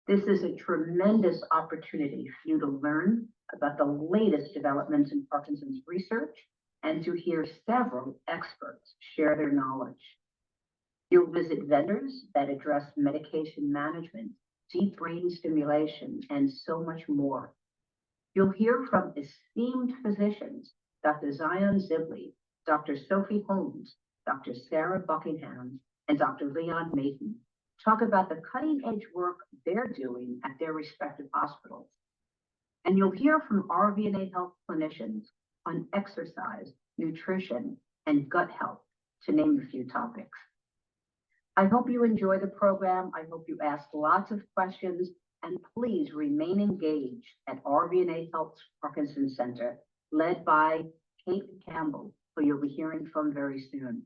This is a tremendous opportunity for you to learn about the latest developments in Parkinson's research and to hear several experts share their knowledge. You'll visit vendors that address medication management, deep brain stimulation, and so much more. You'll hear from esteemed physicians, Dr. Zion Zibley, Dr. Sophie Holmes, Dr. Sarah Buckingham, and Dr. Leon Maton, talk about the cutting-edge work they're doing at their respective hospitals. And you'll hear from RVNA Health clinicians on exercise, nutrition, and gut health, to name a few topics. I hope you enjoy the program. I hope you ask lots of questions, and please remain engaged at RVNA Health's Parkinson Center, led by Kate Campbell, who you'll be hearing from very soon.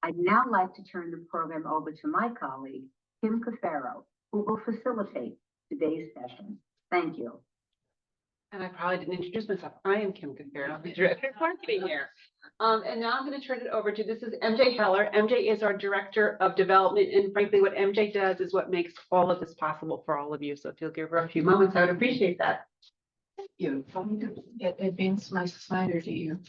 I'd now like to turn the program over to my colleague, Kim Cafaro, who will facilitate today's session. Thank you. And I probably didn't introduce myself. I am Kim Cafaro, I'm the Director of Marketing here. And now I'm going to turn it over to, this is MJ Heller. MJ is our Director of Development, and frankly, what MJ does is what makes all of this possible for all of you. So if you'll give her a few moments, I would appreciate that. Thank you. Want me to advance my slide, or do you?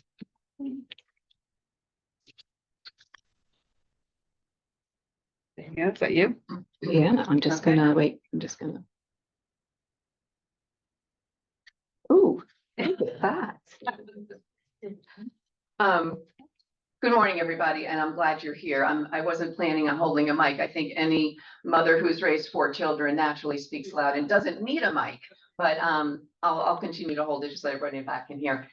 There you go. Is that you? Yeah, I'm just Okay. gonna wait. I'm just gonna. Ooh, look at that. Good morning, everybody, and I'm glad you're here. I wasn't planning on holding a mic. I think any mother who's raised 4 children naturally speaks loud and doesn't need a mic, but I'll continue to hold it just so I bring it back in here.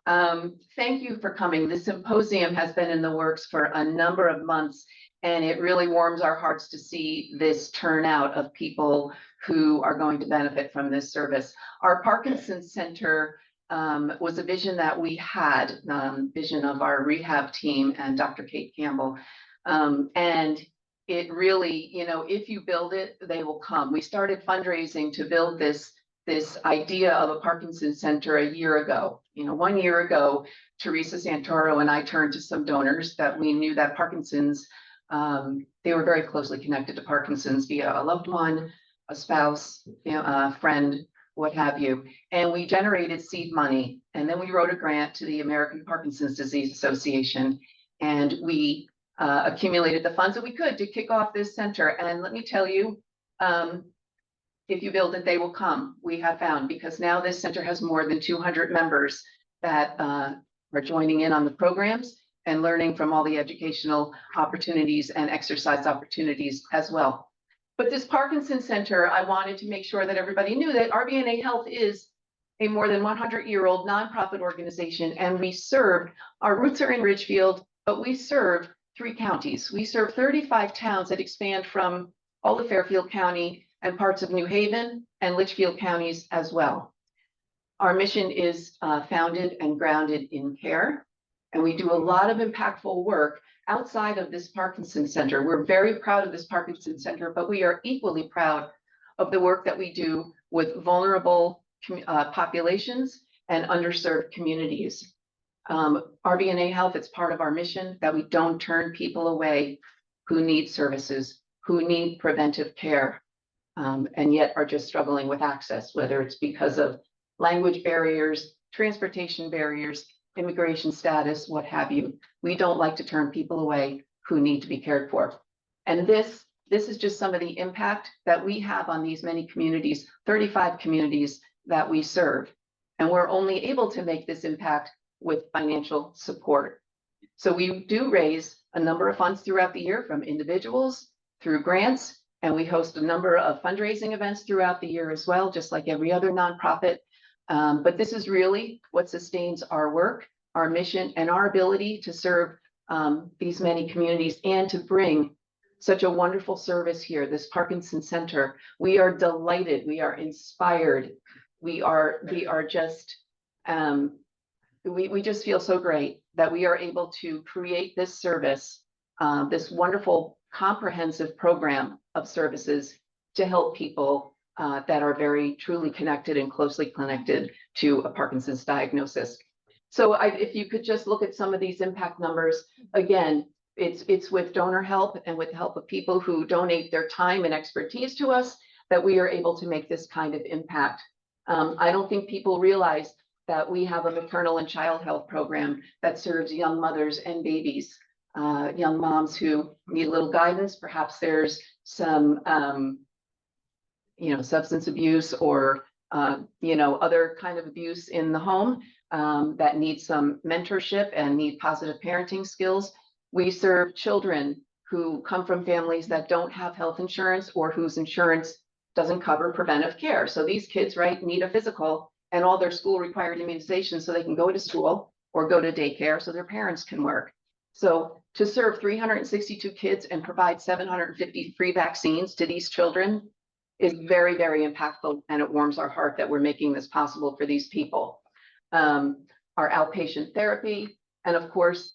Thank you for coming. This symposium has been in the works for a number of months, and it really warms our hearts to see this turnout of people who are going to benefit from this service. Our Parkinson Center was a vision that we had, vision of our rehab team and Dr. Kate Campbell. And it really, you know, if you build it, they will come. We started fundraising to build this idea of a Parkinson Center a year ago. You know, 1 year ago, Teresa Santoro and I turned to some donors that we knew that Parkinson's, they were very closely connected to Parkinson's via a loved one, a spouse, you know, a friend, what have you. And we generated seed money. And then we wrote a grant to the American Parkinson's Disease Association. And we accumulated the funds that we could to kick off this center. And let me tell you, if you build it, they will come. We have found, because now this center has more than 200 members that are joining in on the programs and learning from all the educational opportunities and exercise opportunities as well. But this Parkinson Center, I wanted to make sure that everybody knew that RVNA Health is a more than 100-year-old nonprofit organization, and we serve, our roots are in Ridgefield, but we serve 3 counties. We serve 35 towns that expand from all of Fairfield County and parts of New Haven and Litchfield counties as well. Our mission is founded and grounded in care, and we do a lot of impactful work outside of this Parkinson Center. We're very proud of this Parkinson Center, but we are equally proud of the work that we do with vulnerable populations and underserved communities. RVNA Health, it's part of our mission that we don't turn people away who need services, who need preventive care, and yet are just struggling with access, whether it's because of language barriers, transportation barriers, immigration status, what have you. We don't like to turn people away who need to be cared for. And this is just some of the impact that we have on these many communities, 35 communities that we serve. And we're only able to make this impact with financial support. So we do raise a number of funds throughout the year from individuals, through grants, and we host a number of fundraising events throughout the year as well, just like every other nonprofit. But this is really what sustains our work, our mission, and our ability to serve these many communities and to bring such a wonderful service here, this Parkinson Center. We are delighted, we are inspired, we just, we just feel so great that we are able to create this service, this wonderful comprehensive program of services to help people that are very truly connected and closely connected to a Parkinson's diagnosis. So if you could just look at some of these impact numbers, again, it's with donor help and with the help of people who donate their time and expertise to us, that we are able to make this kind of impact. I don't think people realize that we have a maternal and child health program that serves young mothers and babies, young moms who need a little guidance. Perhaps there's some, substance abuse or, other kind of abuse in the home that need some mentorship and need positive parenting skills. We serve children who come from families that don't have health insurance or whose insurance doesn't cover preventive care. So these kids, right, need a physical and all their school required immunizations so they can go to school or go to daycare so their parents can work. So to serve 362 kids and provide 750 free vaccines to these children is very, very impactful, and it warms our heart that we're making this possible for these people. Our outpatient therapy, and of course,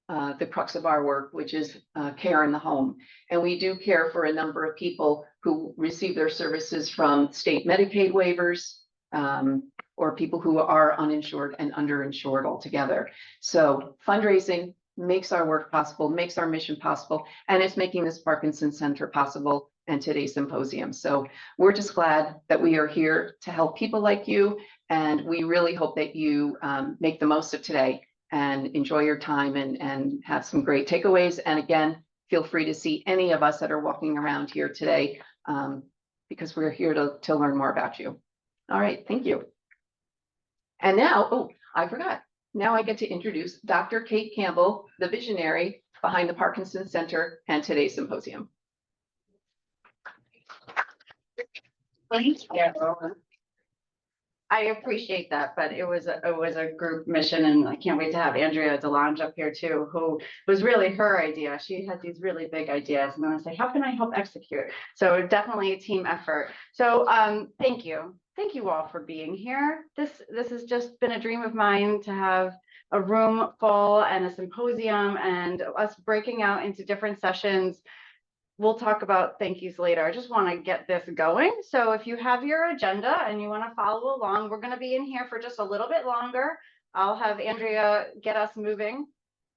the crux of our work, which is care in the home. And we do care for a number of people who receive their services from state Medicaid waivers, or people who are uninsured and underinsured altogether. So fundraising makes our work possible, makes our mission possible, and it's making this Parkinson Center possible and today's symposium. So we're just glad that we are here to help people like you, and we really hope that you make the most of today and enjoy your time and have some great takeaways. And again, feel free to see any of us that are walking around here today, because we're here to learn more about you. All right, thank you. And now, oh, I forgot. Now I get to introduce Dr. Kate Campbell, the visionary behind the Parkinson Center and today's symposium. Thank you. I appreciate that, but it was a group mission, and I can't wait to have Andrea DeLonge up here too, who was really her idea. She had these really big ideas, and then I say, how can I help execute? So definitely a team effort. So thank you all for being here. This has just been a dream of mine to have a room full and a symposium and us breaking out into different sessions. We'll talk about thank yous later. I just want to get this going. So if you have your agenda and you want to follow along, we're going to be in here for just a little bit longer. I'll have Andrea get us moving,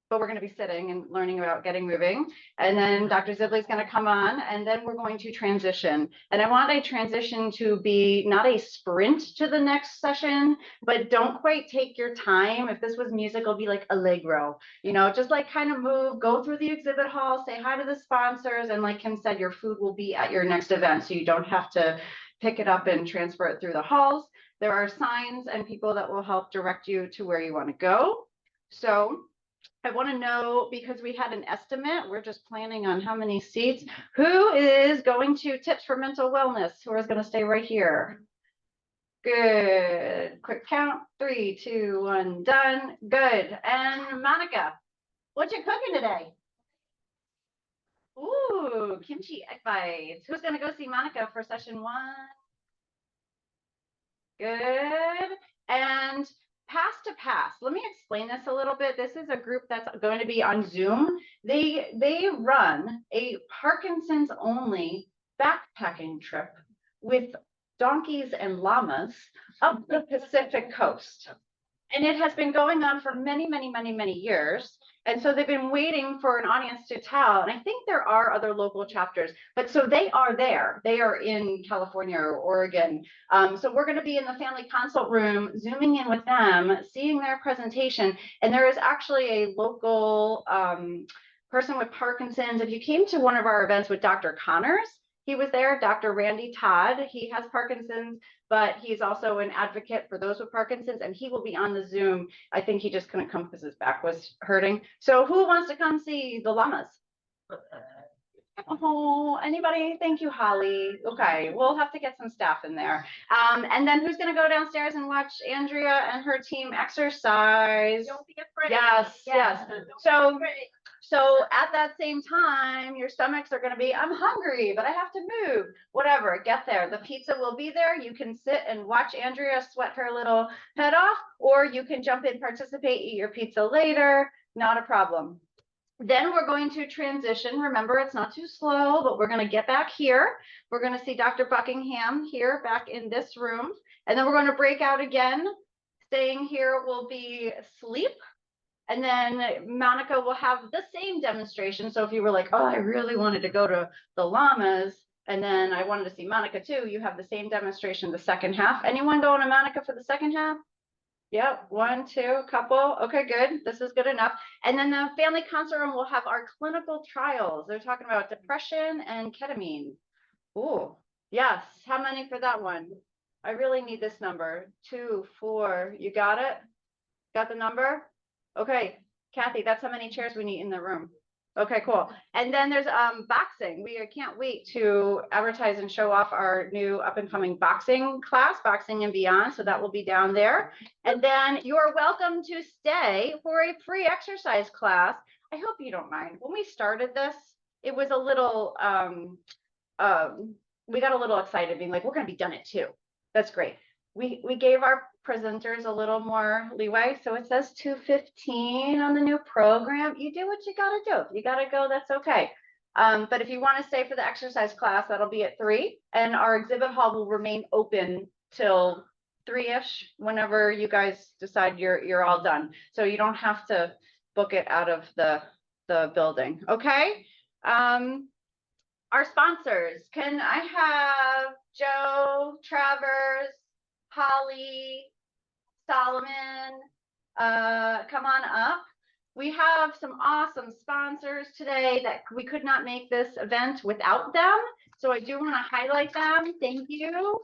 but we're going to be sitting and learning about getting moving. And then Dr. Zibley is going to come on, and then we're going to transition. And I want a transition to be not a sprint to the next session, but don't quite take your time. If this was music, it'll be like Allegro, just like kind of move, go through the exhibit hall, say hi to the sponsors. And like Kim said, your food will be at your next event, so you don't have to pick it up and transfer it through the halls. There are signs and people that will help direct you to where you want to go. So I want to know, because we had an estimate, we're just planning on how many seats. Who is going to tips for mental wellness? Who is going to stay right here? Good. Quick count. 3, 2, 1, done. Good. And Monica, what you cooking today? Ooh, kimchi egg bites. Who's going to go see Monica for session 1? Good. And Pass to Pass. Let me explain this a little bit. This is a group that's going to be on Zoom. They run a Parkinson's only backpacking trip with donkeys and llamas up the Pacific coast. And it has been going on for many, many, many, many years. And so they've been waiting for an audience to tell. And I think there are other local chapters, but so they are there. They are in California or Oregon. So we're going to be in the family consult room, zooming in with them, seeing their presentation. And there is actually a local person with Parkinson's. If you came to one of our events with Dr. Connors, he was there, Dr. Randy Todd. He has Parkinson's, but he's also an advocate for those with Parkinson's, and he will be on the Zoom. I think he just couldn't come because his back was hurting. So who wants to come see the llamas? Oh, anybody? Thank you, Holly. Okay, we'll have to get some staff in there. And then who's going to go downstairs and watch Andrea and her team exercise? Don't be afraid. Yes, Yeah. yes. So at that same time, your stomachs are going to be, I'm hungry, but I have to move, whatever, get there. The pizza will be there. You can sit and watch Andrea sweat her little head off, or you can jump in, participate, eat your pizza later. Not a problem. Then we're going to transition. Remember, it's not too slow, but we're going to get back here. We're going to see Dr. Buckingham here back in this room. And then we're going to break out again. Staying here will be sleep. And then Monica will have the same demonstration. So if you were like, oh, I really wanted to go to the llamas, And then I wanted to see Monica too. You have the same demonstration, the second half. Anyone going to Monica for the second half? Yep, 1, 2, couple. Okay, good. This is good enough. And then the family consult room will have our clinical trials. They're talking about depression and ketamine. Ooh, yes. How many for that one? I really need this number. 2, 4. You got it? Got the number? Okay, Kathy, that's how many chairs we need in the room. Okay, cool. And then there's boxing. We can't wait to advertise and show off our new up and coming boxing class, Boxing and Beyond. So that will be down there. And then you're welcome to stay for a free exercise class. I hope you don't mind. When we started this, it was a little we got a little excited being like, we're going to be done at 2. That's great. We gave our presenters a little more leeway. So it says 2:15 on the new program. You do what you got to do. If you got to go, that's okay. But if you want to stay for the exercise class, that'll be at 3. And our exhibit hall will remain open till 3-ish, whenever you guys decide you're all done. So you don't have to book it out of the building. Okay. Our sponsors, can I have Joe, Travers, Holly, Solomon, come on up. We have some awesome sponsors today that we could not make this event without them. So I do want to highlight them. Thank you.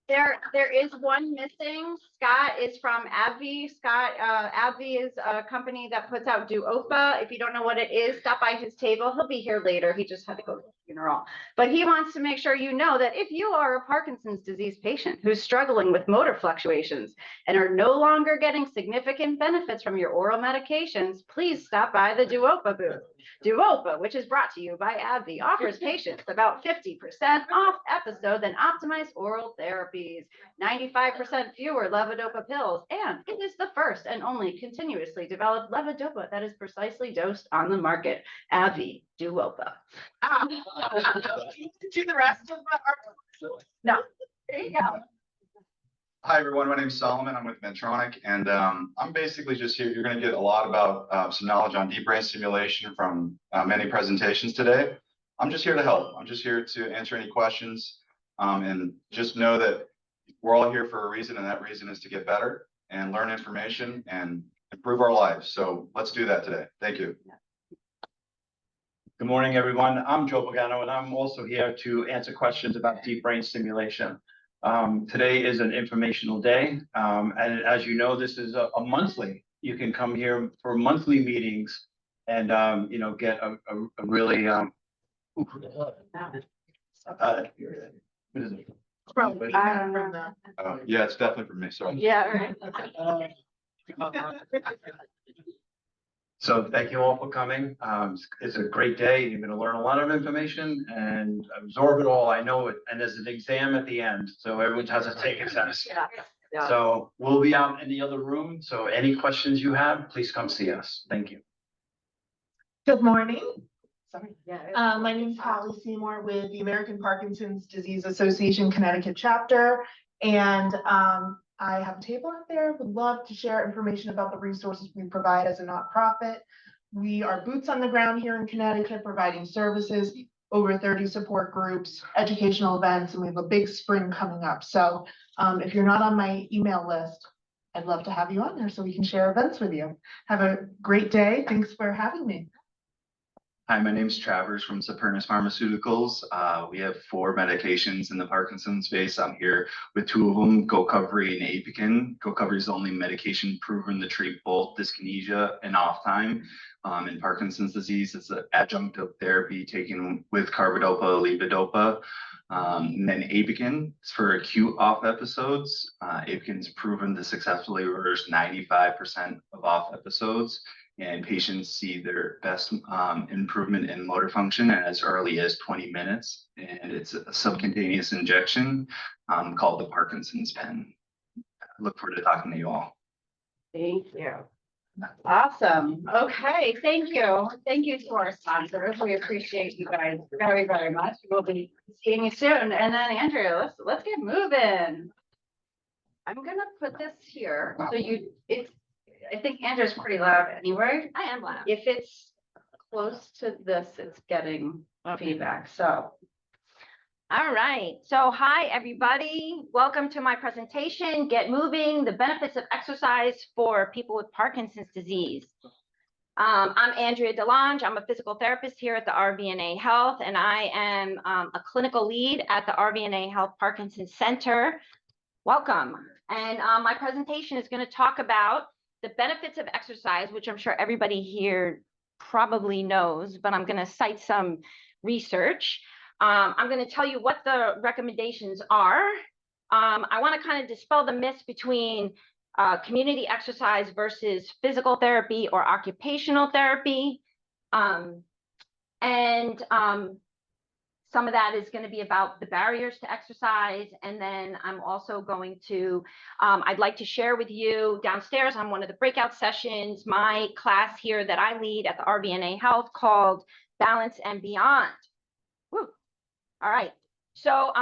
There is one missing. Scott is from AbbVie. Scott, AbbVie is a company that puts out Duopa. If you don't know what it is, stop by his table. He'll be here later. He just had to go to the funeral. But he wants to make sure you know that if you are a Parkinson's disease patient who's struggling with motor fluctuations and are no longer getting significant benefits from your oral medications, please stop by the Duopa booth. Duopa, which is brought to you by AbbVie, offers patients about 50% off episode than optimized oral therapies, 95% fewer levodopa pills, and it is the first and only continuously developed levodopa that is precisely dosed on the market. AbbVie, Duopa. Do the rest of No, there you go. Hi, everyone. My name is Solomon. I'm with Medtronic, and I'm basically just here. You're going to get a lot about some knowledge on deep brain stimulation from many presentations today. I'm just here to help. I'm just here to answer any questions, and just know that we're all here for a reason, and that reason is to get better and learn information and improve our lives. So let's do that today. Thank you. Good morning, everyone. I'm Joe Pagano, and I'm also here to answer questions about deep brain stimulation. Today is an informational day, and as you know, this is a monthly. You can come here for monthly meetings and get a really what is it? Probably I don't from know. the. Yeah, it's definitely for me. Sorry. Yeah, right. So thank you all for coming. It's a great day. You're going to learn a lot of information and absorb it all. I know it, and there's an exam at the end, so everyone has to take a test. Yeah. So we'll be out in the other room. So any questions you have, please come see us. Thank you. Good morning. Sorry. Yeah. My name is Holly Seymour with the American Parkinson's Disease Association Connecticut chapter. And I have a table out there. Would love to share information about the resources we provide as a nonprofit. We are boots on the ground here in Connecticut, providing services, over 30 support groups, educational events, and we have a big spring coming up. So if you're not on my email list, I'd love to have you on there so we can share events with you. Have a great day. Thanks for having me. Hi, my name is Travers from Supernus Pharmaceuticals. We have 4 medications in the Parkinson's space. I'm here with 2 of them, Gocovri and Apokyn. Gocovri is the only medication proven to treat both dyskinesia and off time in Parkinson's disease. It's an adjunctive therapy taken with carbidopa, levodopa. And then Apokyn is for acute off episodes. Apokyn is proven to successfully reverse 95% of off episodes. And patients see their best improvement in motor function as early as 20 minutes. And it's a subcutaneous injection called the Parkinson's pen. I look forward to talking to you all. Thank you. Awesome. Okay, thank you. Thank you to our sponsors. We appreciate you guys very, very much. We'll be seeing you soon. And then Andrea, let's get moving. I'm gonna put this here. So I think Andrew's pretty loud anyway. I am loud. If it's close to this, it's getting feedback, so. All right, so hi, everybody. Welcome to my presentation, Get Moving, the Benefits of Exercise for People with Parkinson's Disease. I'm Andrea DeLange. I'm a physical therapist here at the RVNA Health, and I am a clinical lead at the RVNA Health Parkinson's Center. Welcome. And my presentation is going to talk about the benefits of exercise, which I'm sure everybody here probably knows, but I'm going to cite some research. I'm going to tell you what the recommendations are. I want to kind of dispel the myths between community exercise versus physical therapy or occupational therapy. Some of that is going to be about the barriers to exercise. And then I'm also going to, I'd like to share with you downstairs on one of the breakout sessions, my class here that I lead at the RVNA Health called Balance and Beyond. Woo. All right. So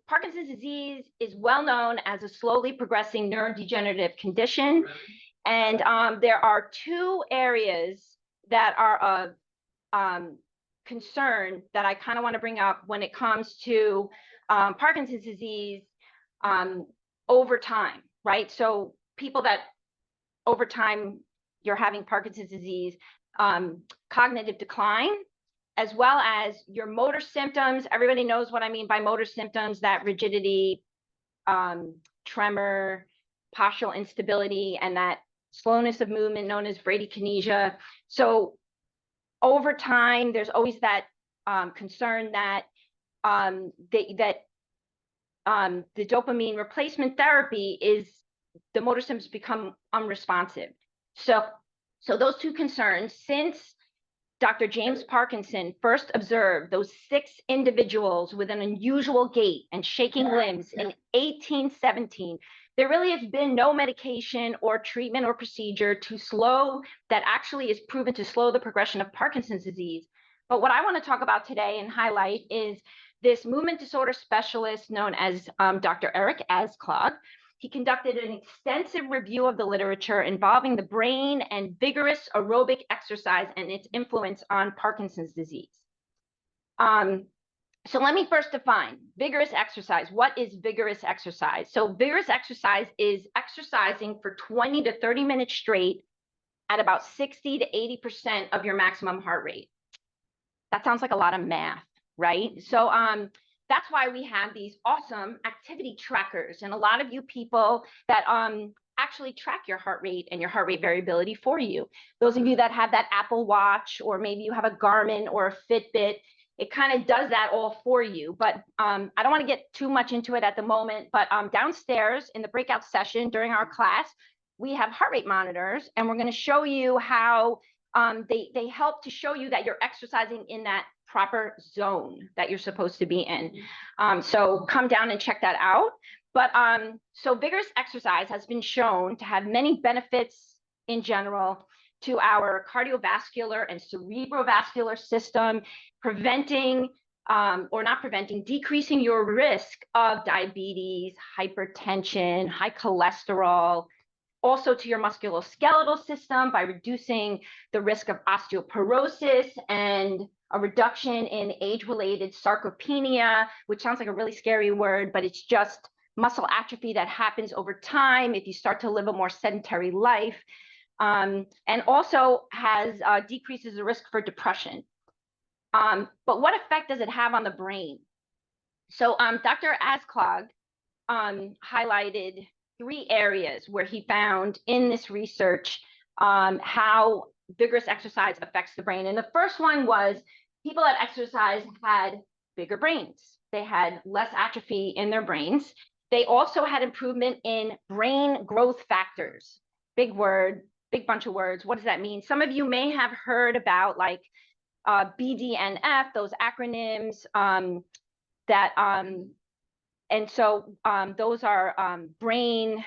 Parkinson's disease is well known as a slowly progressing neurodegenerative condition. And there are two areas that are of concern that I kind of want to bring up when it comes to Parkinson's disease over time, right? So people that over time you're having Parkinson's disease, cognitive decline, as well as your motor symptoms. Everybody knows what I mean by motor symptoms, that rigidity, tremor, postural instability, and that slowness of movement known as bradykinesia. So over time, there's always that concern that the dopamine replacement therapy is the motor symptoms become unresponsive. So those two concerns, since Dr. James Parkinson first observed those 6 individuals with an unusual gait and shaking limbs in 1817, there really has been no medication or treatment or procedure to slow that actually is proven to slow the progression of Parkinson's disease. But what I want to talk about today and highlight is this movement disorder specialist known as Dr. Eric Asklog. He conducted an extensive review of the literature involving the brain and vigorous aerobic exercise and its influence on Parkinson's disease. So let me first define vigorous exercise. What is vigorous exercise? So vigorous exercise is exercising for 20 to 30 minutes straight at about 60 to 80% of your maximum heart rate. That sounds like a lot of math, right? So that's why we have these awesome activity trackers, and a lot of you people that actually track your heart rate and your heart rate variability for you. Those of you that have that Apple Watch, or maybe you have a Garmin or a Fitbit, it kind of does that all for you. But I don't want to get too much into it at the moment, but downstairs in the breakout session during our class, we have heart rate monitors, and we're going to show you how they help to show you that you're exercising in that proper zone that you're supposed to be in. So come down and check that out. But so vigorous exercise has been shown to have many benefits in general to our cardiovascular and cerebrovascular system, preventing or not preventing, decreasing your risk of diabetes, hypertension, high cholesterol, also to your musculoskeletal system by reducing the risk of osteoporosis and a reduction in age-related sarcopenia, which sounds like a really scary word, but it's just muscle atrophy that happens over time if you start to live a more sedentary life, and also has decreases the risk for depression. But what effect does it have on the brain? So Dr. Asklog highlighted 3 areas where he found in this research how vigorous exercise affects the brain. And the first one was people that exercise had bigger brains. They had less atrophy in their brains. They also had improvement in brain growth factors. Big word, big bunch of words. What does that mean? Some of you may have heard about like BDNF, those acronyms and so those are brain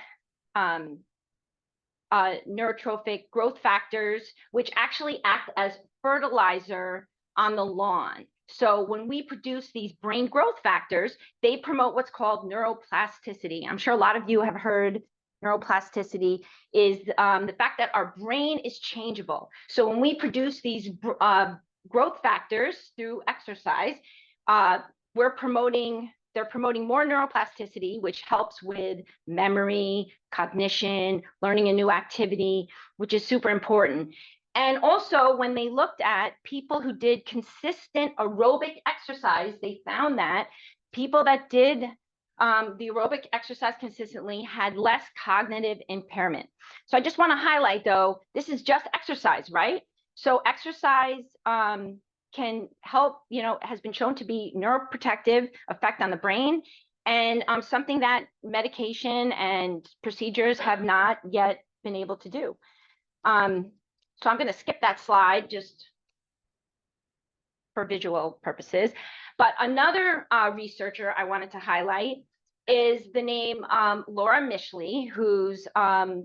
neurotrophic growth factors, which actually act as fertilizer on the lawn. So when we produce these brain growth factors, they promote what's called neuroplasticity. I'm sure a lot of you have heard neuroplasticity is the fact that our brain is changeable. So when we produce these growth factors through exercise. They're promoting more neuroplasticity, which helps with memory, cognition, learning a new activity, which is super important. And also, when they looked at people who did consistent aerobic exercise, they found that people that did the aerobic exercise consistently had less cognitive impairment. So I just want to highlight, though, this is just exercise, right? So exercise can help, has been shown to be neuroprotective effect on the brain, and something that medication and procedures have not yet been able to do. So I'm going to skip that slide just for visual purposes. But another researcher I wanted to highlight is the name Laura Mishley, who's a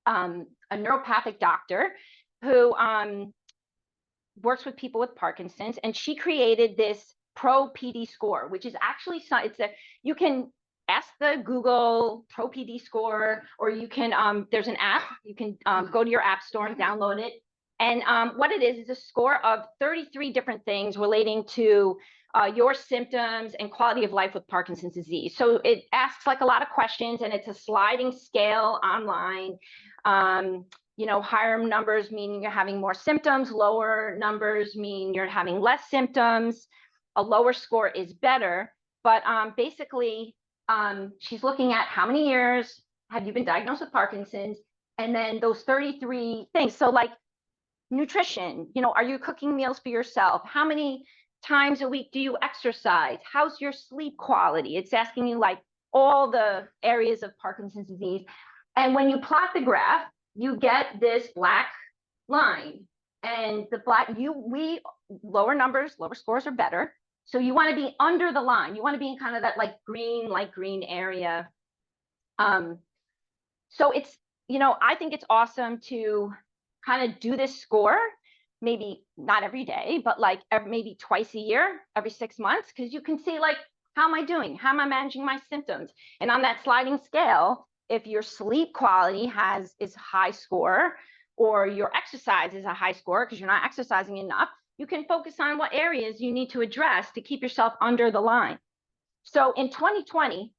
neuropathic doctor who works with people with Parkinson's, and she created this Pro PD score, which is actually you can ask the Google Pro PD score, or you can there's an app, you can go to your app store and download it. And what it is a score of 33 different things relating to your symptoms and quality of life with Parkinson's disease. So it asks like a lot of questions, and it's a sliding scale online. Higher numbers mean you're having more symptoms, lower numbers mean you're having less symptoms. A lower score is better, but basically she's looking at how many years have you been diagnosed with Parkinson's, and then those 33 things. So like nutrition, are you cooking meals for yourself? How many times a week do you exercise? How's your sleep quality? It's asking you like all the areas of Parkinson's disease. And when you plot the graph, you get this black line, and lower numbers, lower scores are better. So you want to be under the line. You want to be in kind of that like light green area. So it's, I think it's awesome to kind of do this score, maybe not every day, but like maybe twice a year, every 6 months, because you can see like, how am I doing? How am I managing my symptoms? And on that sliding scale, if your sleep quality is high score, or your exercise is a high score because you're not exercising enough, you can focus on what areas you need to address to keep yourself under the line. So in 2020,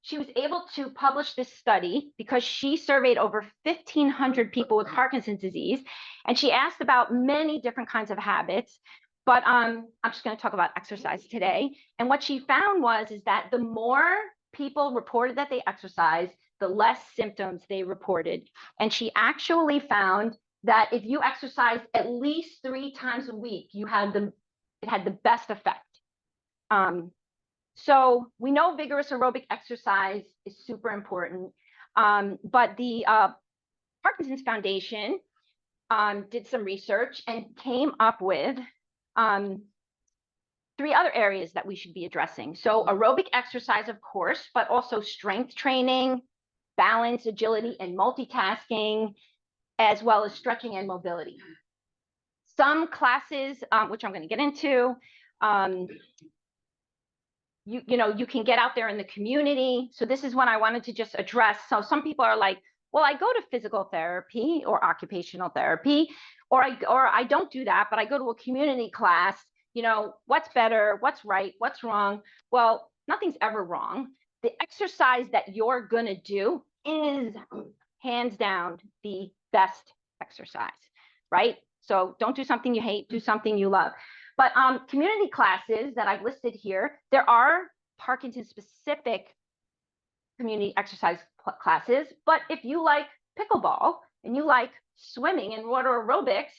she was able to publish this study because she surveyed over 1,500 people with Parkinson's disease, and she asked about many different kinds of habits. But I'm just going to talk about exercise today. And what she found is that the more people reported that they exercised, the less symptoms they reported. And she actually found that if you exercised at least 3 times a week, it had the best effect. So we know vigorous aerobic exercise is super important, but the Parkinson's Foundation did some research and came up with 3 other areas that we should be addressing. So aerobic exercise, of course, but also strength training, balance, agility, and multitasking, as well as stretching and mobility. Some classes, which I'm going to get into, you can get out there in the community. So this is what I wanted to just address. So some people are like, well, I go to physical therapy or occupational therapy, or I don't do that, but I go to a community class. What's better, what's right, what's wrong? Well, nothing's ever wrong. The exercise that you're gonna do is hands down the best exercise, right? So don't do something you hate, do something you love. But community classes that I've listed here, there are Parkinson's specific community exercise classes. But if you like pickleball and you like swimming and water aerobics,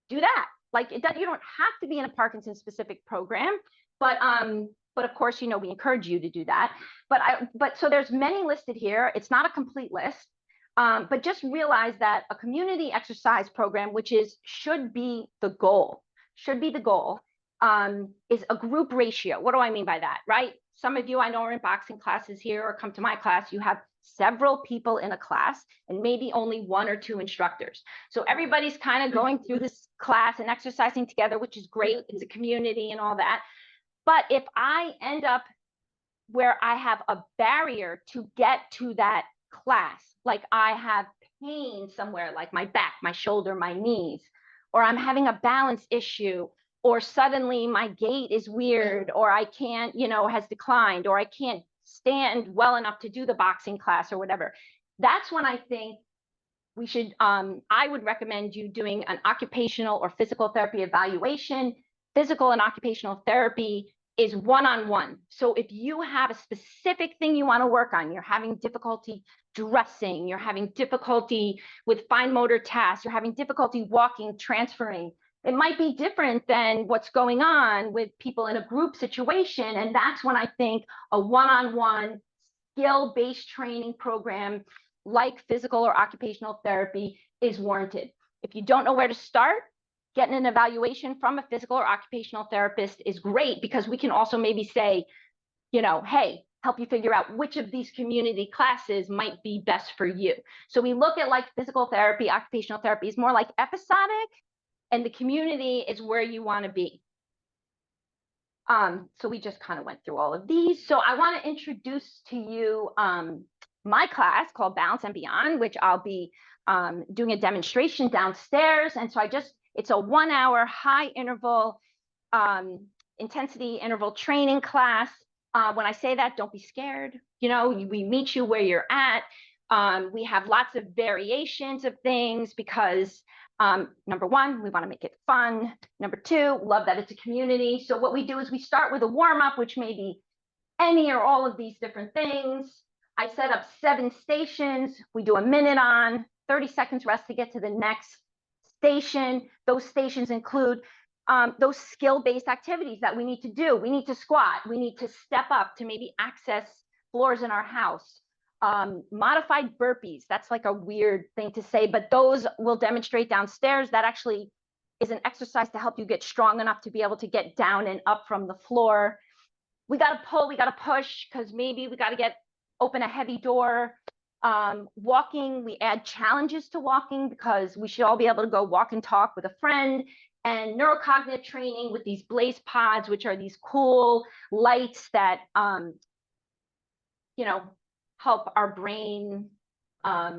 do that. Like you don't have to be in a Parkinson's specific program, but of course, we encourage you to do that. But so there's many listed here. It's not a complete list. But just realize that a community exercise program, which should be the goal, is a group ratio. What do I mean by that, right? Some of you I know are in boxing classes here or come to my class. You have several people in a class and maybe only 1 or 2 instructors. So everybody's kind of going through this class and exercising together, which is great. It's a community and all that. But if I end up where I have a barrier to get to that class, like I have pain somewhere, like my back, my shoulder, my knees, or I'm having a balance issue, or suddenly my gait is weird, or I can't, has declined, or I can't stand well enough to do the boxing class or whatever. That's when I think we should, I would recommend you doing an occupational or physical therapy evaluation. Physical and occupational therapy is one-on-one. So if you have a specific thing you want to work on, you're having difficulty dressing, you're having difficulty with fine motor tasks, you're having difficulty walking, transferring, it might be different than what's going on with people in a group situation. And that's when I think a one-on-one skill-based training program like physical or occupational therapy is warranted. If you don't know where to start, getting an evaluation from a physical or occupational therapist is great, because we can also maybe say, hey, help you figure out which of these community classes might be best for you. So we look at like physical therapy, occupational therapy is more like episodic, and the community is where you want to be. So we just kind of went through all of these. So I want to introduce to you my class called Balance and Beyond, which I'll be doing a demonstration downstairs. And so it's a 1 hour high interval intensity interval training class. When I say that, don't be scared. We meet you where you're at. We have lots of variations of things because number one, we want to make it fun. Number two, love that it's a community. So what we do is we start with a warm-up, which may be any or all of these different things. I set up 7 stations. We do a minute on, 30 seconds rest to get to the next station. Those stations include those skill-based activities that we need to do. We need to squat. We need to step up to maybe access floors in our house. Modified burpees, that's like a weird thing to say, but those will demonstrate downstairs. That actually is an exercise to help you get strong enough to be able to get down and up from the floor. We got to pull, we got to push, because maybe we got to open a heavy door. Walking, we add challenges to walking because we should all be able to go walk and talk with a friend. And neurocognitive training with these blaze pods, which are these cool lights that help our brain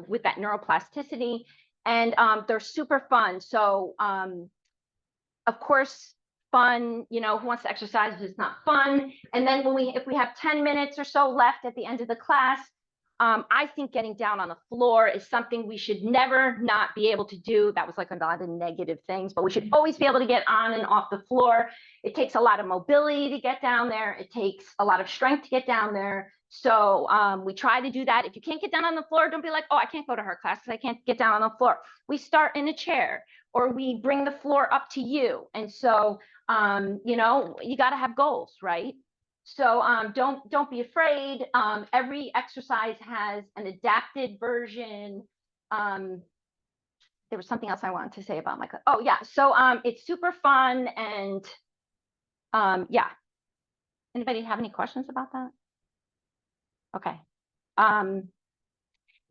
with that neuroplasticity. And they're super fun. So of course, fun, who wants to exercise if it's not fun? And then if we have 10 minutes or so left at the end of the class, I think getting down on the floor is something we should never not be able to do. That was like a lot of negative things, but we should always be able to get on and off the floor. It takes a lot of mobility to get down there. It takes a lot of strength to get down there. So we try to do that. If you can't get down on the floor, don't be like, oh, I can't go to her class because I can't get down on the floor. We start in a chair, or we bring the floor up to you. And so, you got to have goals, right? So don't be afraid. Every exercise has an adapted version. There was something else I wanted to say about my class. Oh yeah, so it's super fun, and yeah. Anybody have any questions about that? Okay.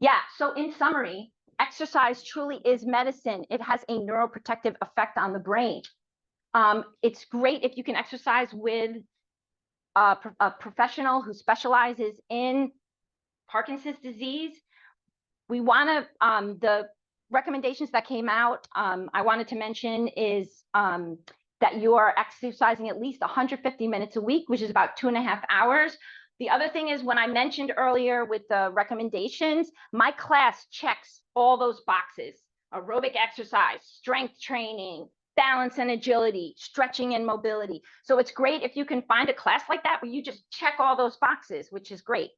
Yeah, so in summary, exercise truly is medicine. It has a neuroprotective effect on the brain. It's great if you can exercise with a professional who specializes in Parkinson's disease. We want to, the recommendations that came out, I wanted to mention is that you are exercising at least 150 minutes a week, which is about 2.5 hours. The other thing is, when I mentioned earlier with the recommendations, my class checks all those boxes: aerobic exercise, strength training, balance and agility, stretching and mobility. So it's great if you can find a class like that where you just check all those boxes, which is great.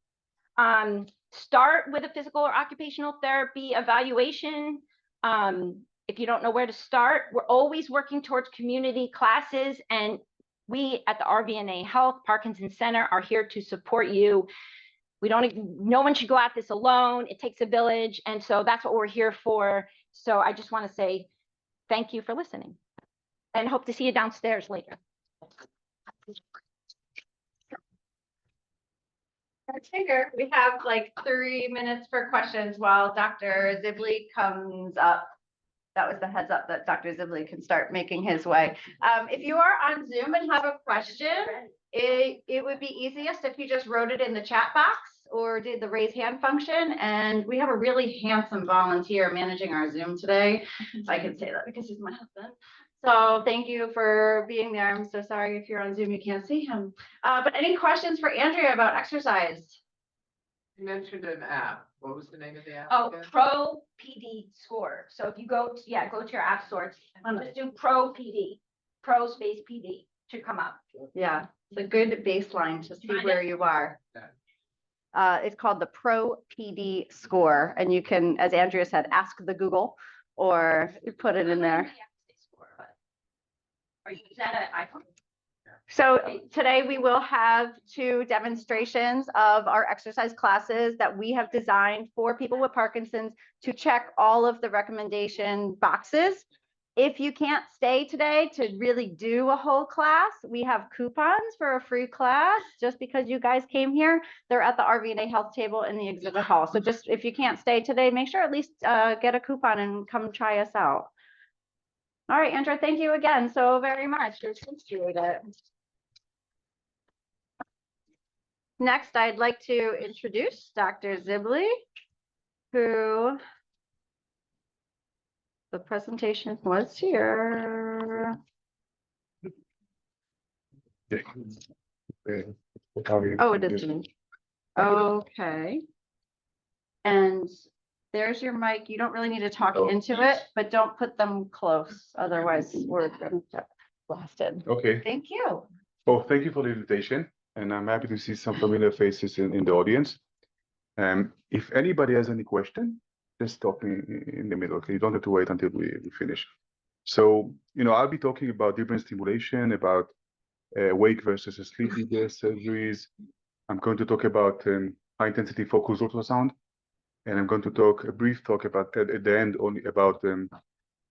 Start with a physical or occupational therapy evaluation. If you don't know where to start, we're always working towards community classes, and we at the RVNA Health Parkinson Center are here to support you. No one should go at this alone. It takes a village. And so that's what we're here for. So I just want to say thank you for listening, and hope to see you downstairs later. Tigger, we have like 3 minutes for questions while Dr. Zibley comes up. That was the heads up that Dr. Zibley can start making his way. If you are on Zoom and have a question, it would be easiest if you just wrote it in the chat box. or did the raise hand function, and we have a really handsome volunteer managing our Zoom today. I can say that because he's my husband. So thank you for being there. I'm so sorry if you're on Zoom, you can't see him. But any questions for Andrea about exercise? You mentioned an app. What was the name of the app? Oh, again? Pro PD Score. So if you go, go to your app store, just do Pro PD, Pro space PD should come up. Yeah, it's a good baseline to see Find where it? you are. Yeah. It's called the Pro PD Score, and you can, as Andrea said, ask the Google or put it in there. Or is that an iPhone? So today we will have 2 demonstrations of our exercise classes that we have designed for people with Parkinson's to check all of the recommendation boxes. If you can't stay today to really do a whole class, we have coupons for a free class. Just because you guys came here, they're at the RV&A Health table in the exhibit hall. So just if you can't stay today, make sure at least get a coupon and come try us out. All right, Andrea, thank you again so very much. We appreciate it. Next, I'd like to introduce Dr. Zibley, who the presentation was here. Oh, it isn't. Okay. And there's your mic. You don't really need to talk into it, but don't put them close. Otherwise, we're going to get blasted. Okay. Thank you. Well, thank you for the invitation, and I'm happy to see some familiar faces in the audience. If anybody has any question, just stop me in the middle. Okay, you don't have to wait until we finish. So, I'll be talking about deep brain stimulation, about wake versus sleep DBS surgeries. I'm going to talk about high intensity focused ultrasound, and I'm going to talk a brief talk about at the end only about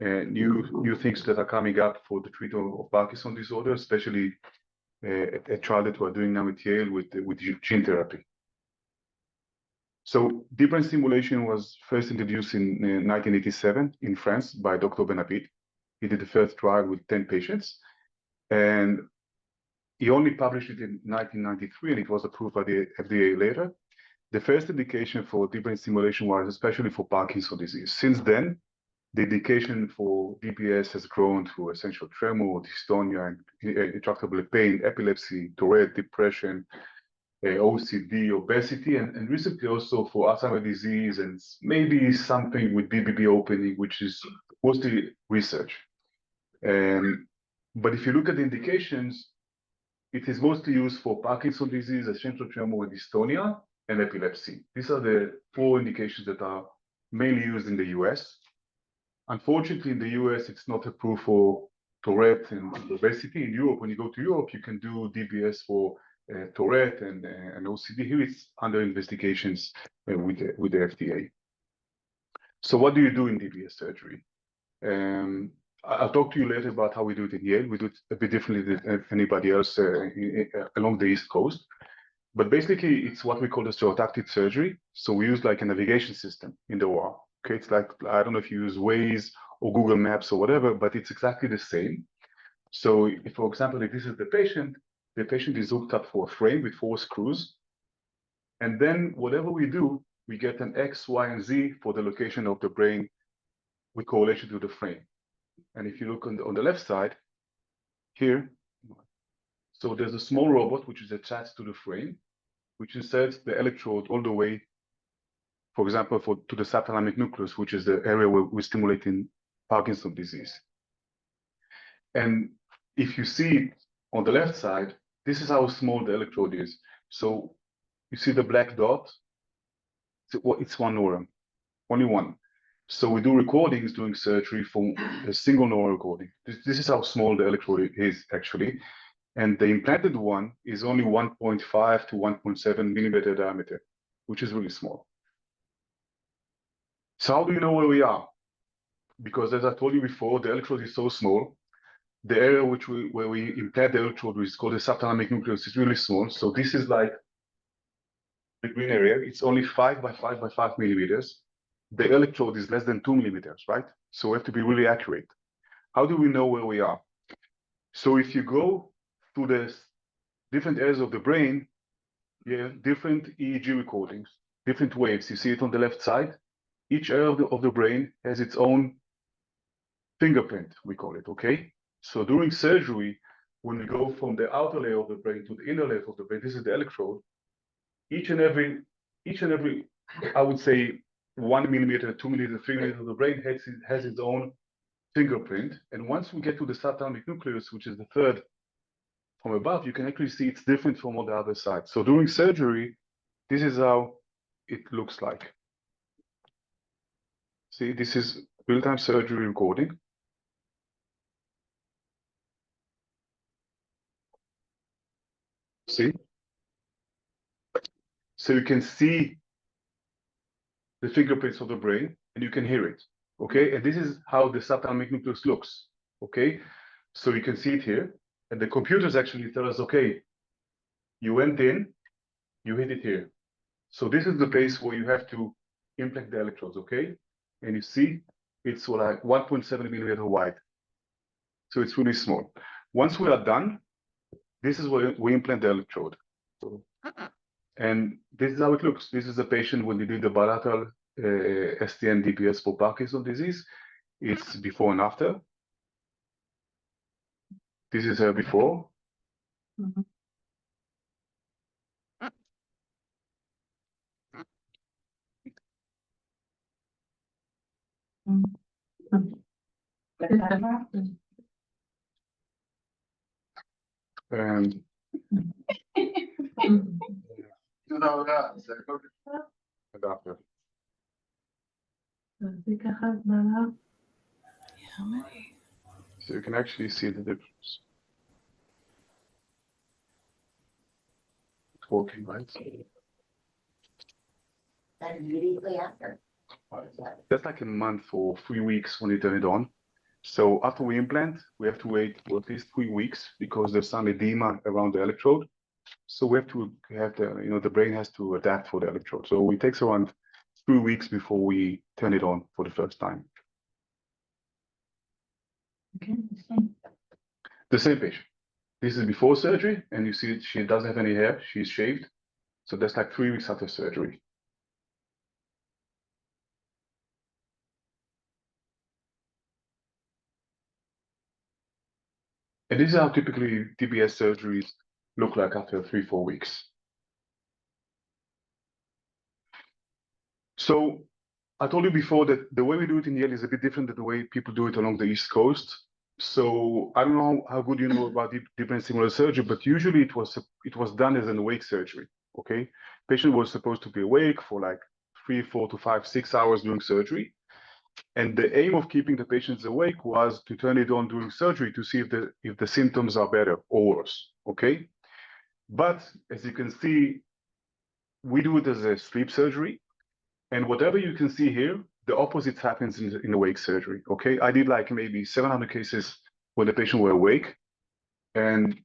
new things that are coming up for the treatment of Parkinson disorder, especially a trial that we're doing now at Yale with gene therapy. So deep brain stimulation was first introduced in 1987 in France by Dr. Benapit. He did the first trial with 10 patients, and he only published it in 1993, and it was approved by the FDA later. The first indication for deep brain stimulation was especially for Parkinson's disease. Since then, the indication for DBS has grown to essential tremor, dystonia, intractable pain, epilepsy, Tourette, depression, OCD, obesity, and recently also for Alzheimer's disease and maybe something with BBB opening, which is mostly research. But if you look at the indications, it is mostly used for Parkinson's disease, essential tremor, dystonia, and epilepsy. These are the 4 indications that are mainly used in the US. Unfortunately, in the US, it's not approved for Tourette and obesity. In Europe, when you go to Europe, you can do DBS for Tourette and OCD. Here it's under investigations with the FDA. So what do you do in DBS surgery? I'll talk to you later about how we do it in Yale. We do it a bit differently than anybody else along the East Coast. But basically, it's what we call the stereotactic surgery. So we use like a navigation system in the OR. Okay, it's like, I don't know if you use Waze or Google Maps or whatever, but it's exactly the same. So if, for example, if this is the patient is hooked up for a frame with 4 screws. And then whatever we do, we get an X, Y, and Z for the location of the brain with correlation to the frame. And if you look on the left side here, so there's a small robot which is attached to the frame, which inserts the electrode all the way, for example, to the subthalamic nucleus, which is the area where we stimulate in Parkinson's disease. And if you see on the left side, this is how small the electrode is. So you see the black dot, it's 1 neuron, only 1. So we do recordings during surgery for a single neural recording. This is how small the electrode is actually. And the implanted one is only 1.5 to 1.7 millimeter diameter, which is really small. So how do you know where we are? Because as I told you before, the electrode is so small. The area where we implant the electrode, which is called the subthalamic nucleus, is really small. So this is like the green area. It's only 5 by 5 by 5 millimeters. The electrode is less than 2 millimeters, right? So we have to be really accurate. How do we know where we are? So if you go to the different areas of the brain, you have different EEG recordings, different waves. You see it on the left side. Each area of the brain has its own fingerprint, we call it, okay? So during surgery, when we go from the outer layer of the brain to the inner layer of the brain, this is the electrode. Each and every, I would say 1 millimeter, 2 millimeter, 3 millimeter of the brain has its own fingerprint. And once we get to the subthalamic nucleus, which is the third from above, you can actually see it's different from all the other sides. So during surgery, this is how it looks like. See, this is real-time surgery recording. See? So you can see the fingerprints of the brain and you can hear it, okay? And this is how the subthalamic nucleus looks, okay? So you can see it here, and the computers actually tell us, okay, you went in, you hit it here. So this is the place where you have to implant the electrodes, okay? And you see, it's like 1.7 millimeter wide. So it's really small. Once we are done, this is where we implant the electrode. And this is how it looks. This is a patient when they did the bilateral STN DPS for Parkinson's disease. It's before and after. This is her before. And after. So you can actually see the difference. It's working, right? Immediately after. That's like a month or 3 weeks when you turn it on. So after we implant, we have to wait for at least 3 weeks because there's some edema around the electrode. So we have to have the brain has to adapt for the electrode. So it takes around 3 weeks before we turn it on for the first time. Okay. The same patient. This is before surgery, and you see she doesn't have any hair. She's shaved. So that's like 3 weeks after surgery. And this is how typically DBS surgeries look like after 3-4 weeks. So I told you before that the way we do it in Yale is a bit different than the way people do it along the East Coast. So I don't know how good you know about deep brain stimulator surgery, but usually it was done as an awake surgery. Okay, patient was supposed to be awake for like 3, 4 to 5, 6 hours during surgery, and the aim of keeping the patients awake was to turn it on during surgery to see if the symptoms are better or worse. Okay, but as you can see, we do it as a sleep surgery. And whatever you can see here, the opposite happens in awake surgery, okay? I did like maybe 700 cases where the patient were awake and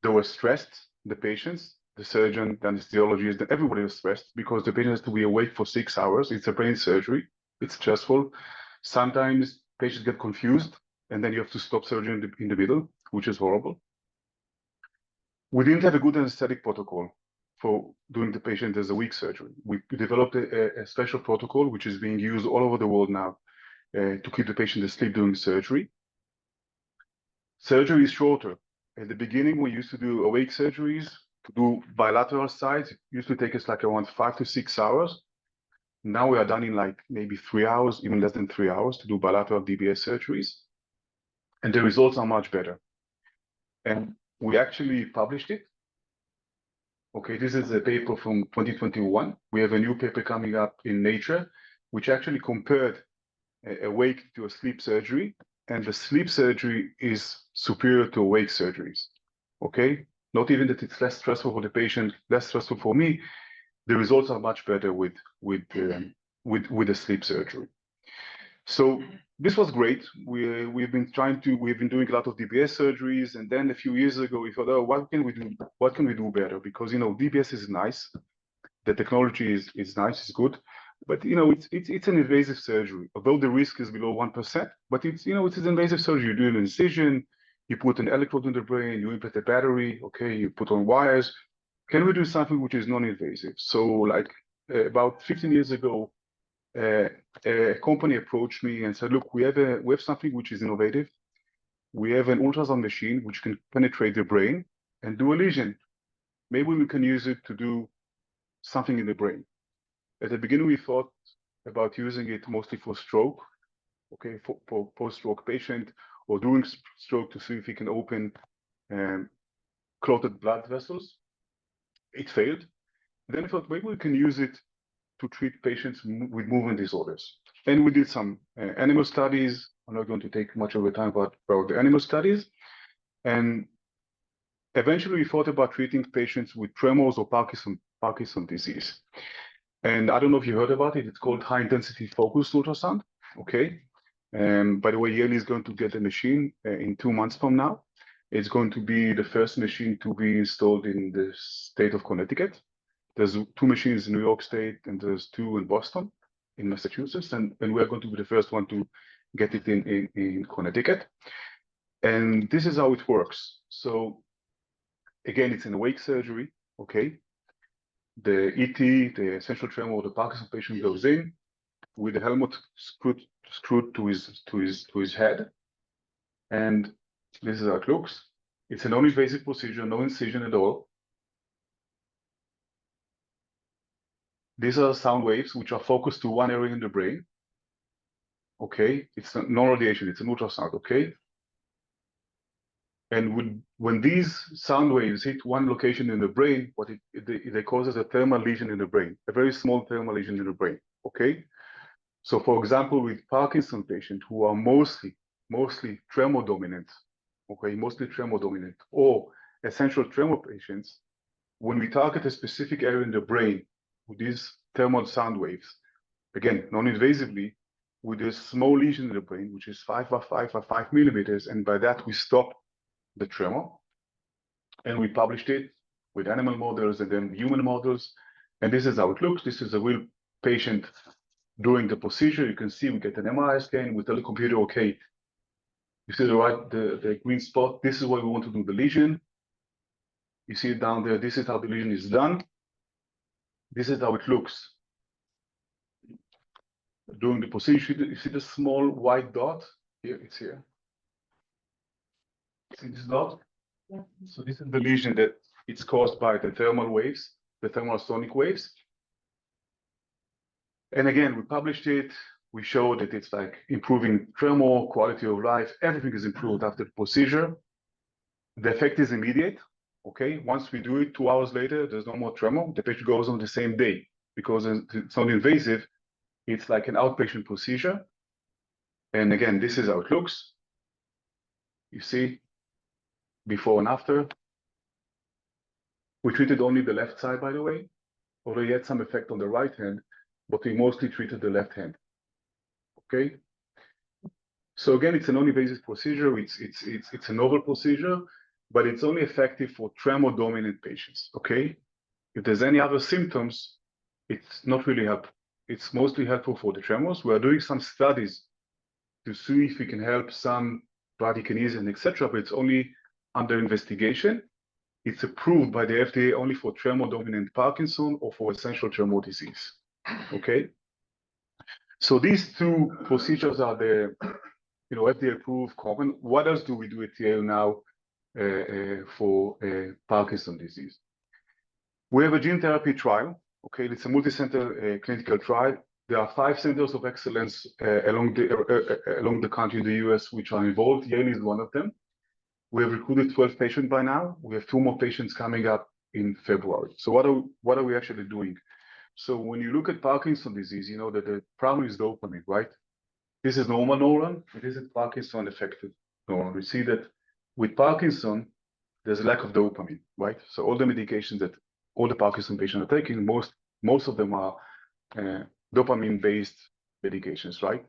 they were stressed, the patients, the surgeon, the anesthesiologist, everybody was stressed because the patient has to be awake for 6 hours. It's a brain surgery. It's stressful. Sometimes patients get confused and then you have to stop surgery in the middle, which is horrible. We didn't have a good anesthetic protocol for doing the patient as a weak surgery. We developed a special protocol, which is being used all over the world now to keep the patient asleep during surgery. Surgery is shorter. At the beginning, we used to do awake surgeries. To do bilateral sides, it used to take us like around 5 to 6 hours. Now we are done in like maybe 3 hours, even less than 3 hours to do bilateral DBS surgeries. And the results are much better. And we actually published it. Okay, this is a paper from 2021. We have a new paper coming up in Nature, which actually compared awake to a sleep surgery, and the sleep surgery is superior to awake surgeries. Okay, not even that it's less stressful for the patient, less stressful for me. The results are much better with the sleep surgery. So this was great. We've been doing a lot of DBS surgeries, and then a few years ago we thought, oh, what can we do? What can we do better? Because DBS is nice, the technology is nice, it's good, but it's an invasive surgery. Although the risk is below 1%, but it's an invasive surgery. You do an incision, you put an electrode in the brain, you implant a battery, okay, you put on wires. can we do something which is non-invasive? So like about 15 years ago, a company approached me and said, look, we have something which is innovative. We have an ultrasound machine which can penetrate the brain and do a lesion. Maybe we can use it to do something in the brain. At the beginning, we thought about using it mostly for stroke, okay, for post-stroke patient, or during stroke to see if we can open clotted blood vessels. It failed. Then we thought maybe we can use it to treat patients with movement disorders. And we did some animal studies. I'm not going to take much of the time about the animal studies. And eventually we thought about treating patients with tremors or Parkinson disease. And I don't know if you heard about it. It's called high intensity focused ultrasound. Okay. By the way, Yale is going to get a machine in 2 months from now. It's going to be the first machine to be installed in the state of Connecticut. There's 2 machines in New York State and there's 2 in Boston, in Massachusetts, and we're going to be the first one to get it in Connecticut. And this is how it works. So again, it's an awake surgery, okay? The ET, the essential tremor or the Parkinson patient goes in with the helmet screwed to his head. And this is how it looks. It's a non-invasive procedure, no incision at all. These are sound waves which are focused to one area in the brain. Okay, it's no radiation, it's an ultrasound, okay? And when these sound waves hit one location in the brain, it causes a thermal lesion in the brain, a very small thermal lesion in the brain, okay? So for example, with Parkinson patients who are mostly tremor dominant, okay, mostly tremor dominant, or essential tremor patients, when we target a specific area in the brain with these thermal sound waves, again, non-invasively, with a small lesion in the brain, which is 5 by 5 by 5 millimeters, and by that we stop the tremor. And we published it with animal models and then human models. And this is how it looks. This is a real patient during the procedure. You can see we get an MRI scan. We tell the computer, okay, you see the green spot. This is where we want to do the lesion. You see it down there. This is how the lesion is done. This is how it looks during the procedure. You see the small white dot here? It's here. See this dot? Yeah. So this is the lesion that it's caused by the thermal waves, the thermal sonic waves. And again, we published it. We showed that it's like improving tremor, quality of life. Everything is improved after the procedure. The effect is immediate. Okay, once we do it, 2 hours later, there's no more tremor. The patient goes on the same day because it's not invasive. It's like an outpatient procedure. And again, this is how it looks. You see, before and after. We treated only the left side, by the way, although he had some effect on the right hand, but we mostly treated the left hand. Okay. So again, it's a non-invasive procedure. It's a novel procedure, but it's only effective for tremor-dominant patients. Okay. If there's any other symptoms, it's not really helpful. It's mostly helpful for the tremors. We are doing some studies to see if we can help some bradykinesia and etc., but it's only under investigation. It's approved by the FDA only for tremor-dominant Parkinson or for essential tremor disease. Okay. So these 2 procedures are the, FDA-approved common. What else do we do at Yale now for Parkinson disease? We have a gene therapy trial. Okay, it's a multi-center clinical trial. There are 5 centers of excellence along the country in the US which are involved. Yale is one of them. We have recruited 12 patients by now. We have 2 more patients coming up in February. So what are we actually doing? So when you look at Parkinson disease, you know that the problem is dopamine, right? This is normal neuron, and this is Parkinson affected neuron. We see that with Parkinson, there's a lack of dopamine, right? So all the medications that all the Parkinson patients are taking, most of them are dopamine-based medications, right?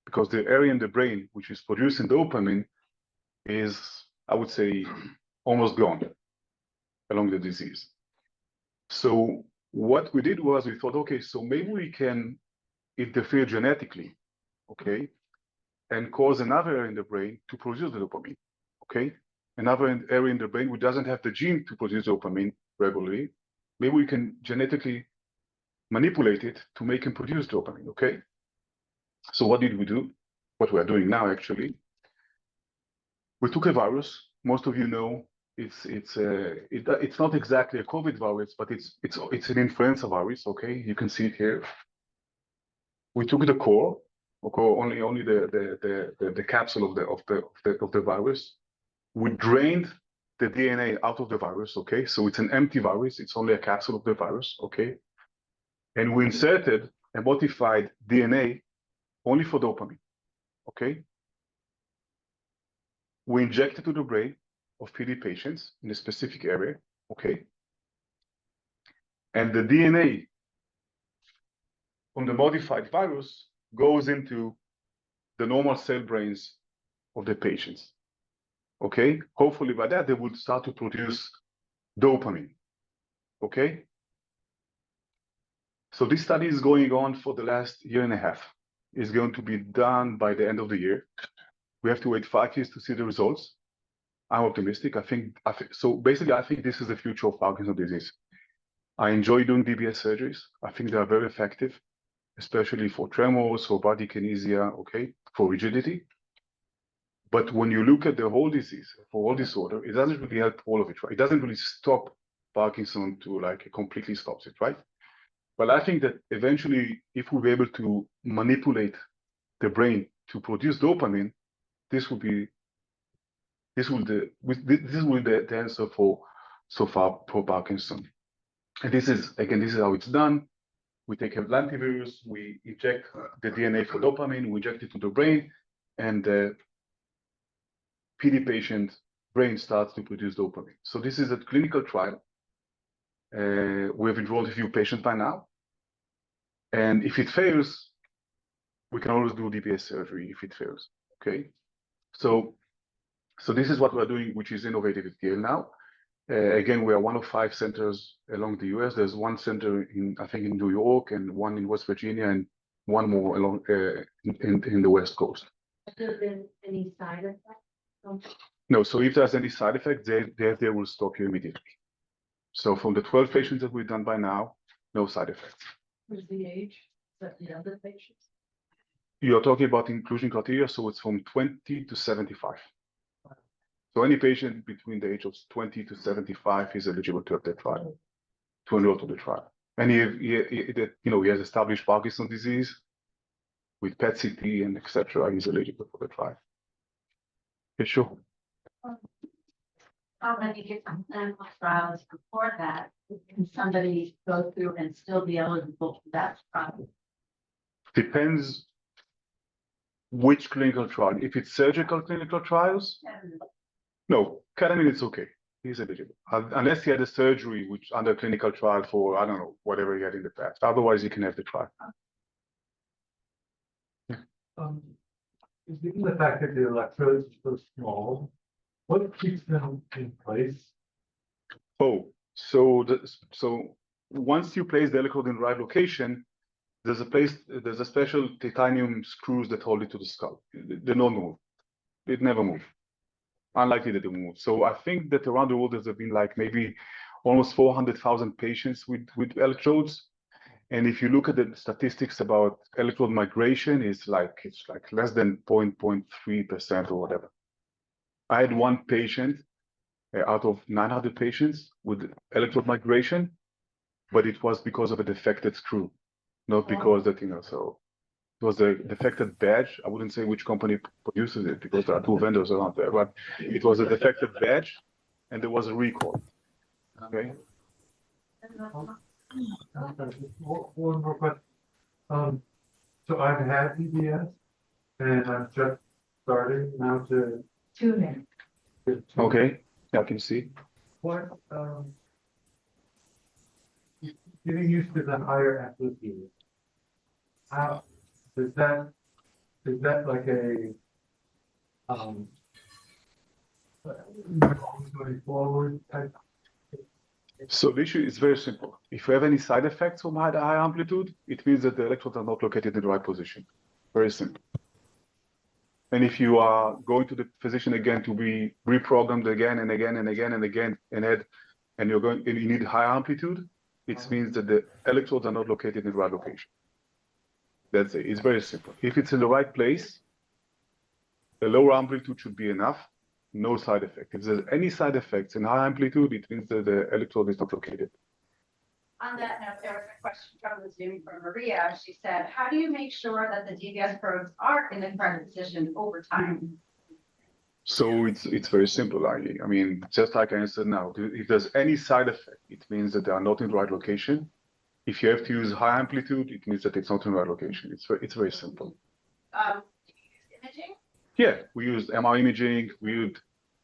Because the area in the brain which is producing dopamine is, I would say, almost gone along the disease. So what we did was we thought, okay, so maybe we can interfere genetically, okay, and cause another area in the brain to produce the dopamine, okay? Another area in the brain which doesn't have the gene to produce dopamine regularly, maybe we can genetically manipulate it to make him produce dopamine, okay? So what did we do? What we are doing now, actually, we took a virus. Most of you know it's not exactly a COVID virus, but it's an influenza virus, okay? You can see it here. We took the core, okay, only the capsule of the virus. We drained the DNA out of the virus, okay? So it's an empty virus, it's only a capsule of the virus, okay? And we inserted a modified DNA only for dopamine, okay? We injected to the brain of PD patients in a specific area, okay? And the DNA from the modified virus goes into the normal cell brains of the patients, okay? Hopefully by that, they would start to produce dopamine, okay? So this study is going on for the last year and a half. It's going to be done by the end of the year. We have to wait 5 years to see the results. I'm optimistic. I think so. Basically, I think this is the future of Parkinson's disease. I enjoy doing DBS surgeries. I think they are very effective, especially for tremors, for body kinesia, okay, for rigidity. But when you look at the whole disease, for all disorder, it doesn't really help all of it, right? It doesn't really stop Parkinson to like completely stops it, right? But I think that eventually, if we'll be able to manipulate the brain to produce dopamine, this will be the answer for so far for Parkinson. And this is how it's done. We take a lentivirus, we inject the DNA for dopamine, we inject it to the brain, and the PD patient brain starts to produce dopamine. So this is a clinical trial. We have enrolled a few patients by now. And if it fails, we can always do DBS surgery if it fails, okay? So this is what we're doing, which is innovative at Yale now. Again, we are one of 5 centers along the US. There's one center I think in New York, and one in West Virginia, and one more along in the West Coast. Have there been any side effects? No, so if there's any side effects, they will stop you immediately. So from the 12 patients that we've done by now, no side effects. What's the age? Is that the other patients? You're talking about inclusion criteria, so it's from 20 to 75. So any patient between the age of 20 to 75 is eligible to have the trial, to enroll to the trial. And he has established Parkinson's disease with PET-CT and etc. He's eligible for the trial. Yeah, sure. How many different clinical trials before that can somebody go through and still be eligible for that trial? Depends which clinical trial. If it's surgical clinical trials, no, ketamine it's okay. He's eligible. Unless he had a surgery which under clinical trial for, I don't know, whatever he had in the past. Otherwise, he can have the trial. Given the fact that the electrodes are so small, what keeps them in place? Oh, so once you place the electrode in the right location, there's a special titanium screws that hold it to the skull. They don't move. It never move. Unlikely that they move. So I think that around the world there's been like maybe almost 400,000 patients with electrodes. And if you look at the statistics about electrode migration, it's like less than 0.3% or whatever. I had one patient out of 900 patients with electrode migration, but it was because of a defected screw, not because that, so it was a defected badge. I wouldn't say which company produces it because there are 2 vendors around there, but it was a defected badge and there was a recall. Okay. One more question. So I've had DBS and I'm just starting now to. Tuning. Okay, yeah, I can see. What, getting used to the higher amplitude. How, is that like a, going forward type? So the issue is very simple. If you have any side effects from high amplitude, it means that the electrodes are not located in the right position. Very simple. And if you are going to the physician again to be reprogrammed again and again and again and again and you need high amplitude, it means that the electrodes are not located in the right location. That's it. It's very simple. If it's in the right place, the lower amplitude should be enough, no side effect. If there's any side effects in high amplitude, it means that the electrode is not located. On that note, there was a question from the Zoom from Maria. She said, how do you make sure that the DBS probes are in the correct position over time? So it's very simple. I mean, just like I answered now, if there's any side effect, it means that they are not in the right location. If you have to use high amplitude, it means that it's not in the right location. It's very simple. Do you use imaging? Yeah, we use MR imaging, we use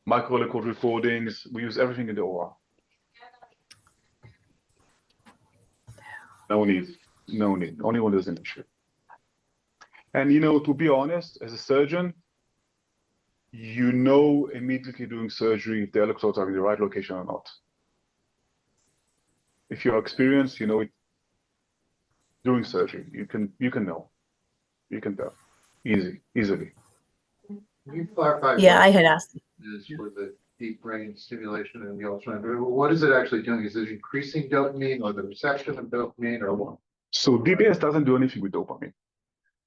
micro electrode recordings, we use everything in the OR. No need. Only when there's an issue. And to be honest, as a surgeon, you know immediately during surgery if the electrodes are in the right location or not. If you're experienced, you know it during surgery. You can know. You can tell. Easily. Can you clarify? Yeah, I had asked. Is for the deep brain stimulation and the alternative. What is it actually doing? Is it increasing dopamine or the reception of dopamine or what? So DBS doesn't do anything with dopamine.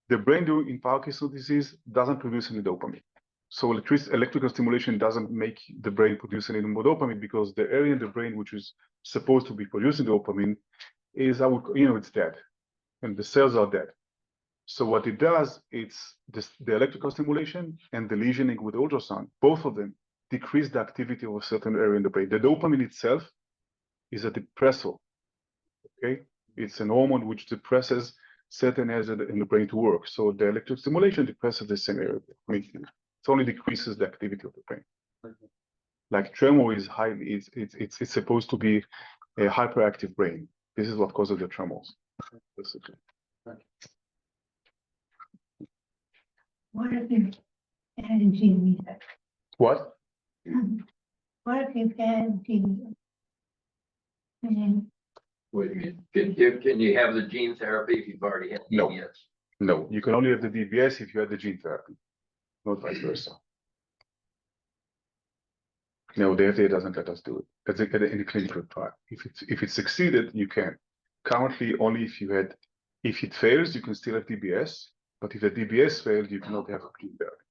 The brain in Parkinson's disease doesn't produce any dopamine. So electrical stimulation doesn't make the brain produce any more dopamine because the area in the brain which is supposed to be producing dopamine is, it's dead, and the cells are dead. So what it does, it's the electrical stimulation and the lesioning with ultrasound, both of them decrease the activity of a certain area in the brain. The dopamine itself is a depressor, okay? It's an hormone which depresses certain areas in the brain to work. So the electrical stimulation depresses the same area. It only decreases the activity of the brain. Like tremor is it's supposed to be a hyperactive brain. This is what causes the tremors, basically. What if you had a gene meter? What? What if you had a gene? And What do you mean? Can you have the gene therapy if you've already had No. DBS? No, you can only have the DBS if you had the gene therapy, not vice versa. No, the FDA doesn't let us do it. That's in a clinical trial. If it succeeded, you can. Currently, only if it fails, you can still have DBS. But if the DBS failed, you cannot have a gene therapy.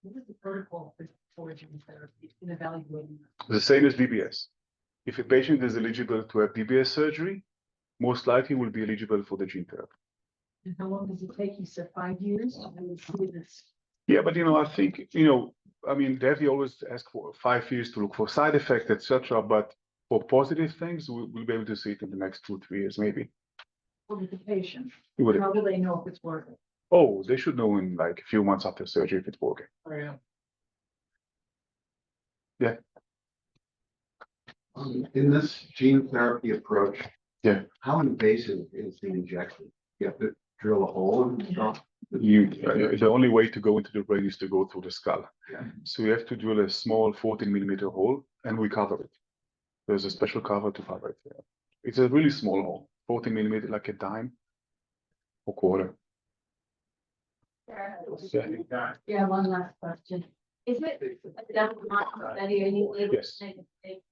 what is the protocol for gene therapy in evaluating? The same as DBS. If a patient is eligible to have DBS surgery, most likely will be eligible for the gene therapy. And how long does it take? You said 5 years? I would see this. Yeah, but I think, I mean, the FDA always ask for 5 years to look for side effects, etc. But for positive things, we'll be able to see it in the next 2-3 years, maybe. What with the patient? Would it- How do they know if it's working? Oh, they should know in like a few months after surgery if it's working. Oh, yeah. Yeah. In this gene therapy approach. Yeah. How invasive is the injection? You have to drill a hole and stuff? The only way to go into the brain is to go through the skull. Yeah. So you have to drill a small 14-millimeter hole, and we cover it. There's a special cover to cover it. Yeah. It's a really small hole, 14 millimeter, like a dime or quarter. Yeah, one last question. Is it a double-blind study? Are you able to Yes. make a mistake?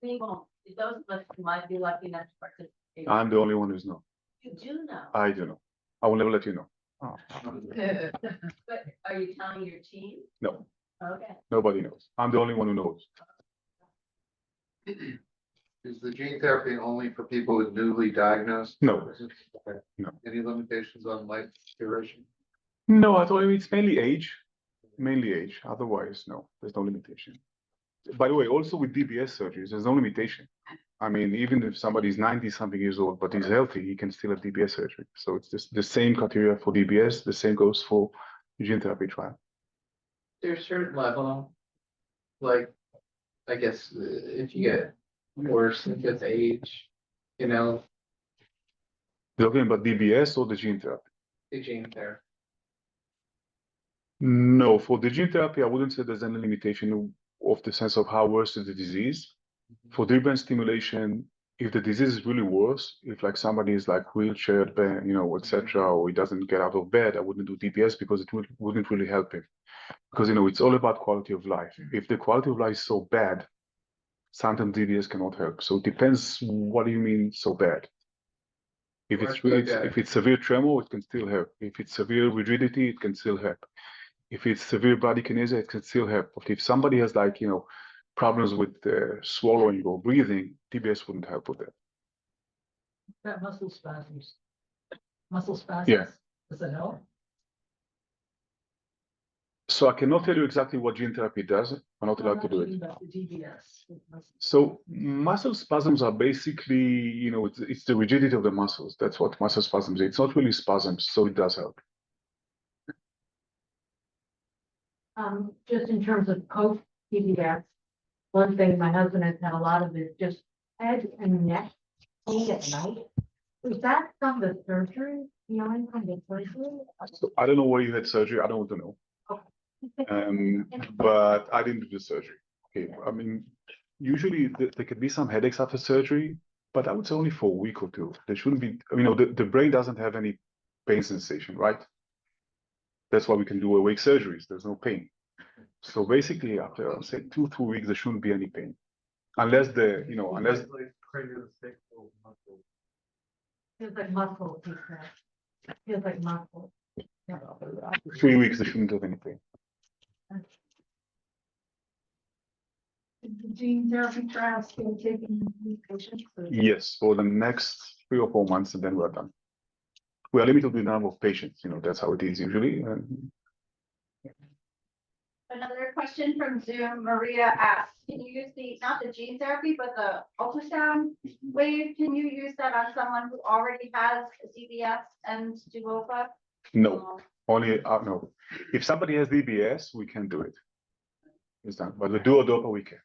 We won't. Those of us who might be lucky enough to participate. I'm the only one who's know. You do know. I do know. I will never let you know. Oh, But are you telling your team? no, Okay. nobody knows. I'm the only one who knows. Is the gene therapy only for people with newly diagnosed? No. Okay. No. Any limitations on life duration? No, I told you it's mainly age. Mainly age. Otherwise, no, there's no limitation. By the way, also with DBS surgeries, there's no limitation. I mean, even if somebody's 90-something years old, but he's healthy, he can still have DBS surgery. So it's just the same criteria for DBS, the same goes for gene therapy trial. There's a certain level, like, I guess, if you get worse with age, You're talking about DBS or the gene therapy? the gene therapy. No, for the gene therapy, I wouldn't say there's any limitation of the sense of how worse is the disease. For deep brain stimulation, if the disease is really worse, if like somebody is like wheelchair, etc., or he doesn't get out of bed, I wouldn't do DBS because it wouldn't really help him. Because it's all about quality of life. If the quality of life is so bad, sometimes DBS cannot help. So it depends what do you mean so bad. If it's really, if it's severe tremor, it can still help. If it's severe rigidity, it can still help. If it's severe bradykinesia, it can still help. But if somebody has like, problems with swallowing or breathing, TBS wouldn't help with that. That muscle spasms. Muscle spasms. Yeah. Does it help? So I cannot tell you exactly what gene therapy does. I'm not allowed to do it. About the DBS. So muscle spasms are basically, it's the rigidity of the muscles. That's what muscle spasms is. It's not really spasms, so it does help. Just in terms of post DBS, one thing my husband has had a lot of is just head and neck pain at night. Is that from the surgery? Any kind of surgery? So I don't know where you had surgery. I don't want to know. But I didn't do the surgery. Okay, I mean, usually there could be some headaches after surgery, but I would say only for a week or two. There shouldn't be, the brain doesn't have any pain sensation, right? That's why we can do awake surgeries. There's no pain. So basically, after say 2-3 weeks, there shouldn't be any pain, unless unless Feels like muscle. Feels like muscle. after 3 weeks, there shouldn't have any pain. The gene therapy trial still taking these patients? Yes, for the next 3 or 4 months, and then we're done. We are limited with the number of patients. That's how it is usually. Another question from Zoom, Maria asks, can you use not the gene therapy, but the ultrasound wave? Can you use that on someone who already has DBS and DUOPA? No, only no. If somebody has DBS, we can do it. It's done, but the duodopa we can.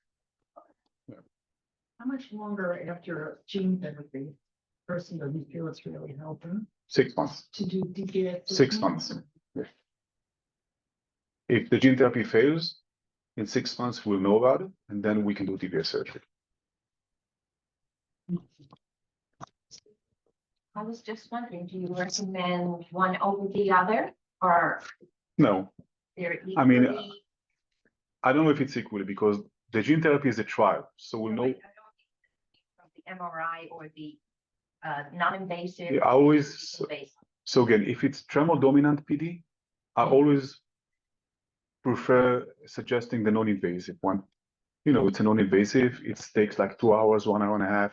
How much longer after gene therapy person does you feel it's really helping 6 months. to do DBS? 6 months. Yeah. If the gene therapy fails, in 6 months we'll know about it, and then we can do DBS surgery. I was just wondering, do you recommend one over the other, or No, they're I mean, equally? I don't know if it's equally because the gene therapy is a trial, so we'll know. From the MRI or the non-invasive. Yeah, I always. invasive. So again, if it's tremor dominant PD, I always prefer suggesting the non-invasive one. It's a non-invasive. It takes like 2 hours, 1 hour and a half.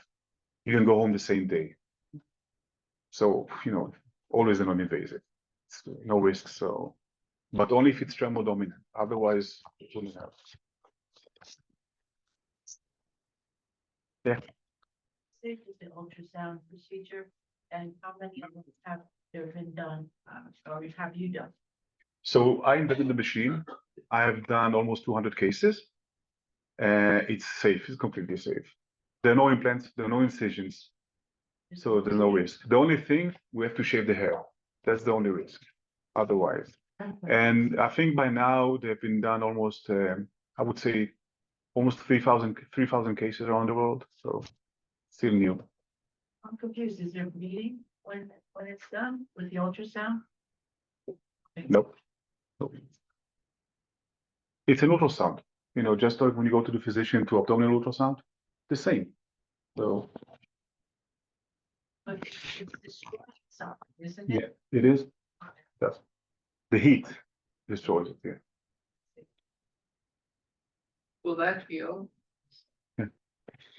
You can go home the same day. So, always a non-invasive. It's no risk. So, but only if it's tremor dominant. Otherwise, it wouldn't help. Yeah. Safe with the ultrasound procedure, and how many of them have there been done, or have you done? So I invented the machine. I have done almost 200 cases. It's safe. It's completely safe. There are no implants. There are no incisions. So there's no risk. The only thing, we have to shave the hair. That's the only risk. Otherwise. And I think by now they've been done almost, I would say, almost 3,000 cases around the world. So still new. I'm confused. Is there bleeding when it's done with the ultrasound? Nope. Nope. It's an ultrasound. Just like when you go to the physician to abdominal ultrasound, the same. So But it's destroying something, isn't it? yeah, it is. Yes. The heat destroys it. Yeah. Will that heal? Yeah.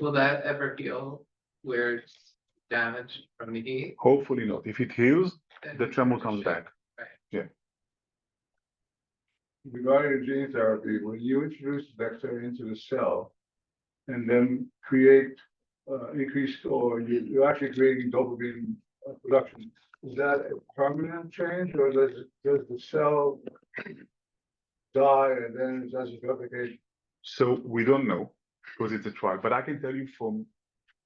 Will that ever heal where it's damaged from the heat? Hopefully not. If it heals, Then the tremor comes back. Right. Yeah. Regarding gene therapy, when you introduce bacteria into the cell and then create increased, or you're actually creating dopamine production, is that a permanent change, or does the cell die and then it doesn't replicate? So we don't know because it's a trial, but I can tell you from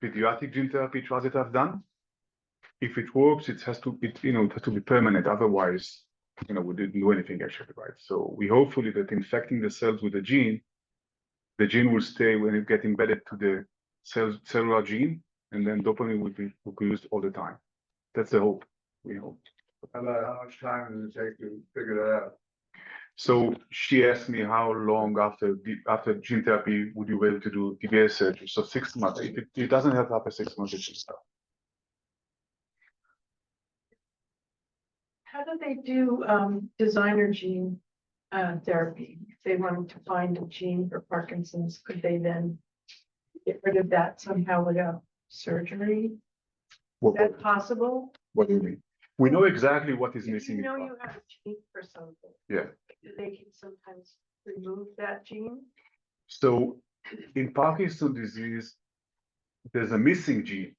pediatric gene therapy trials that I've done, if it works, it has to be permanent. Otherwise, we didn't do anything actually, right? So we hopefully that infecting the cells with the gene will stay when it gets embedded to the cellular gene, and then dopamine will be used all the time. That's the hope. We hope. How much time does it take to figure that out? So she asked me how long after gene therapy would you be able to do DBS surgery? So 6 months. If it doesn't help after 6 months, it should stop. How do they do designer gene therapy? If they wanted to find a gene for Parkinson's, could they then get rid of that somehow without surgery? Is What, that possible? what do you mean? We know exactly what is If missing. you in know Parkinson's. you have a gene for something. Yeah. They can sometimes remove that gene. So in Parkinson's disease, there's a missing gene.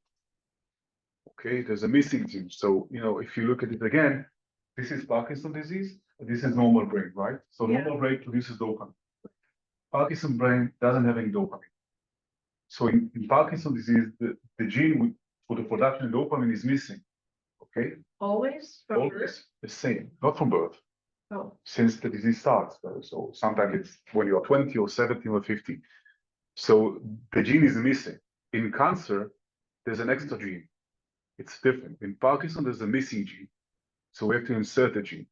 Okay, there's a missing gene. So, if you look at it again, this is Parkinson's disease, this is normal brain, right? So Yeah. normal brain produces dopamine. Parkinson's brain doesn't have any dopamine. So in Parkinson's disease, the gene for the production of dopamine is missing. Okay, Always from birth? always the same, not from birth, Oh, since the disease starts. So sometimes it's when you're 20 or 70 or 50. So the gene is missing. In cancer, there's an extra gene. It's different. In Parkinson, there's a missing gene. So we have to insert the gene.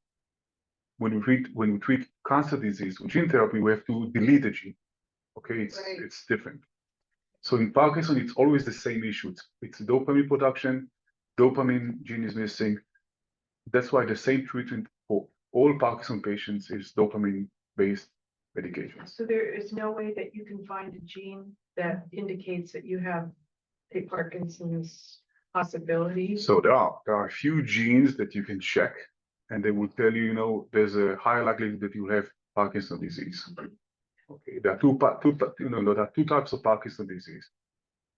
When we treat cancer disease with gene therapy, we have to delete the gene. Okay, it's different. So in Parkinson, it's always the same issue. It's dopamine production, dopamine gene is missing. That's why the same treatment for all Parkinson patients is dopamine-based medications. so there is no way that you can find a gene that indicates that you have a Parkinson's possibility? So there are a few genes that you can check, and they will tell you, there's a higher likelihood that you have Parkinson's disease. Okay, there are there are two types of Parkinson's disease.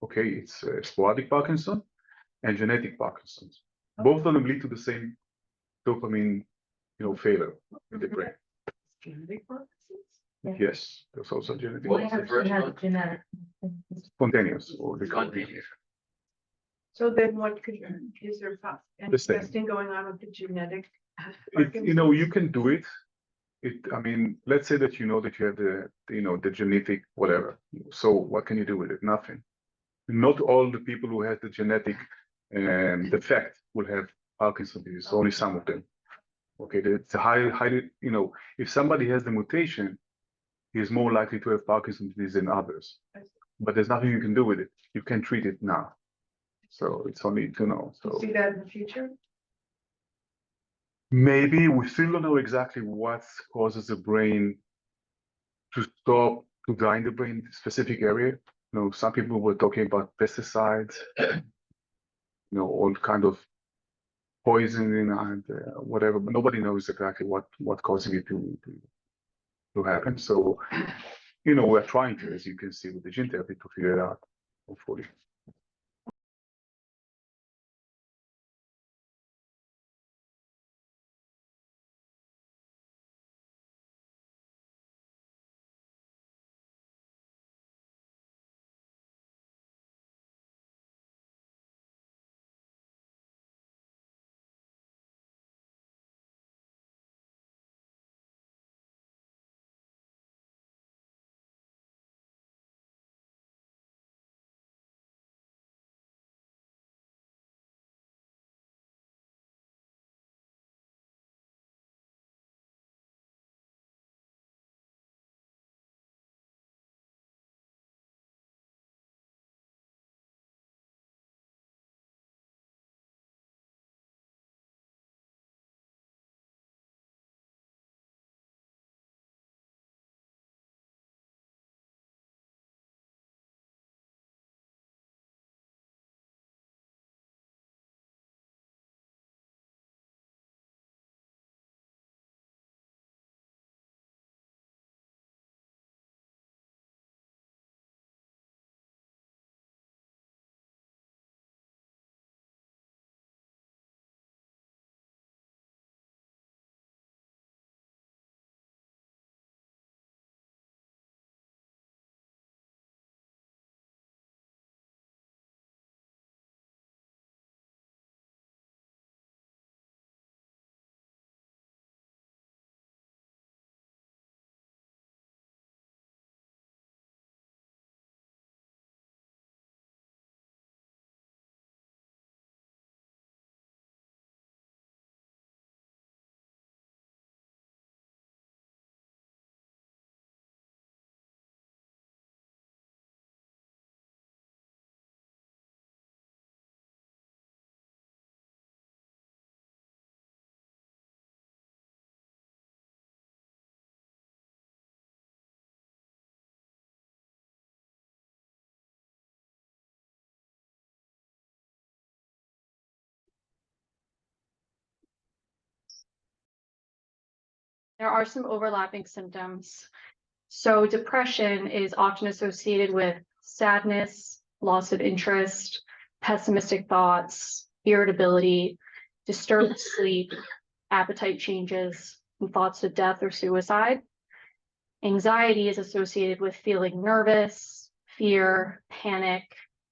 Okay, it's sporadic Parkinson and genetic Parkinson's. Both of them lead to the same dopamine, failure in the brain. Genetic Parkinson's? Yeah. Yes, there's also genetic. What was the first one? Genetic. Spontaneous, or they can't be. So then what is there any The same. testing going on with the genetic? You can do it. I mean, let's say that you know that you have the genetic whatever. So what can you do with it? Nothing. Not all the people who have the genetic defect will have Parkinson's disease. Only some of them. Okay, it's a highly, if somebody has the mutation, he is more likely to have Parkinson's disease than others. But there's nothing you can do with it. You can treat it now. So it's only to know. So See that in the future? maybe we still don't know exactly what causes the brain to stop to die in the brain specific area. Some people were talking about pesticides, all kind of poisoning and whatever, but nobody knows exactly what causing it to happen. So, we're trying to, as you can see with the gene therapy, to figure it out, hopefully. there are some overlapping symptoms. So depression is often associated with sadness, loss of interest, pessimistic thoughts, irritability, disturbed sleep, appetite changes, and thoughts of death or suicide. Anxiety is associated with feeling nervous, fear, panic,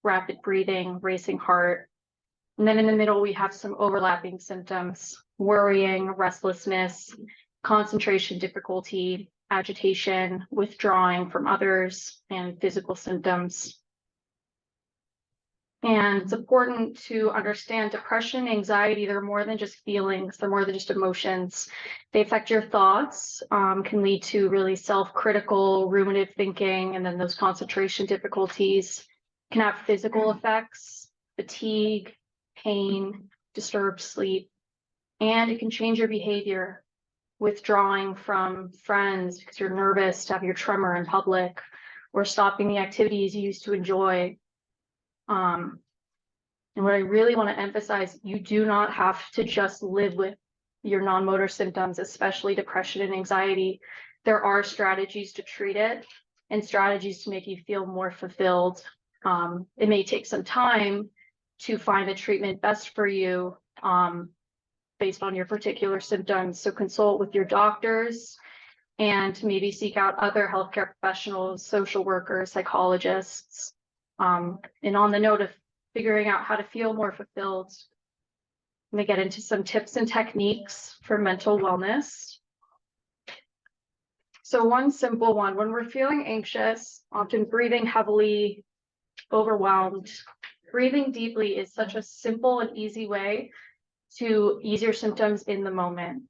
rapid breathing, racing heart. And then in the middle, we have some overlapping symptoms: worrying, restlessness, concentration difficulty, agitation, withdrawing from others, and physical symptoms. And it's important to understand depression, anxiety, they're more than just feelings, they're more than just emotions. They affect your thoughts, can lead to really self-critical, ruminative thinking, and then those concentration difficulties can have physical effects, fatigue, pain, disturbed sleep, and it can change your behavior, withdrawing from friends because you're nervous to have your tremor in public, or stopping the activities you used to enjoy. And what I really want to emphasize, you do not have to just live with your non-motor symptoms, especially depression and anxiety. There are strategies to treat it and strategies to make you feel more fulfilled. It may take some time to find a treatment best for you based on your particular symptoms. So consult with your doctors and maybe seek out other healthcare professionals, social workers, psychologists. And on the note of figuring out how to feel more fulfilled, I'm gonna get into some tips and techniques for mental wellness. So one simple one, when we're feeling anxious, often breathing heavily, overwhelmed, breathing deeply is such a simple and easy way to ease your symptoms in the moment.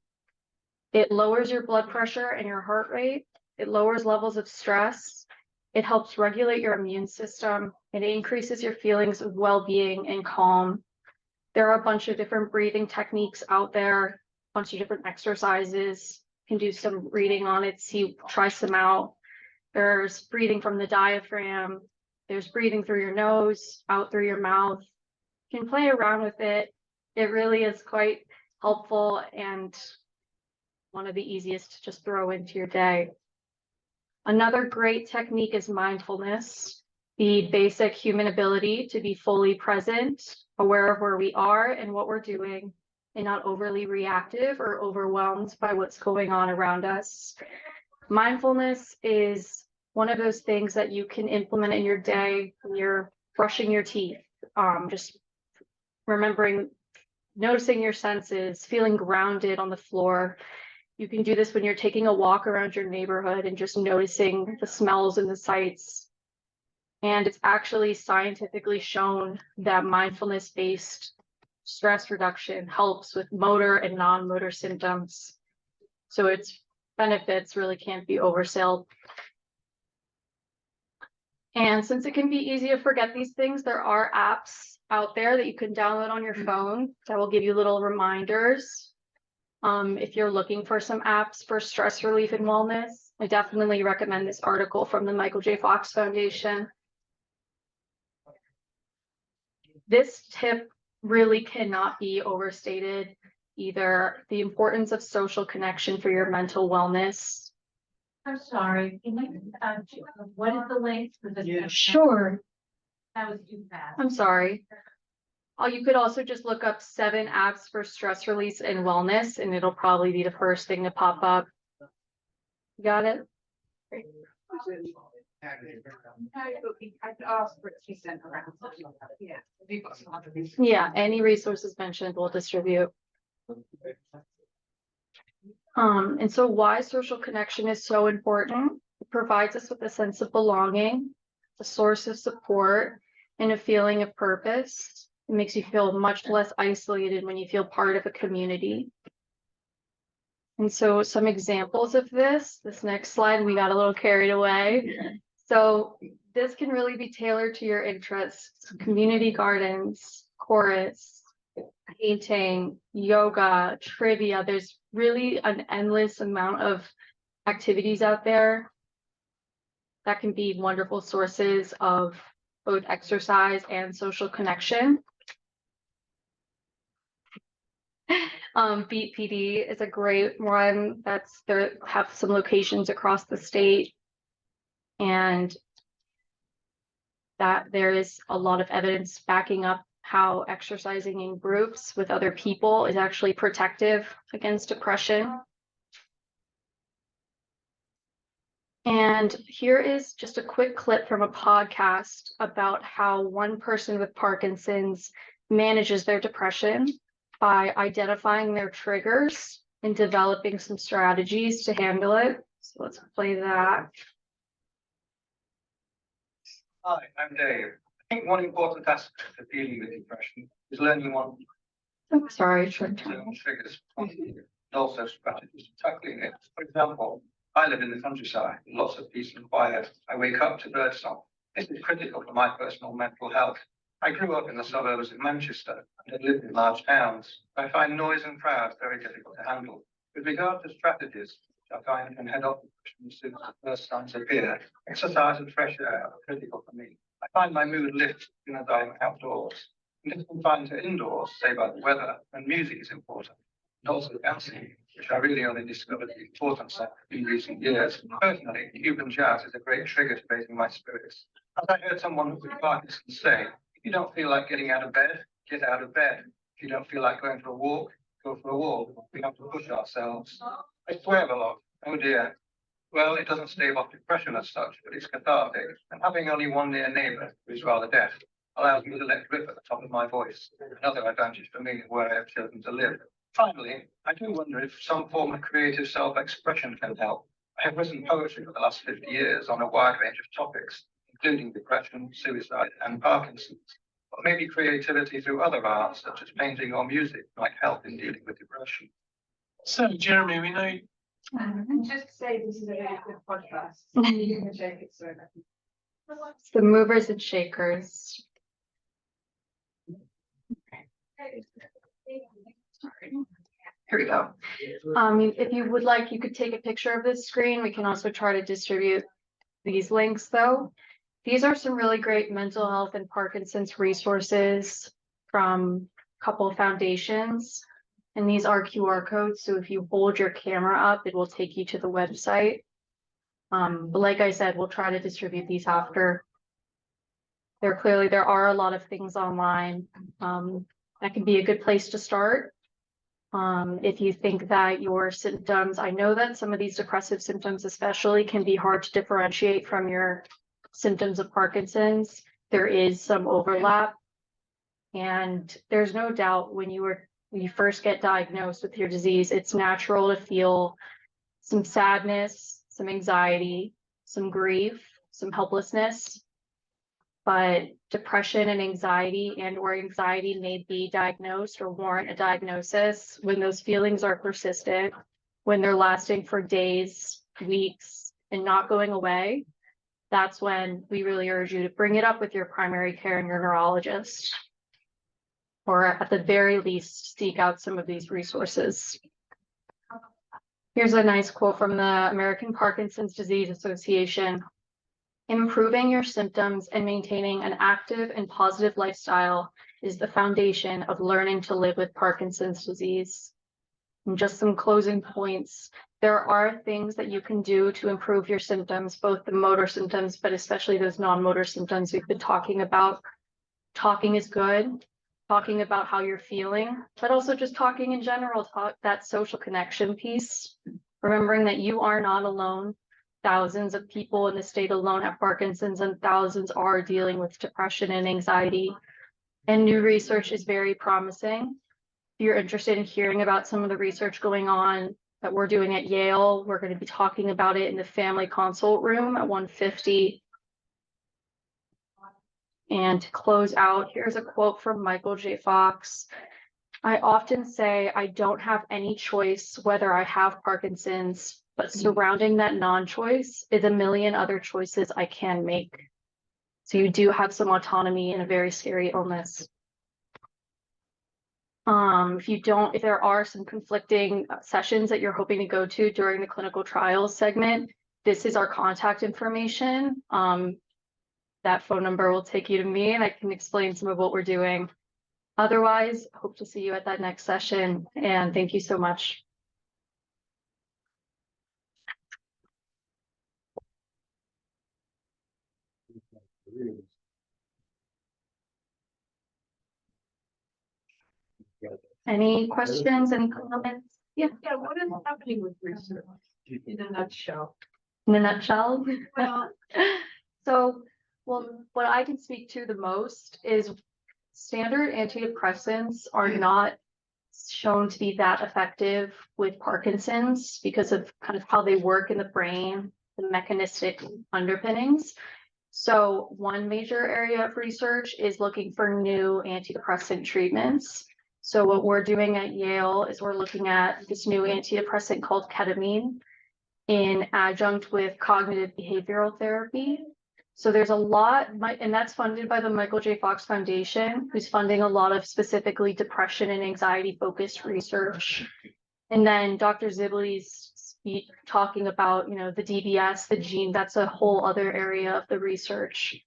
It lowers your blood pressure and your heart rate. It lowers levels of stress. It helps regulate your immune system. It increases your feelings of well-being and calm. There are a bunch of different breathing techniques out there, a bunch of different exercises. You can do some reading on it, try some out. There's breathing from the diaphragm. There's breathing through your nose, out through your mouth. You can play around with it. It really is quite helpful and one of the easiest to just throw into your day. Another great technique is mindfulness, the basic human ability to be fully present, aware of where we are and what we're doing, and not overly reactive or overwhelmed by what's going on around us. Mindfulness is one of those things that you can implement in your day when you're brushing your teeth, just remembering, noticing your senses, feeling grounded on the floor. You can do this when you're taking a walk around your neighborhood and just noticing the smells and the sights. And it's actually scientifically shown that mindfulness-based stress reduction helps with motor and non-motor symptoms. So its benefits really can't be oversold. And since it can be easy to forget these things, there are apps out there that you can download on your phone that will give you little reminders. If you're looking for some apps for stress relief and wellness, I definitely recommend this article from the Michael J. Fox Foundation. This tip really cannot be overstated either. The importance of social connection for your mental wellness. I'm sorry, can you, what is the link for the? Yeah, sure. That was too fast. I'm sorry. You could also just look up 7 apps for stress release and wellness, and it'll probably be the first thing to pop up. Got it? Great. Yeah, any resources mentioned we'll distribute. And so why social connection is so important? It provides us with a sense of belonging, a source of support, and a feeling of purpose. It makes you feel much less isolated when you feel part of a community. And so some examples of this next slide, we got a little carried away. So this can really be tailored to your interests: community gardens, chorus, painting, yoga, trivia. There's really an endless amount of activities out there that can be wonderful sources of both exercise and social connection. Beat PD is a great one. There have some locations across the state. And that there is a lot of evidence backing up how exercising in groups with other people is actually protective against depression. And here is just a quick clip from a podcast about how one person with Parkinson's manages their depression by identifying their triggers and developing some strategies to handle it. So let's play that. Hi, I'm Dave. I think one important aspect of dealing with depression is learning what Oh, sorry, short triggers and also strategies for tackling it. For example, I live in the countryside, with lots of peace and quiet. I wake up to birdsong. This is critical for my personal mental health. I grew up in the suburbs of Manchester and have lived in large towns. I find noise and crowds very difficult to handle. With regard to strategies, which I find can head off depression as soon as the first signs appear, exercise and fresh air are critical for me. I find my mood lifts as I'm outdoors. And if confined to indoors, say by the weather, and music is important. And also dancing, which I really only discovered the importance of in recent years. Personally, Cuban jazz is a great trigger to raising my spirits. As I heard someone with Parkinson say, if you don't feel like getting out of bed, get out of bed. If you don't feel like going for a walk, go for a walk. We have to push ourselves. I swear a lot. Oh dear. Well, it doesn't stave off depression as such, but it's cathartic. And having only one near neighbour who is rather deaf allows me to let rip at the top of my voice. Another advantage for me where I have chosen to live. Finally, I do wonder if some form of creative self-expression can help. I have written poetry for the last 50 years on a wide range of topics, including depression, suicide, and Parkinson's. But maybe creativity through other arts, such as painting or music, might help in dealing with depression. So, Jeremy, we know. Just say this is a very good podcast. You can check it, so. It's the movers and shakers. Here we go. If you would like, you could take a picture of this screen. We can also try to distribute these links though. These are some really great mental health and Parkinson's resources from a couple of foundations. And these are QR codes. So if you hold your camera up, it will take you to the website. But like I said, we'll try to distribute these after. There are a lot of things online. That can be a good place to start. If you think that your symptoms, I know that some of these depressive symptoms especially can be hard to differentiate from your symptoms of Parkinson's. There is some overlap. And there's no doubt when you first get diagnosed with your disease, it's natural to feel some sadness, some anxiety, some grief, some helplessness. But depression and anxiety or anxiety may be diagnosed or warrant a diagnosis when those feelings are persistent, when they're lasting for days, weeks, and not going away. That's when we really urge you to bring it up with your primary care and your neurologist. Or at the very least, seek out some of these resources. Here's a nice quote from the American Parkinson's Disease Association. Improving your symptoms and maintaining an active and positive lifestyle is the foundation of learning to live with Parkinson's disease. And just some closing points. There are things that you can do to improve your symptoms, both the motor symptoms, but especially those non-motor symptoms we've been talking about. Talking is good. Talking about how you're feeling, but also just talking in general, that social connection piece. Remembering that you are not alone. Thousands of people in the state alone have Parkinson's and thousands are dealing with depression and anxiety. And new research is very promising. If you're interested in hearing about some of the research going on that we're doing at Yale, we're going to be talking about it in the family consult room at 150. And to close out, here's a quote from Michael J. Fox. I often say I don't have any choice whether I have Parkinson's, but surrounding that non-choice is a million other choices I can make. So you do have some autonomy in a very scary illness. If there are some conflicting sessions that you're hoping to go to during the clinical trials segment, this is our contact information. That phone number will take you to me and I can explain some of what we're doing. Otherwise, hope to see you at that next session, and thank you so much. Any questions, any comments? Yeah, Yeah, what is happening with research in a nutshell? in a nutshell. Well, So, well, what I can speak to the most is standard antidepressants are not shown to be that effective with Parkinson's because of kind of how they work in the brain, the mechanistic underpinnings. So one major area of research is looking for new antidepressant treatments. So what we're doing at Yale is we're looking at this new antidepressant called ketamine in adjunct with cognitive behavioral therapy. So there's a lot, and that's funded by the Michael J. Fox Foundation, who's funding a lot of specifically depression and anxiety focused research. And then Dr. Zibley's talking about, you know, the DBS, the gene, that's a whole other area of the research.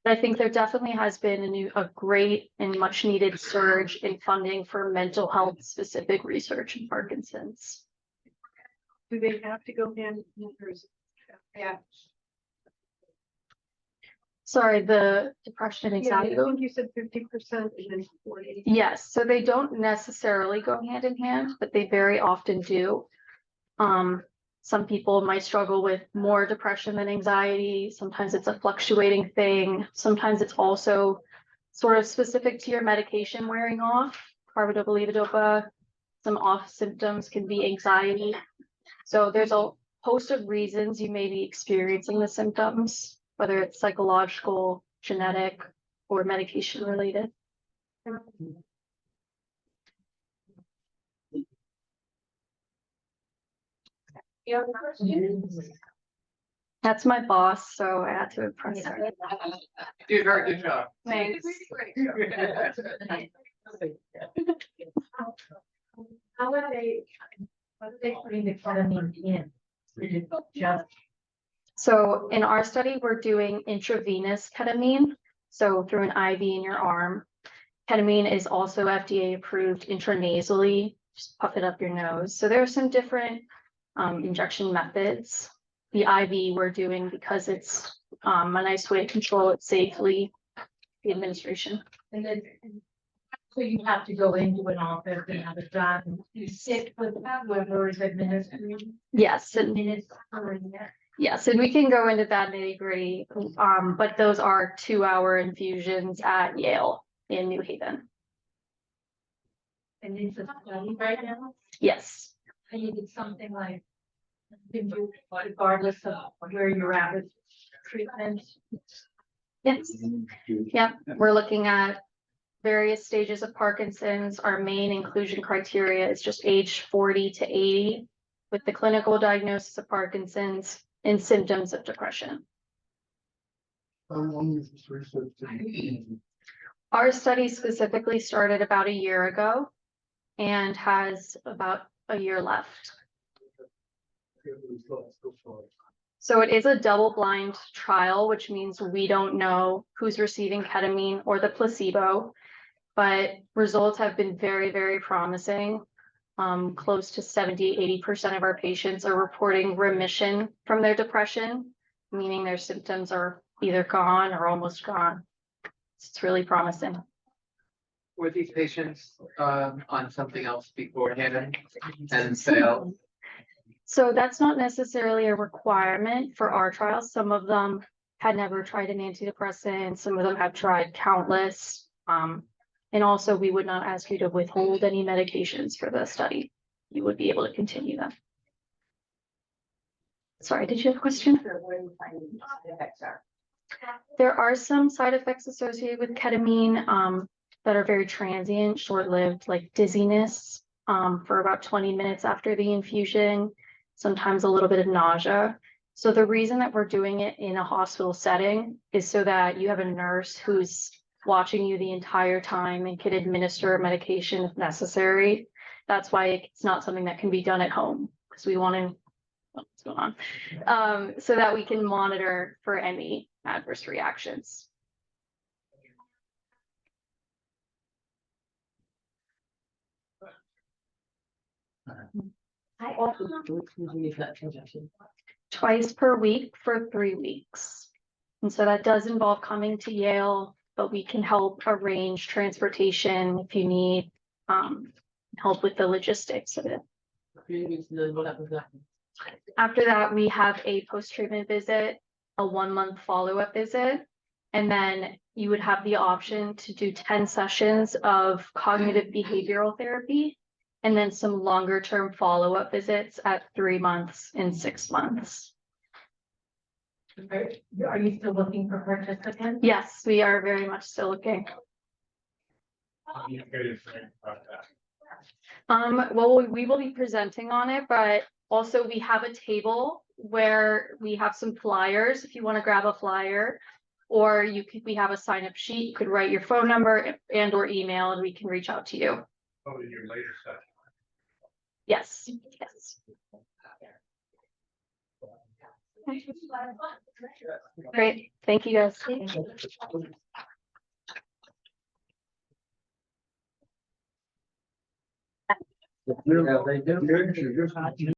But I think there definitely has been a great and much needed surge in funding for mental health specific research in Parkinson's. do they have to go hand in hand? Yeah. Sorry, the depression and Yeah, I anxiety. think you said 50% and then 40. Yes, so they don't necessarily go hand in hand, but they very often do. Some people might struggle with more depression than anxiety. Sometimes it's a fluctuating thing. Sometimes it's also sort of specific to your medication wearing off. Carbidopa, levodopa. Some off symptoms can be anxiety. So there's a host of reasons you may be experiencing the symptoms, whether it's psychological, genetic, or medication related. You have a question? That's my boss, so I had to impress her. You did a very good job. Thanks. How are they, what are they putting the ketamine in? Is it just So in our study, we're doing intravenous ketamine, so through an IV in your arm. Ketamine is also FDA approved intranasally, just puff it up your nose. So there are some different injection methods. The IV we're doing because it's a nice way to control it safely, the administration. and then so you have to go into an office and have a job and you sit with whoever is administering Yes, and minutes. yes, and we can go into that nitty gritty, but those are 2-hour infusions at Yale in New Haven. And it's a study right now, Yes, and you did something like, regardless of where you're at with treatment. yes, yeah, we're looking at various stages of Parkinson's. Our main inclusion criteria is just age 40 to 80 with the clinical diagnosis of Parkinson's and symptoms of depression. How long is this research? Our study specifically started about a year ago and has about a year left. So it is a double-blind trial, which means we don't know who's receiving ketamine or the placebo, but results have been very, very promising. Close to 70–80% of our patients are reporting remission from their depression, meaning their symptoms are either gone or almost gone. It's really promising. Were these patients on something else beforehand and failed? So that's not necessarily a requirement for our trials. Some of them had never tried an antidepressant. Some of them have tried countless. And also we would not ask you to withhold any medications for the study. You would be able to continue them. Sorry, did you have a question? There are some side effects associated with ketamine that are very transient, short-lived, like dizziness for about 20 minutes after the infusion, sometimes a little bit of nausea. So the reason that we're doing it in a hospital setting is so that you have a nurse who's watching you the entire time and can administer medication if necessary. That's why it's not something that can be done at home, because we want to, what's going on, so that we can monitor for any adverse reactions. I also. Twice per week for 3 weeks. And so that does involve coming to Yale, but we can help arrange transportation if you need help with the logistics of it. After that, we have a post-treatment visit, a 1-month follow-up visit, and then you would have the option to do 10 sessions of cognitive behavioral therapy, and then some longer-term follow-up visits at 3 months and 6 months. Are you still looking for participants? Yes, we are very much still looking. Well, we will be presenting on it, but also we have a table where we have some flyers if you want to grab a flyer, or we have a sign-up sheet. You could write your phone number and or email, and we can reach out to you. Oh, in your later session. Yes, yes. Great, thank you guys. Yeah, they do.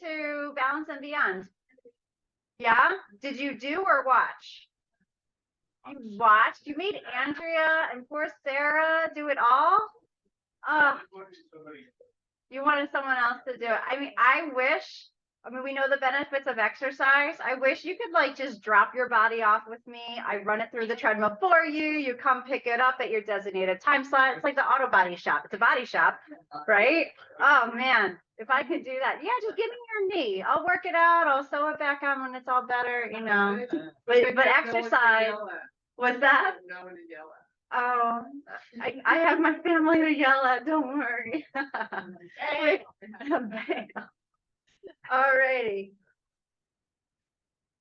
To Balance and Beyond. Yeah, did you do or watch? You watched, you made Andrea and poor Sarah do it all? You wanted someone else to do it. I mean, we know the benefits of exercise. I wish you could like just drop your body off with me. I run it through the treadmill for you. You come pick it up at your designated time slot. It's like the auto body shop. It's a body shop, right? Oh man, if I could do that. Yeah, just give me your knee. I'll work it out. I'll sew it back on when it's all better, you know. But exercise. What's that? Oh, I have my family to yell at, don't worry. Alrighty.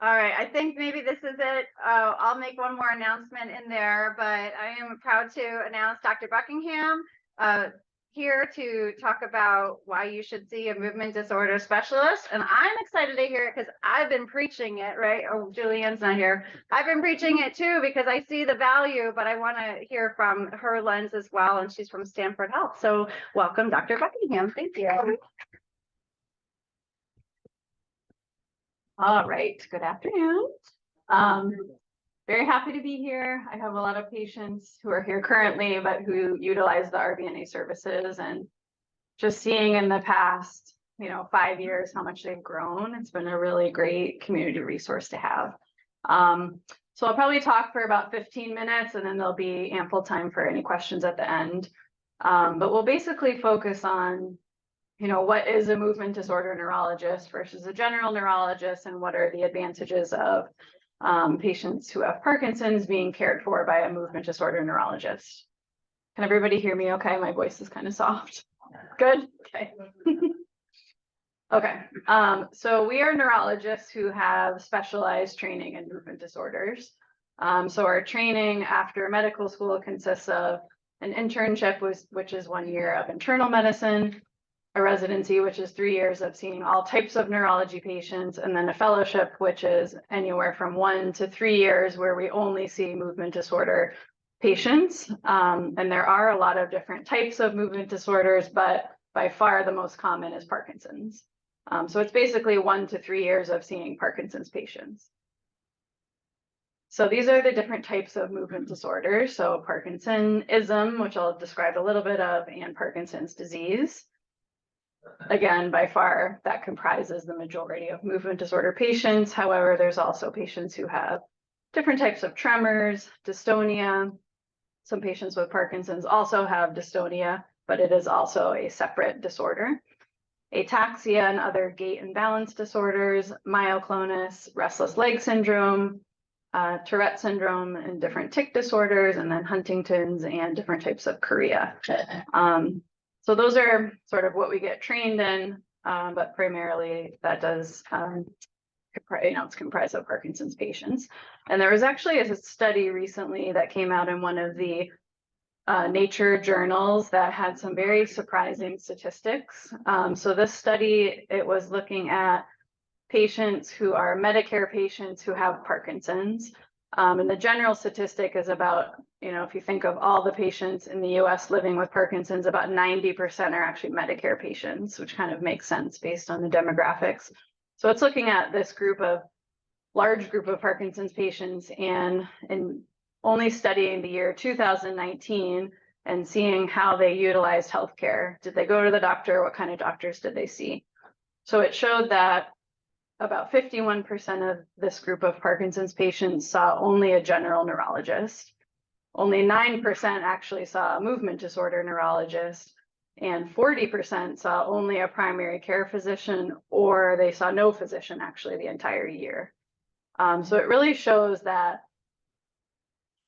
All right, I think maybe this is it. I'll make one more announcement in there, but I am proud to announce Dr. Buckingham here to talk about why you should see a movement disorder specialist. And I'm excited to hear it because I've been preaching it, right? Oh, Julianne's not here. I've been preaching it too because I see the value, but I want to hear from her lens as well. And she's from Stanford Health. So welcome, Dr. Buckingham. Thank you. All right, good afternoon. Very happy to be here. I have a lot of patients who are here currently, but who utilize the RVNA services, and just seeing in the past, 5 years, how much they've grown. It's been a really great community resource to have. So I'll probably talk for about 15 minutes and then there'll be ample time for any questions at the end. But we'll basically focus on what is a movement disorder neurologist versus a general neurologist, and what are the advantages of patients who have Parkinson's being cared for by a movement disorder neurologist. Can everybody hear me okay? My voice is kind of soft. Good? Okay. Okay. So we are neurologists who have specialized training in movement disorders. So our training after medical school consists of an internship, which is 1 year of internal medicine, a residency, which is 3 years of seeing all types of neurology patients, and then a fellowship, which is anywhere from 1 to 3 years where we only see movement disorder patients. And there are a lot of different types of movement disorders, but by far the most common is Parkinson's. So it's basically 1 to 3 years of seeing Parkinson's patients. So these are the different types of movement disorders. So Parkinsonism, which I'll describe a little bit of, and Parkinson's disease. Again, by far, that comprises the majority of movement disorder patients. However, there's also patients who have different types of tremors, dystonia. Some patients with Parkinson's also have dystonia, but it is also a separate disorder. ataxia and other gait and balance disorders, myoclonus, restless leg syndrome, Tourette syndrome and different tic disorders, and then Huntington's and different types of chorea. So those are sort of what we get trained in, but primarily that does, it's comprised of Parkinson's patients. And there was actually a study recently that came out in one of the Nature journals that had some very surprising statistics. So this study, it was looking at patients who are Medicare patients who have Parkinson's. And the general statistic is about, if you think of all the patients in the US living with Parkinson's, about 90% are actually Medicare patients, which kind of makes sense based on the demographics. So it's looking at this large group of Parkinson's patients and only studying the year 2019 and seeing how they utilized healthcare. Did they go to the doctor? What kind of doctors did they see? So it showed that about 51% of this group of Parkinson's patients saw only a general neurologist. Only 9% actually saw a movement disorder neurologist, and 40% saw only a primary care physician, or they saw no physician actually the entire year. So it really shows that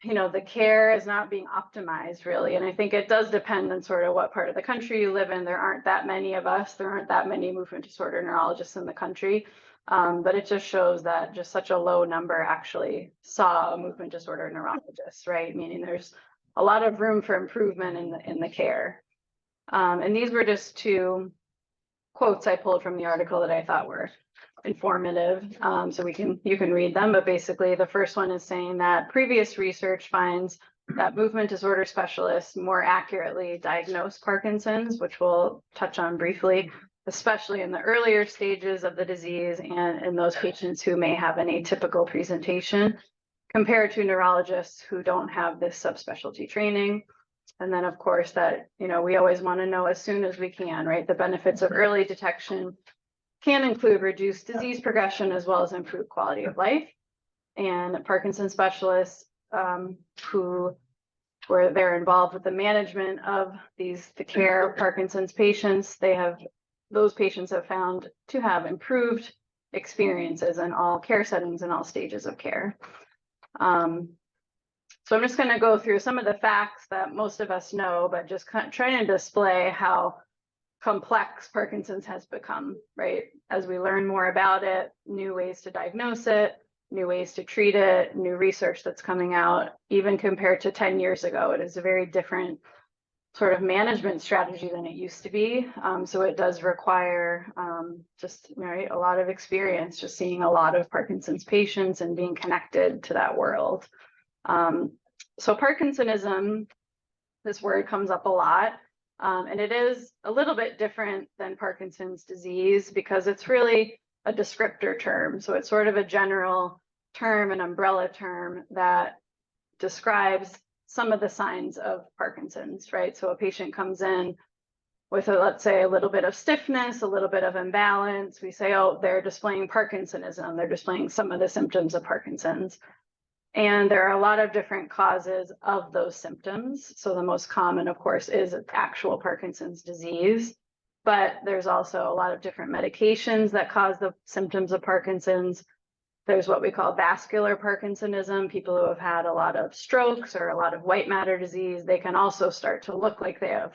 the care is not being optimized really. And I think it does depend on sort of what part of the country you live in. There aren't that many of us. There aren't that many movement disorder neurologists in the country. But it just shows that just such a low number actually saw a movement disorder neurologist, right? Meaning there's a lot of room for improvement in the care. And these were just two quotes I pulled from the article that I thought were informative. So you can read them, but basically the first one is saying that previous research finds that movement disorder specialists more accurately diagnose Parkinson's, which we'll touch on briefly, especially in the earlier stages of the disease and in those patients who may have an atypical presentation, compared to neurologists who don't have this subspecialty training. And then of course that, we always want to know as soon as we can, right? The benefits of early detection can include reduced disease progression as well as improved quality of life. And Parkinson's specialists they're involved with the management of the care of Parkinson's patients, those patients have found to have improved experiences in all care settings and all stages of care. So I'm just going to go through some of the facts that most of us know, but just trying to display how complex Parkinson's has become, right? As we learn more about it, new ways to diagnose it, new ways to treat it, new research that's coming out, even compared to 10 years ago, it is a very different sort of management strategy than it used to be. So it does require a lot of experience, just seeing a lot of Parkinson's patients and being connected to that world. So Parkinsonism, this word comes up a lot. And it is a little bit different than Parkinson's disease because it's really a descriptor term. So it's sort of a general term, an umbrella term that describes some of the signs of Parkinson's, right? So a patient comes in with, let's say, a little bit of stiffness, a little bit of imbalance. We say, oh, they're displaying Parkinsonism. They're displaying some of the symptoms of Parkinson's. And there are a lot of different causes of those symptoms. So the most common, of course, is actual Parkinson's disease. But there's also a lot of different medications that cause the symptoms of Parkinson's. There's what we call vascular Parkinsonism. People who have had a lot of strokes or a lot of white matter disease, they can also start to look like they have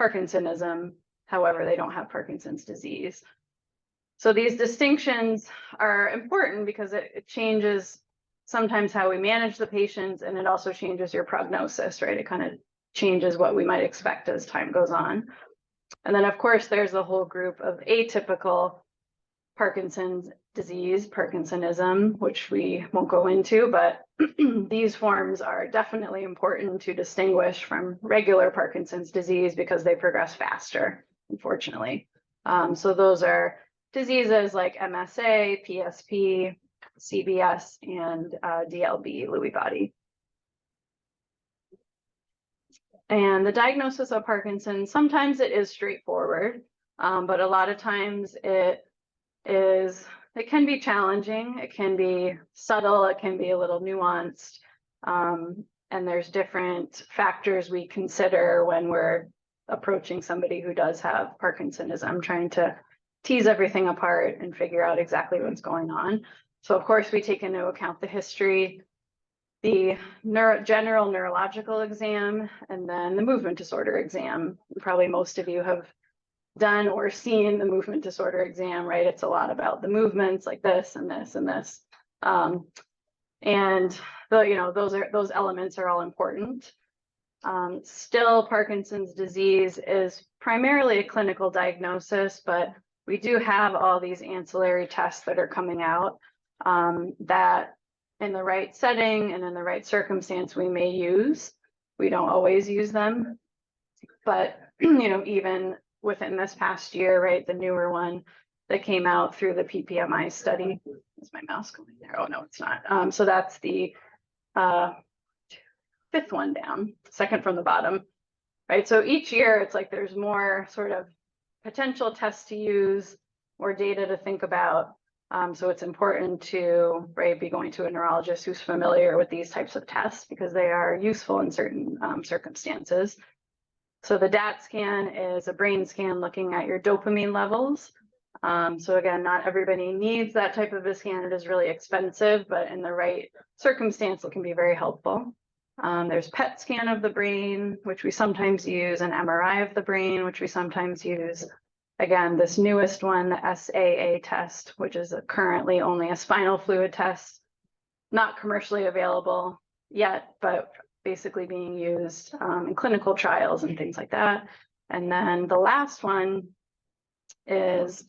Parkinsonism. However, they don't have Parkinson's disease. So these distinctions are important because it changes sometimes how we manage the patients, and it also changes your prognosis, right? It kind of changes what we might expect as time goes on. And then, of course, there's a whole group of atypical Parkinson's disease, Parkinsonism, which we won't go into, but these forms are definitely important to distinguish from regular Parkinson's disease because they progress faster, unfortunately. So those are diseases like MSA, PSP, CBS, and DLB, Lewy body. And the diagnosis of Parkinson's, sometimes it is straightforward, but a lot of times it can be challenging. It can be subtle. It can be a little nuanced. And there's different factors we consider when we're approaching somebody who does have Parkinsonism, trying to tease everything apart and figure out exactly what's going on. So of course, we take into account the history, the general neurological exam, and then the movement disorder exam. Probably most of you have done or seen the movement disorder exam, right? It's a lot about the movements like this and this and this. And those elements are all important. Still, Parkinson's disease is primarily a clinical diagnosis, but we do have all these ancillary tests that are coming out that in the right setting and in the right circumstance we may use. We don't always use them, but even within this past year, right, the newer one that came out through the PPMI study. Is my mouse going there? Oh no, it's not. So that's the fifth one down, second from the bottom, right? So each year it's like there's more sort of potential tests to use, more data to think about. So it's important to, right, be going to a neurologist who's familiar with these types of tests because they are useful in certain circumstances. So the DAT scan is a brain scan looking at your dopamine levels. So again, not everybody needs that type of a scan. It is really expensive, but in the right circumstance, it can be very helpful. There's PET scan of the brain, which we sometimes use, an MRI of the brain, which we sometimes use. Again, this newest one, the SAA test, which is currently only a spinal fluid test, not commercially available yet, but basically being used in clinical trials and things like that. And then the last one is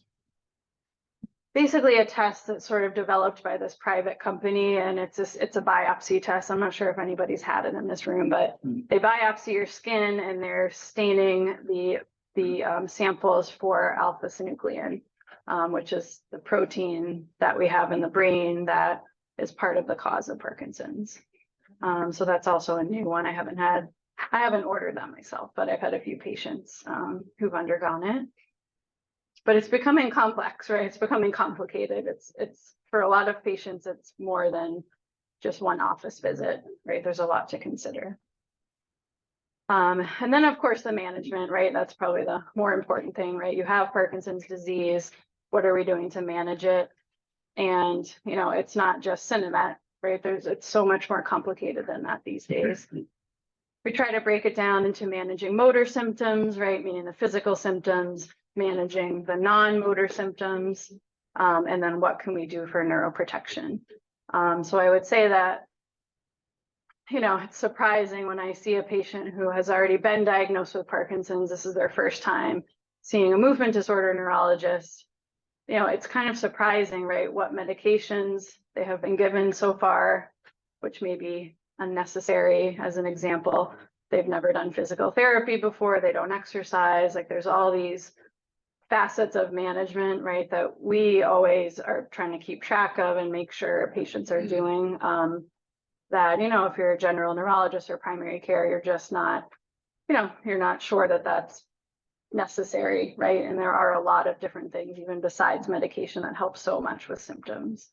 basically a test that's sort of developed by this private company, and it's a biopsy test. I'm not sure if anybody's had it in this room, but they biopsy your skin and they're staining the samples for alpha-synuclein, which is the protein that we have in the brain that is part of the cause of Parkinson's. So that's also a new one. I haven't ordered that myself, but I've had a few patients who've undergone it. But it's becoming complex, right? It's becoming complicated. It's for a lot of patients, it's more than just one office visit, right? There's a lot to consider. And then of course the management, right? That's probably the more important thing, right? You have Parkinson's disease. What are we doing to manage it? And, it's not just Cinemet, right? It's so much more complicated than that these days. We try to break it down into managing motor symptoms, right? Meaning the physical symptoms, managing the non-motor symptoms, and then what can we do for neuroprotection? So I would say that, it's surprising when I see a patient who has already been diagnosed with Parkinson's, this is their first time seeing a movement disorder neurologist. It's kind of surprising, right, what medications they have been given so far, which may be unnecessary. As an example, they've never done physical therapy before, they don't exercise, like there's all these facets of management, right, that we always are trying to keep track of and make sure patients are doing. That, if you're a general neurologist or primary care, you're just not, you're not sure that that's necessary, right? And there are a lot of different things, even besides medication, that help so much with symptoms.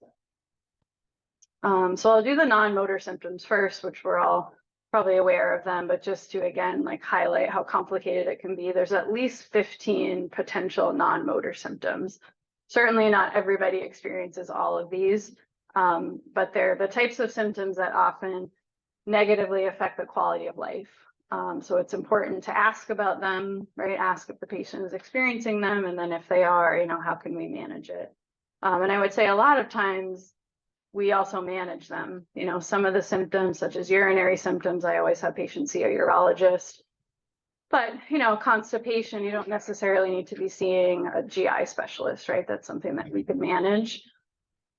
So I'll do the non-motor symptoms first, which we're all probably aware of them, but just to, again, like highlight how complicated it can be. There's at least 15 potential non-motor symptoms. Certainly not everybody experiences all of these. But they're the types of symptoms that often negatively affect the quality of life. So it's important to ask about them, right? Ask if the patient is experiencing them, and then if they are, how can we manage it? And I would say a lot of times we also manage them. Some of the symptoms, such as urinary symptoms, I always have patients see a urologist. But, constipation, you don't necessarily need to be seeing a GI specialist, right? That's something that we could manage.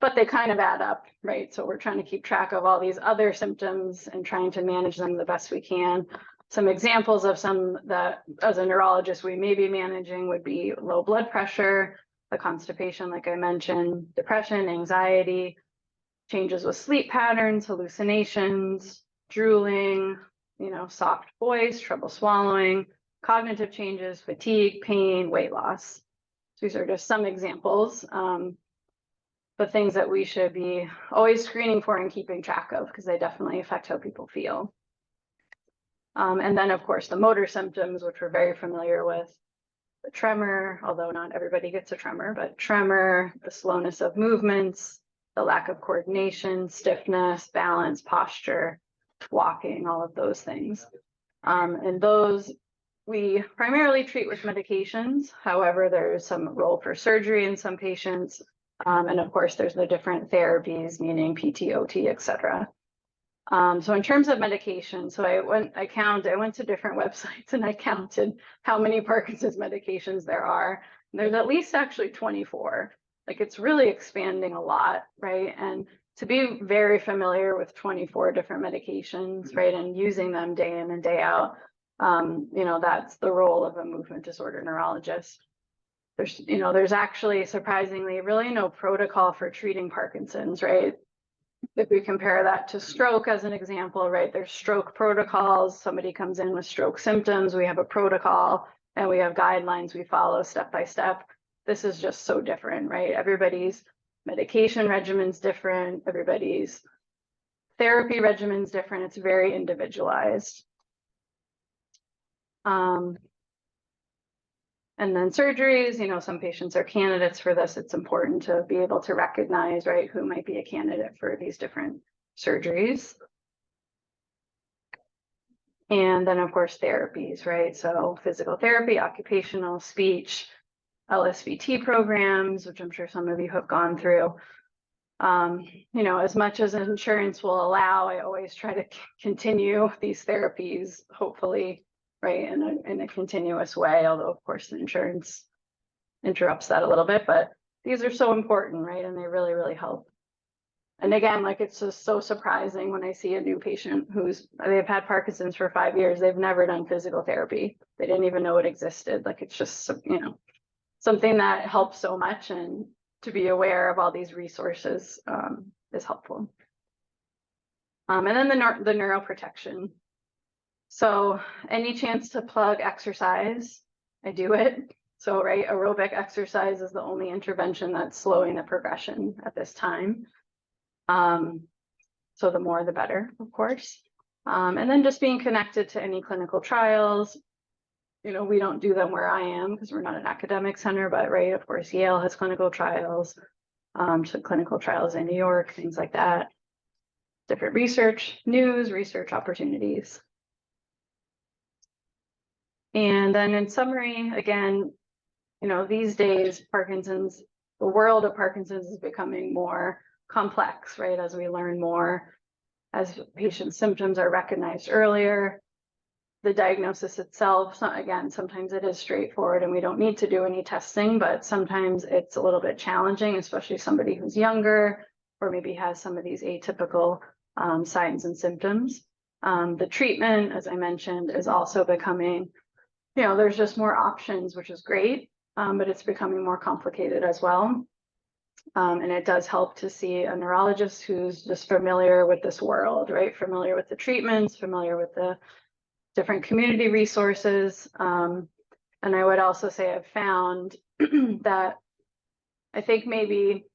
But they kind of add up, right? So we're trying to keep track of all these other symptoms and trying to manage them the best we can. Some examples of some that as a neurologist we may be managing would be low blood pressure, the constipation, like I mentioned, depression, anxiety, changes with sleep patterns, hallucinations, drooling, soft voice, trouble swallowing, cognitive changes, fatigue, pain, weight loss. So these are just some examples. But things that we should be always screening for and keeping track of, because they definitely affect how people feel. And then, of course, the motor symptoms, which we're very familiar with. The tremor, although not everybody gets a tremor, but tremor, the slowness of movements, the lack of coordination, stiffness, balance, posture, walking, all of those things. And those we primarily treat with medications. However, there's some role for surgery in some patients. And of course, there's the different therapies, meaning PT, OT, et cetera. So in terms of medication, so I went to different websites and I counted how many Parkinson's medications there are. And there's at least actually 24. Like it's really expanding a lot, right? And to be very familiar with 24 different medications, right, and using them day in and day out, that's the role of a movement disorder neurologist. There's actually surprisingly really no protocol for treating Parkinson's, right? If we compare that to stroke as an example, right, there's stroke protocols. Somebody comes in with stroke symptoms, we have a protocol and we have guidelines we follow step by step. This is just so different, right? Everybody's medication regimen's different, everybody's therapy regimen's different. It's very individualized. And then surgeries, some patients are candidates for this. It's important to be able to recognize, right, who might be a candidate for these different surgeries. And then of course, therapies, right? So physical therapy, occupational, speech, LSVT programs, which I'm sure some of you have gone through. As much as insurance will allow, I always try to continue these therapies, hopefully, right, in a continuous way, although of course the insurance interrupts that a little bit, but these are so important, right, and they really, really help. And again, like it's just so surprising when I see a new patient they've had Parkinson's for 5 years, they've never done physical therapy, they didn't even know it existed. Like it's just, something that helps so much, and to be aware of all these resources is helpful. And then the neuroprotection. So any chance to plug exercise, I do it. So, right, aerobic exercise is the only intervention that's slowing the progression at this time. So the more, the better, of course. And then just being connected to any clinical trials. We don't do them where I am because we're not an academic center, but right, of course, Yale has clinical trials, so clinical trials in New York, things like that. Different research, research opportunities. And then in summary, again, these days, the world of Parkinson's is becoming more complex, right? As we learn more, as patient symptoms are recognized earlier, the diagnosis itself, again, sometimes it is straightforward and we don't need to do any testing, but sometimes it's a little bit challenging, especially somebody who's younger or maybe has some of these atypical signs and symptoms. The treatment, as I mentioned, is also becoming, there's just more options, which is great, but it's becoming more complicated as well. And it does help to see a neurologist who's just familiar with this world, right? Familiar with the treatments, familiar with the different community resources. And I would also say I've found that I think maybe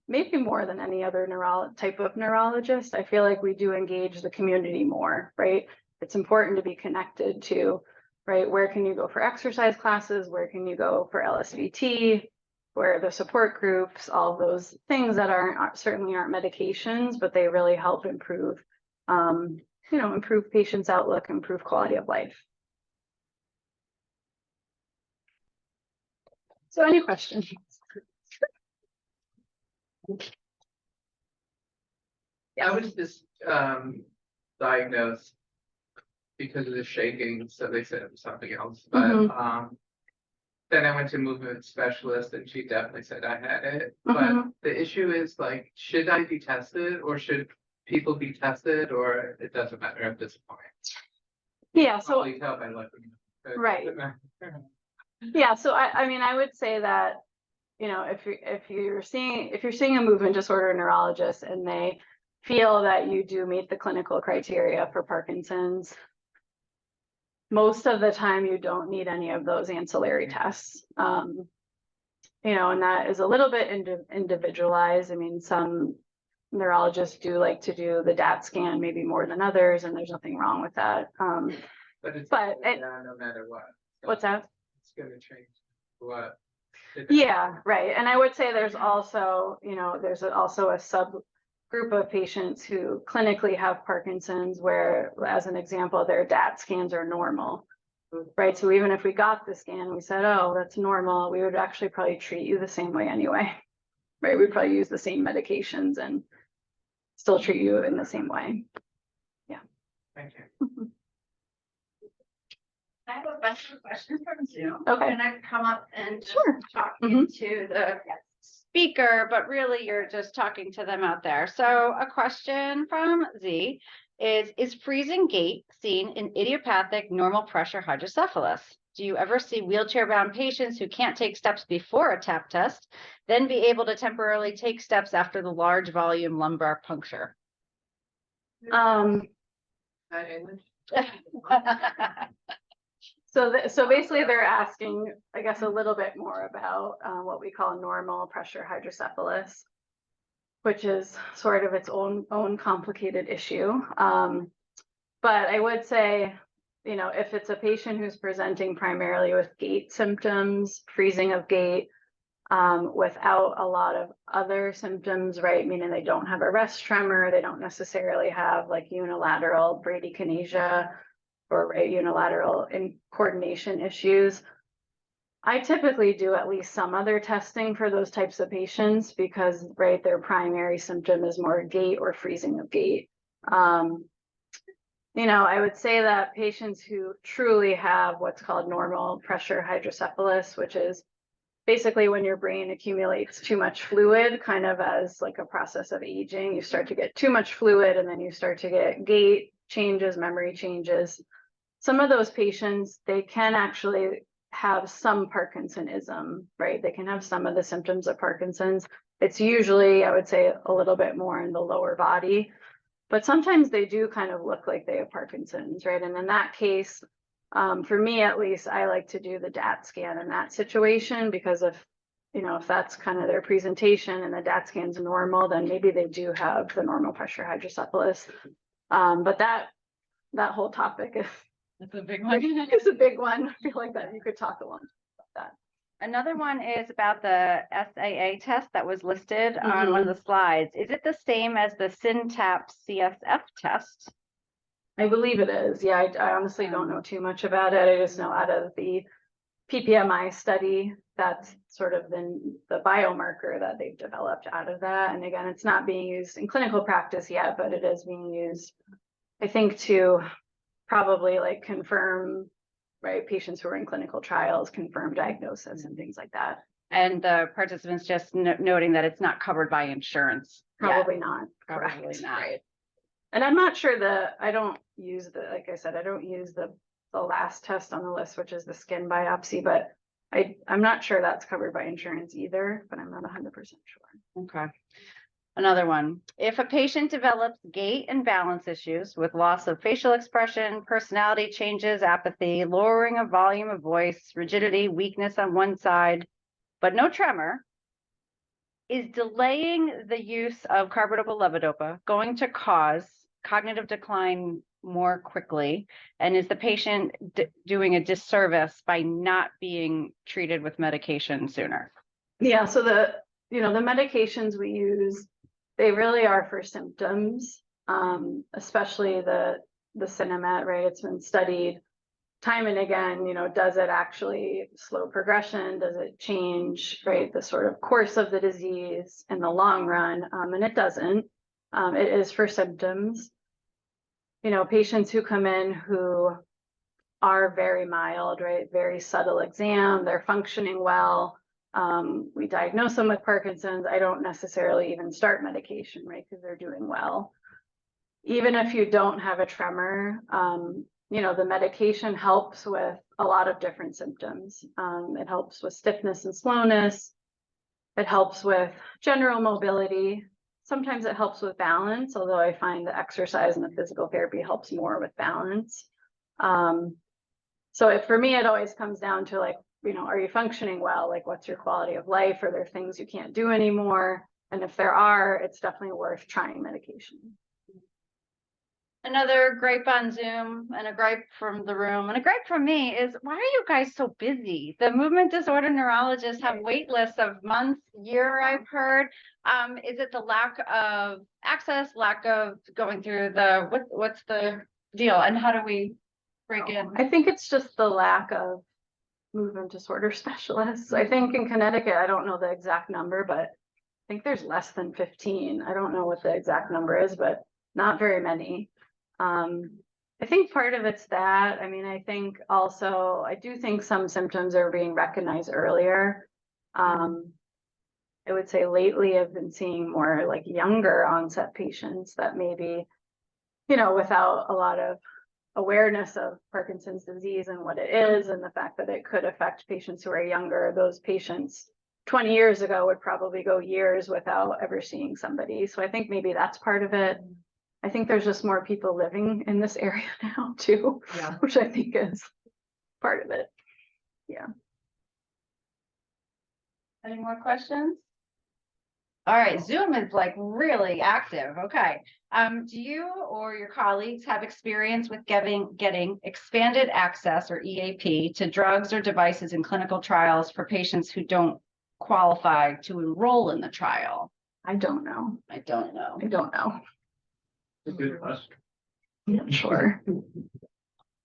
more than any other type of neurologist, I feel like we do engage the community more, right? It's important to be connected to, right? Where can you go for exercise classes? Where can you go for LSVT? Where are the support groups? All of those things that certainly aren't medications, but they really help improve improve patients' outlook, improve quality of life. So any questions? I was just diagnosed because of the shaking, so they said it was something else, but then I went to movement specialist and she definitely said I had it. But the issue is, like, should I be tested or should people be tested, or it doesn't matter at this point? Yeah, so tell by looking. Right. Yeah, so I would say that, if you're seeing a movement disorder neurologist and they feel that you do meet the clinical criteria for Parkinson's, most of the time you don't need any of those ancillary tests. And that is a little bit individualized. I mean, some neurologists do like to do the DAT scan maybe more than others, and there's nothing wrong with that. But it's. But it- No matter what. So What's that? It's gonna change what. Yeah, right. And I would say there's also, there's also a subgroup of patients who clinically have Parkinson's where, as an example, their DAT scans are normal. Right. So even if we got the scan, we said, oh, that's normal, we would actually probably treat you the same way anyway. Right. We'd probably use the same medications and still treat you in the same way. Thank you. I have a bunch of questions from Zoom. Okay. Can I come up and just Sure. talk Mhm. to the Speaker, but really you're just talking to them out there. So a question from Z is freezing gait seen in idiopathic normal pressure hydrocephalus? Do you ever see wheelchair-bound patients who can't take steps before a tap test, then be able to temporarily take steps after the large volume lumbar puncture? So basically they're asking, I guess, a little bit more about what we call normal pressure hydrocephalus, which is sort of its own complicated issue. But I would say, if it's a patient who's presenting primarily with gait symptoms, freezing of gait, without a lot of other symptoms, right? Meaning they don't have a rest tremor, they don't necessarily have like unilateral bradykinesia or unilateral coordination issues. I typically do at least some other testing for those types of patients because, right, their primary symptom is more gait or freezing of gait. I would say that patients who truly have what's called normal pressure hydrocephalus, which is basically when your brain accumulates too much fluid, kind of as like a process of aging, you start to get too much fluid and then you start to get gait changes, memory changes. Some of those patients, they can actually have some Parkinsonism, right? They can have some of the symptoms of Parkinson's. It's usually, I would say, a little bit more in the lower body, but sometimes they do kind of look like they have Parkinson's, right? And in that case, for me at least, I like to do the DAT scan in that situation because if that's kind of their presentation and the DAT scan's normal, then maybe they do have the normal pressure hydrocephalus. But that whole topic is That's a big one. it's a big one. I feel like that you could talk a lot about that. Another one is about the SAA test that was listed on one of the slides. Is it the same as the SynTap CSF test? I believe it is. Yeah, I honestly don't know too much about it. I just know out of the PPMI study, that's sort of the biomarker that they've developed out of that. And again, it's not being used in clinical practice yet, but it is being used, I think, to probably like confirm, right, patients who are in clinical trials, confirm diagnosis and things like that. And the participants just noting that it's not covered by insurance. Probably not. Probably Correct. not. Right. And I'm not sure I don't use like I said, I don't use the last test on the list, which is the skin biopsy, but I'm not sure that's covered by insurance either, but I'm not 100% sure. Okay. Another one. If a patient develops gait and balance issues with loss of facial expression, personality changes, apathy, lowering of volume of voice, rigidity, weakness on one side, but no tremor, is delaying the use of carbidopa levodopa going to cause cognitive decline more quickly? And is the patient doing a disservice by not being treated with medication sooner? Yeah, so the medications we use, they really are for symptoms, especially the Sinemet, right? It's been studied time and again, does it actually slow progression? Does it change, right, the sort of course of the disease in the long run? And it doesn't. It is for symptoms. Patients who come in who are very mild, right, very subtle exam, they're functioning well. We diagnose them with Parkinson's. I don't necessarily even start medication, right, because they're doing well. Even if you don't have a tremor, the medication helps with a lot of different symptoms. It helps with stiffness and slowness. It helps with general mobility. Sometimes it helps with balance, although I find the exercise and the physical therapy helps more with balance. So for me, it always comes down to like, are you functioning well? Like, what's your quality of life? Are there things you can't do anymore? And if there are, it's definitely worth trying medication. another gripe on Zoom and a gripe from the room and a gripe from me is, why are you guys so busy? The movement disorder neurologists have wait lists of months, year, I've heard. Is it the lack of access, lack of going through the, what's the deal? And how do we break in? I think it's just the lack of movement disorder specialists. I think in Connecticut, I don't know the exact number, but I think there's less than 15. I don't know what the exact number is, but not very many. I think part of it's that. I mean, I think also, I do think some symptoms are being recognized earlier. I would say lately I've been seeing more like younger onset patients that maybe, you know, without a lot of awareness of Parkinson's disease and what it is and the fact that it could affect patients who are younger. Those patients 20 years ago would probably go years without ever seeing somebody. So I think maybe that's part of it. I think there's just more people living in this area now too, Yeah. which I think is part of it. Yeah. Any more questions? All right, Zoom is like really active. Okay. Do you or your colleagues have experience with getting expanded access or EAP to drugs or devices in clinical trials for patients who don't qualify to enroll in the trial? I don't know. I don't know. I don't know. Good question. I'm not sure.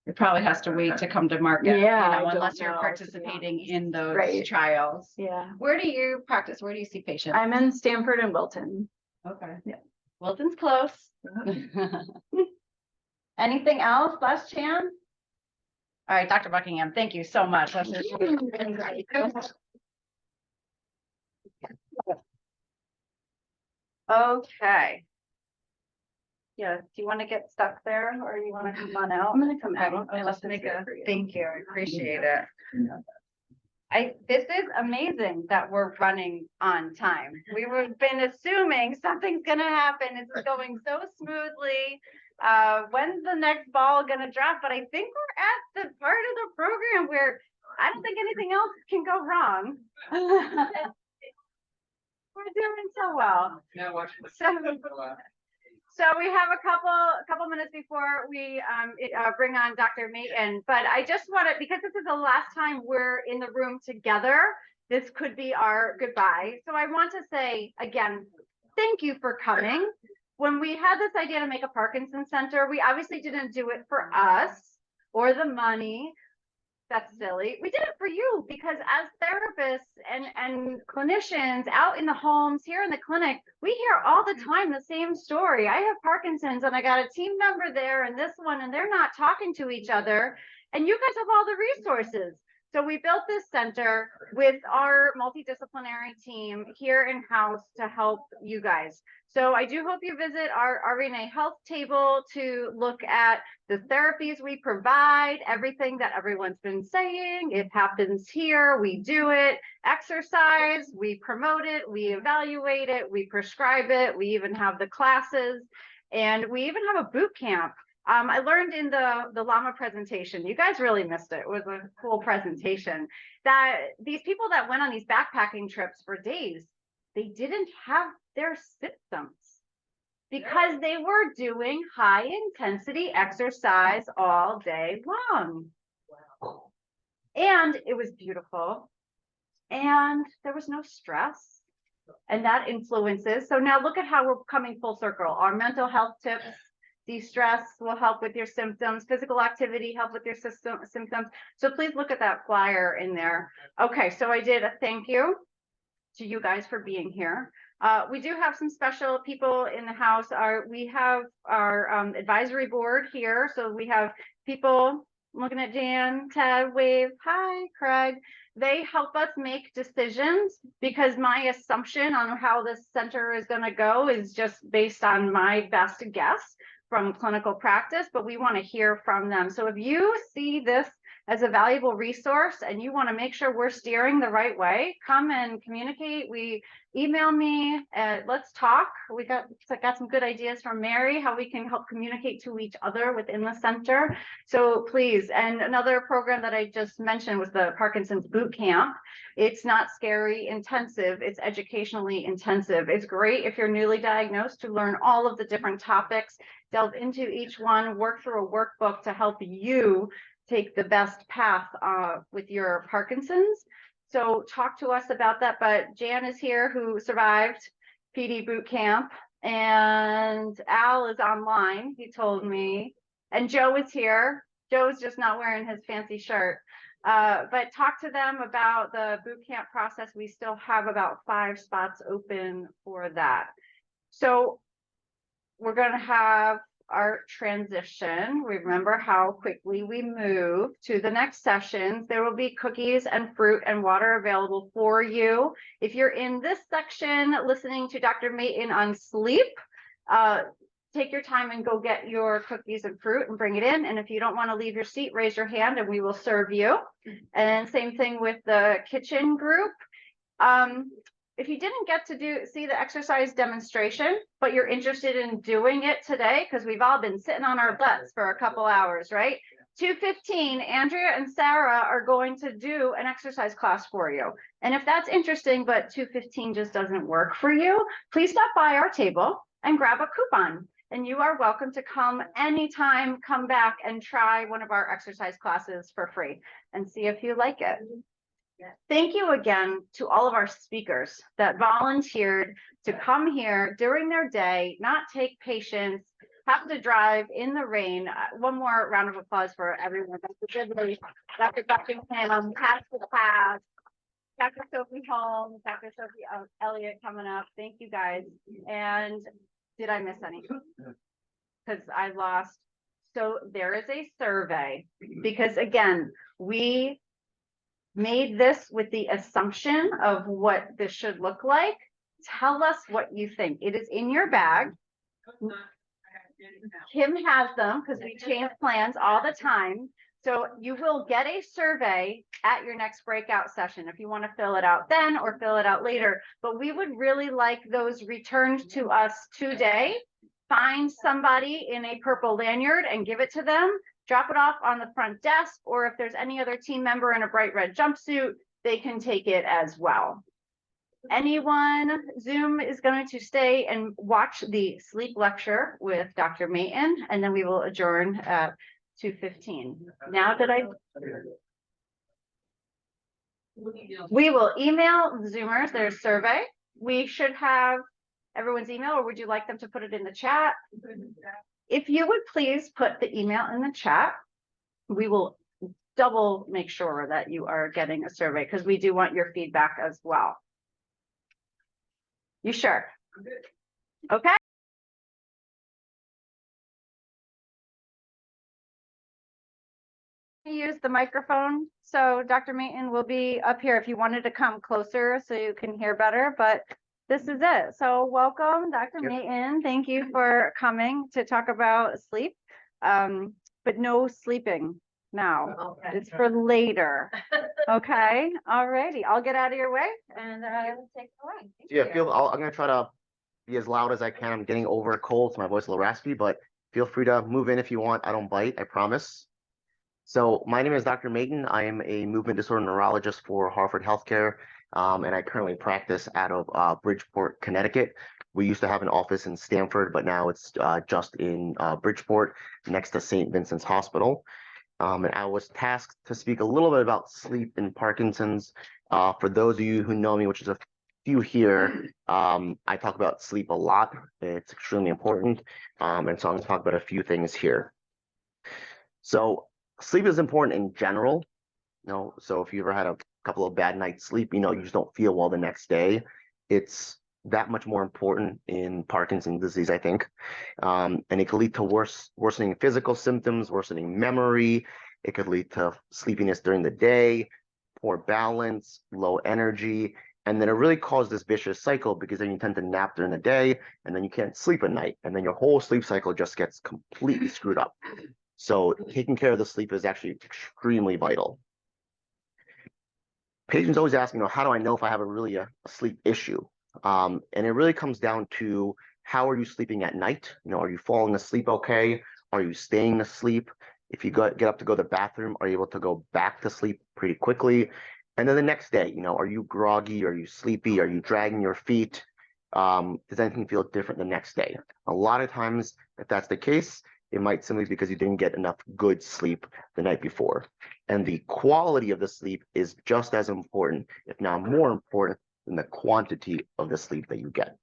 It probably has to wait to come to market, you Yeah, I know, don't unless you're know, to be participating in those Right. trials. Yeah. Where do you practice? Where do you see patients? I'm in Stanford and Wilton. Okay. Yeah. Wilton's close. Anything else? Last chance? All right, Dr. Buckingham, thank you so much. Let's just- Okay. Yeah, do you want to get stuck there or you want to come on out? I'm gonna come Okay, out. I'll just make it a, for you. thank you, I appreciate it. This is amazing that we're running on time. We were been assuming something's gonna happen. It's going so smoothly. When's the next ball gonna drop? But I think we're at the part of the program where I don't think anything else can go wrong. We're doing so well. Yeah, watch. So we have a couple minutes before we bring on Dr. Mayton, but I just want to, because this is the last time we're in the room together, this could be our goodbye. So I want to say again, thank you for coming. When we had this idea to make a Parkinson Center, we obviously didn't do it for us or the money. That's silly. We did it for you because as therapists and clinicians out in the homes, here in the clinic, we hear all the time the same story. I have Parkinson's and I got a team member there and this one, and they're not talking to each other. And you guys have all the resources. So we built this center with our multidisciplinary team here in-house to help you guys. So I do hope you visit our RNA health table to look at the therapies we provide, everything that everyone's been saying. It happens here, we do it. Exercise, we promote it, we evaluate it, we prescribe it, we even have the classes, and we even have a boot camp. I learned in the llama presentation, you guys really missed it. It was a cool presentation, that these people that went on these backpacking trips for days, they didn't have their symptoms because they were doing high intensity exercise all day long. Wow. And it was beautiful. And there was no stress. And that influences. So now look at how we're coming full circle. Our mental health tips. De-stress will help with your symptoms. Physical activity help with your symptoms. So please look at that flyer in there. Okay, so I did a thank you to you guys for being here. We do have some special people in the house. We have our advisory board here. So we have people, I'm looking at Jan, Ted, Wave, hi, Craig. They help us make decisions because my assumption on how this center is going to go is just based on my best guess from clinical practice, but we want to hear from them. So if you see this as a valuable resource and you want to make sure we're steering the right way, come and communicate. Email me and let's talk. We got some good ideas from Mary, how we can help communicate to each other within the center. So please, and another program that I just mentioned was the Parkinson's Boot Camp. It's not scary intensive, it's educationally intensive. It's great if you're newly diagnosed to learn all of the different topics, delve into each one, work through a workbook to help you take the best path with your Parkinson's. So talk to us about that. But Jan is here who survived PD boot camp, and Al is online, he told me, and Joe is here. Joe's just not wearing his fancy shirt. But talk to them about the boot camp process. We still have about 5 spots open for that. So we're going to have our transition. Remember how quickly we move to the next sessions. There will be cookies and fruit and water available for you. If you're in this section listening to Dr. Mayton on sleep, take your time and go get your cookies and fruit and bring it in. And if you don't want to leave your seat, raise your hand and we will serve you. And same thing with the kitchen group. If you didn't get to see the exercise demonstration, but you're interested in doing it today, because we've all been sitting on our butts for a couple hours, right? 2:15, Andrea and Sarah are going to do an exercise class for you. And if that's interesting, but 2:15 just doesn't work for you, please stop by our table and grab a coupon. And you are welcome to come anytime, come back and try one of our exercise classes for free and see if you like it. Thank you again to all of our speakers that volunteered to come here during their day, not take patients, have to drive in the rain. One more round of applause for everyone. Dr. Goodley, Dr. Buckingham, Pastor Pass, Dr. Sophie Holmes, Dr. Sophie Elliott coming up. Thank you guys. And did I miss any? Because I lost. So there is a survey, because again, we made this with the assumption of what this should look like. Tell us what you think. It is in your bag. Kim has them because we change plans all the time. So you will get a survey at your next breakout session if you want to fill it out then or fill it out later. But we would really like those returned to us today. Find somebody in a purple lanyard and give it to them. Drop it off on the front desk, or if there's any other team member in a bright red jumpsuit, they can take it as well. Anyone, Zoom is going to stay and watch the sleep lecture with Dr. Mayton, and then we will adjourn at 2:15. Now we will email Zoomers their survey. We should have everyone's email, or would you like them to put it in the chat? If you would please put the email in the chat, we will double make sure that you are getting a survey because we do want your feedback as well. You sure? Okay. Use the microphone. So Dr. Mayton will be up here if you wanted to come closer so you can hear better, but this is it. So welcome, Dr. Mayton. Thank you for coming to talk about sleep, but no sleeping now. Okay. It's for later. Okay. All righty. I'll get out of your way and take it away. Thank you. I'm going to try to be as loud as I can. I'm getting over a cold, so my voice is a little raspy, but feel free to move in if you want. I don't bite, I promise. So my name is Dr. Mayton. I am a movement disorder neurologist for Harvard Healthcare. And I currently practice out of Bridgeport, Connecticut. We used to have an office in Stamford, but now it's just in Bridgeport next to St. Vincent's Hospital. And I was tasked to speak a little bit about sleep in Parkinson's. For those of you who know me, which is a few here, I talk about sleep a lot. It's extremely important. And so I'm going to talk about a few things here. So sleep is important in general. So if you ever had a couple of bad nights sleep, you just don't feel well the next day. It's that much more important in Parkinson's disease, I think. And it could lead to worsening physical symptoms, worsening memory. It could lead to sleepiness during the day, poor balance, low energy. And then it really causes this vicious cycle because then you tend to nap during the day and then you can't sleep at night. And then your whole sleep cycle just gets completely screwed up. So taking care of the sleep is actually extremely vital. Patients always ask, how do I know if I have a sleep issue? And it really comes down to how are you sleeping at night? Are you falling asleep okay? Are you staying asleep? If you get up to go to the bathroom, are you able to go back to sleep pretty quickly? And then the next day, are you groggy? Are you sleepy? Are you dragging your feet? Does anything feel different the next day? A lot of times, if that's the case, it might simply be because you didn't get enough good sleep the night before. And the quality of the sleep is just as important, if not more important, than the quantity of the sleep that you get.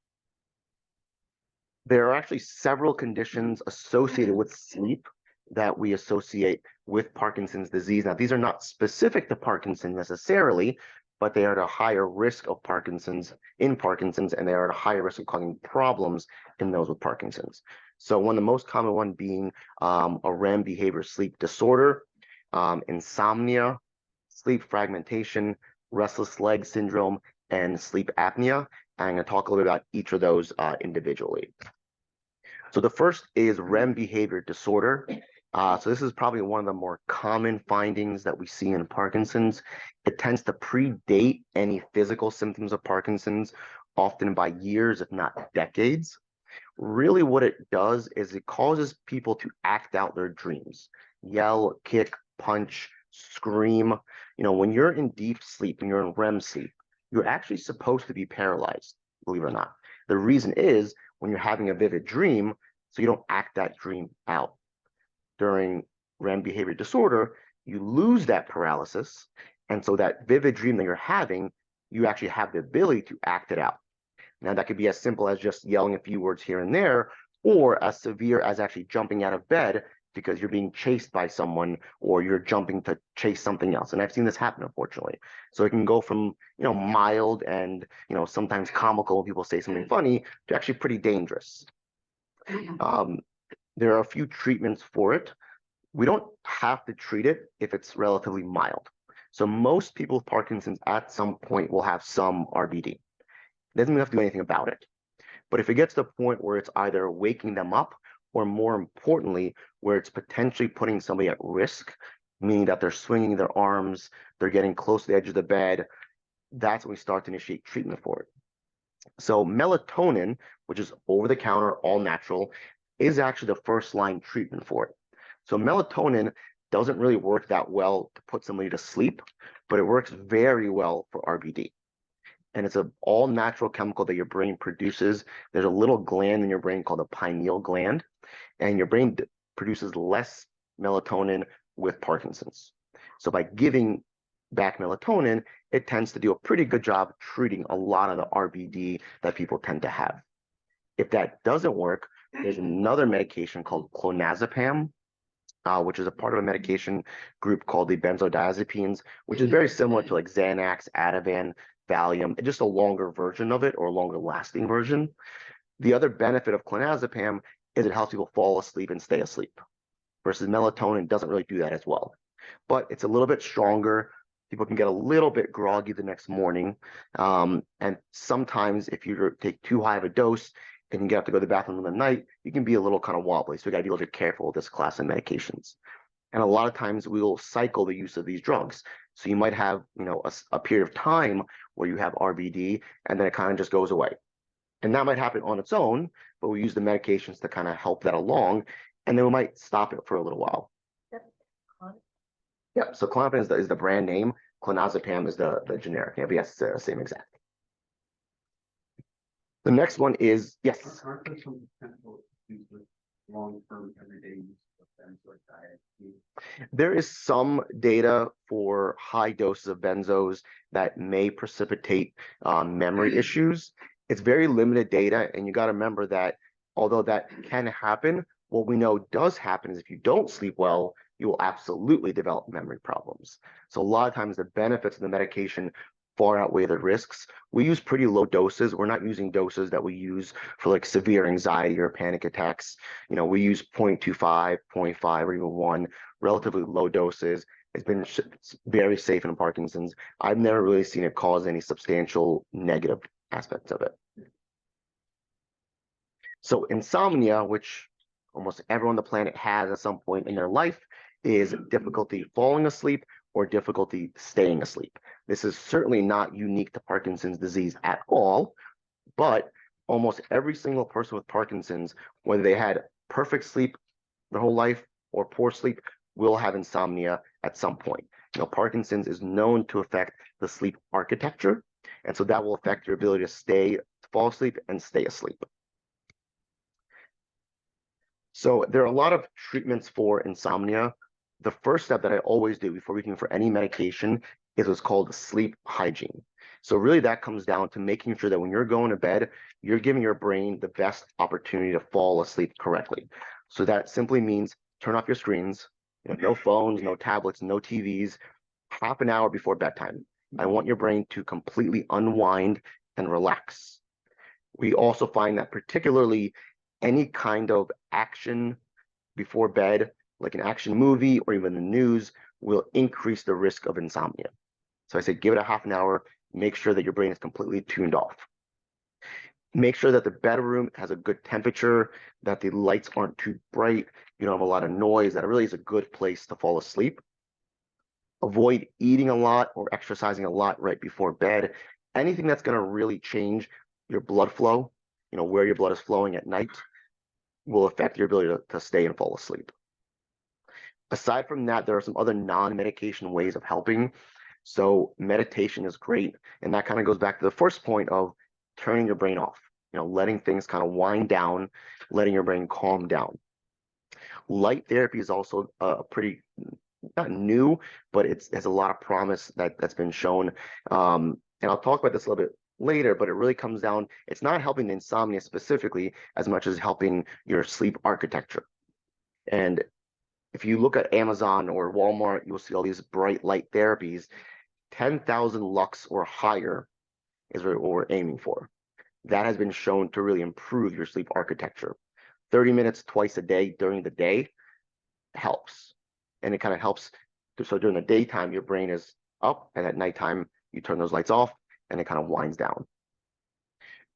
There are actually several conditions associated with sleep that we associate with Parkinson's disease. Now, these are not specific to Parkinson's necessarily, but they are at a higher risk of Parkinson's, and they are at a higher risk of causing problems in those with Parkinson's. So one of the most common one being a REM behavior sleep disorder, insomnia, sleep fragmentation, restless leg syndrome, and sleep apnea. I'm going to talk a little bit about each of those individually. So the first is REM behavior disorder. So this is probably one of the more common findings that we see in Parkinson's. It tends to predate any physical symptoms of Parkinson's, often by years, if not decades. Really what it does is it causes people to act out their dreams, yell, kick, punch, scream. When you're in deep sleep, when you're in REM sleep, you're actually supposed to be paralyzed, believe it or not. The reason is when you're having a vivid dream, so you don't act that dream out. During REM behavior disorder, you lose that paralysis. And so that vivid dream that you're having, you actually have the ability to act it out. Now, that could be as simple as just yelling a few words here and there, or as severe as actually jumping out of bed because you're being chased by someone or you're jumping to chase something else. And I've seen this happen, unfortunately. So it can go from, mild and, sometimes comical when people say something funny to actually pretty dangerous. There are a few treatments for it. We don't have to treat it if it's relatively mild. So most people with Parkinson's at some point will have some RBD. It doesn't mean you have to do anything about it. But if it gets to the point where it's either waking them up or more importantly, where it's potentially putting somebody at risk, meaning that they're swinging their arms, they're getting close to the edge of the bed, that's when we start to initiate treatment for it. So melatonin, which is over the counter, all natural, is actually the first line treatment for it. So melatonin doesn't really work that well to put somebody to sleep, but it works very well for RBD. And it's an all natural chemical that your brain produces. There's a little gland in your brain called the pineal gland, and your brain produces less melatonin with Parkinson's. So by giving back melatonin, it tends to do a pretty good job treating a lot of the RBD that people tend to have. If that doesn't work, there's another medication called clonazepam, which is a part of a medication group called the benzodiazepines, which is very similar to like Xanax, Ativan, Valium, just a longer version of it or a longer lasting version. The other benefit of clonazepam is it helps people fall asleep and stay asleep, versus melatonin doesn't really do that as well. But it's a little bit stronger. People can get a little bit groggy the next morning. And sometimes if you take too high of a dose and you get up to go to the bathroom in the night, you can be a little kind of wobbly. So we got to be a little bit careful with this class of medications. And a lot of times we will cycle the use of these drugs. So you might have, a period of time where you have RBD and then it kind of just goes away. And that might happen on its own, but we use the medications to kind of help that along. And then we might stop it for a little while. Yep. So clonazepam is the brand name. Clonazepam is the generic. Yeah, but yes, same exact. The next one is, yes. Aren't there some potential with long-term everyday use of benzoic diet? There is some data for high doses of benzos that may precipitate memory issues. It's very limited data, and you got to remember that although that can happen, what we know does happen is if you don't sleep well, you will absolutely develop memory problems. So a lot of times the benefits of the medication far outweigh the risks. We use pretty low doses. We're not using doses that we use for like severe anxiety or panic attacks. We use 0.25, 0.5, or even 1, relatively low doses. It's been very safe in Parkinson's. I've never really seen it cause any substantial negative aspects of it. So insomnia, which almost everyone on the planet has at some point in their life is difficulty falling asleep or difficulty staying asleep. This is certainly not unique to Parkinson's disease at all, but almost every single person with Parkinson's, whether they had perfect sleep their whole life or poor sleep, will have insomnia at some point. Parkinson's is known to affect the sleep architecture, and so that will affect your ability to fall asleep and stay asleep. So there are a lot of treatments for insomnia. The first step that I always do before reaching for any medication is what's called sleep hygiene. So really that comes down to making sure that when you're going to bed, you're giving your brain the best opportunity to fall asleep correctly. So that simply means turn off your screens, no phones, no tablets, no TVs, half an hour before bedtime. I want your brain to completely unwind and relax. We also find that particularly any kind of action before bed, like an action movie or even the news, will increase the risk of insomnia. So I say give it a half an hour, make sure that your brain is completely tuned off. Make sure that the bedroom has a good temperature, that the lights aren't too bright, you don't have a lot of noise, that it really is a good place to fall asleep. Avoid eating a lot or exercising a lot right before bed. Anything that's going to really change your blood flow, where your blood is flowing at night, will affect your ability to stay and fall asleep. Aside from that, there are some other non-medication ways of helping. So meditation is great, and that kind of goes back to the first point of turning your brain off, letting things kind of wind down, letting your brain calm down. Light therapy is also pretty, not new, but it has a lot of promise that's been shown. And I'll talk about this a little bit later, but it really comes down, it's not helping the insomnia specifically as much as helping your sleep architecture. And if you look at Amazon or Walmart, you'll see all these bright light therapies. 10,000 lux or higher is what we're aiming for. That has been shown to really improve your sleep architecture. 30 minutes twice a day during the day helps. And it kind of helps. So during the daytime, your brain is up, and at nighttime, you turn those lights off, and it kind of winds down.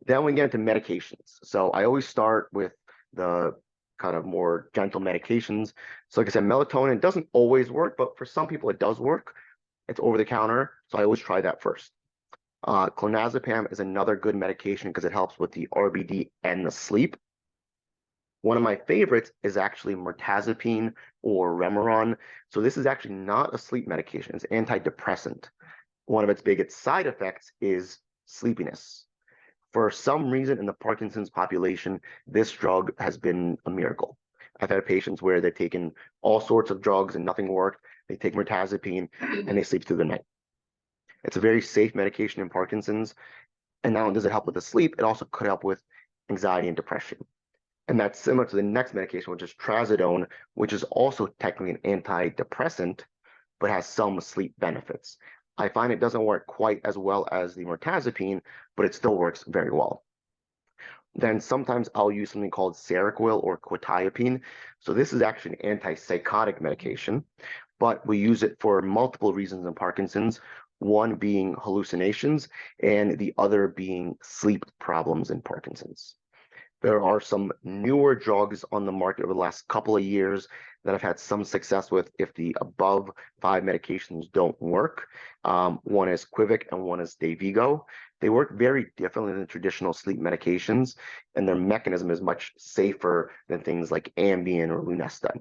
Then we get into medications. So I always start with the kind of more gentle medications. So like I said, melatonin doesn't always work, but for some people it does work. It's over the counter, so I always try that first. Clonazepam is another good medication because it helps with the RBD and the sleep. One of my favorites is actually mirtazapine or Remeron. So this is actually not a sleep medication. It's antidepressant. One of its biggest side effects is sleepiness. For some reason in the Parkinson's population, this drug has been a miracle. I've had patients where they've taken all sorts of drugs and nothing worked. They take mirtazapine and they sleep through the night. It's a very safe medication in Parkinson's. And not only does it help with the sleep, it also could help with anxiety and depression. And that's similar to the next medication, which is trazodone, which is also technically an antidepressant, but has some sleep benefits. I find it doesn't work quite as well as the mirtazapine, but it still works very well. Then sometimes I'll use something called Seroquel or quetiapine. So this is actually an antipsychotic medication, but we use it for multiple reasons in Parkinson's, one being hallucinations and the other being sleep problems in Parkinson's. There are some newer drugs on the market over the last couple of years that I've had some success with if the above 5 medications don't work. One is Quivic and one is Dayvigo. They work very differently than traditional sleep medications, and their mechanism is much safer than things like Ambien or Lunesta.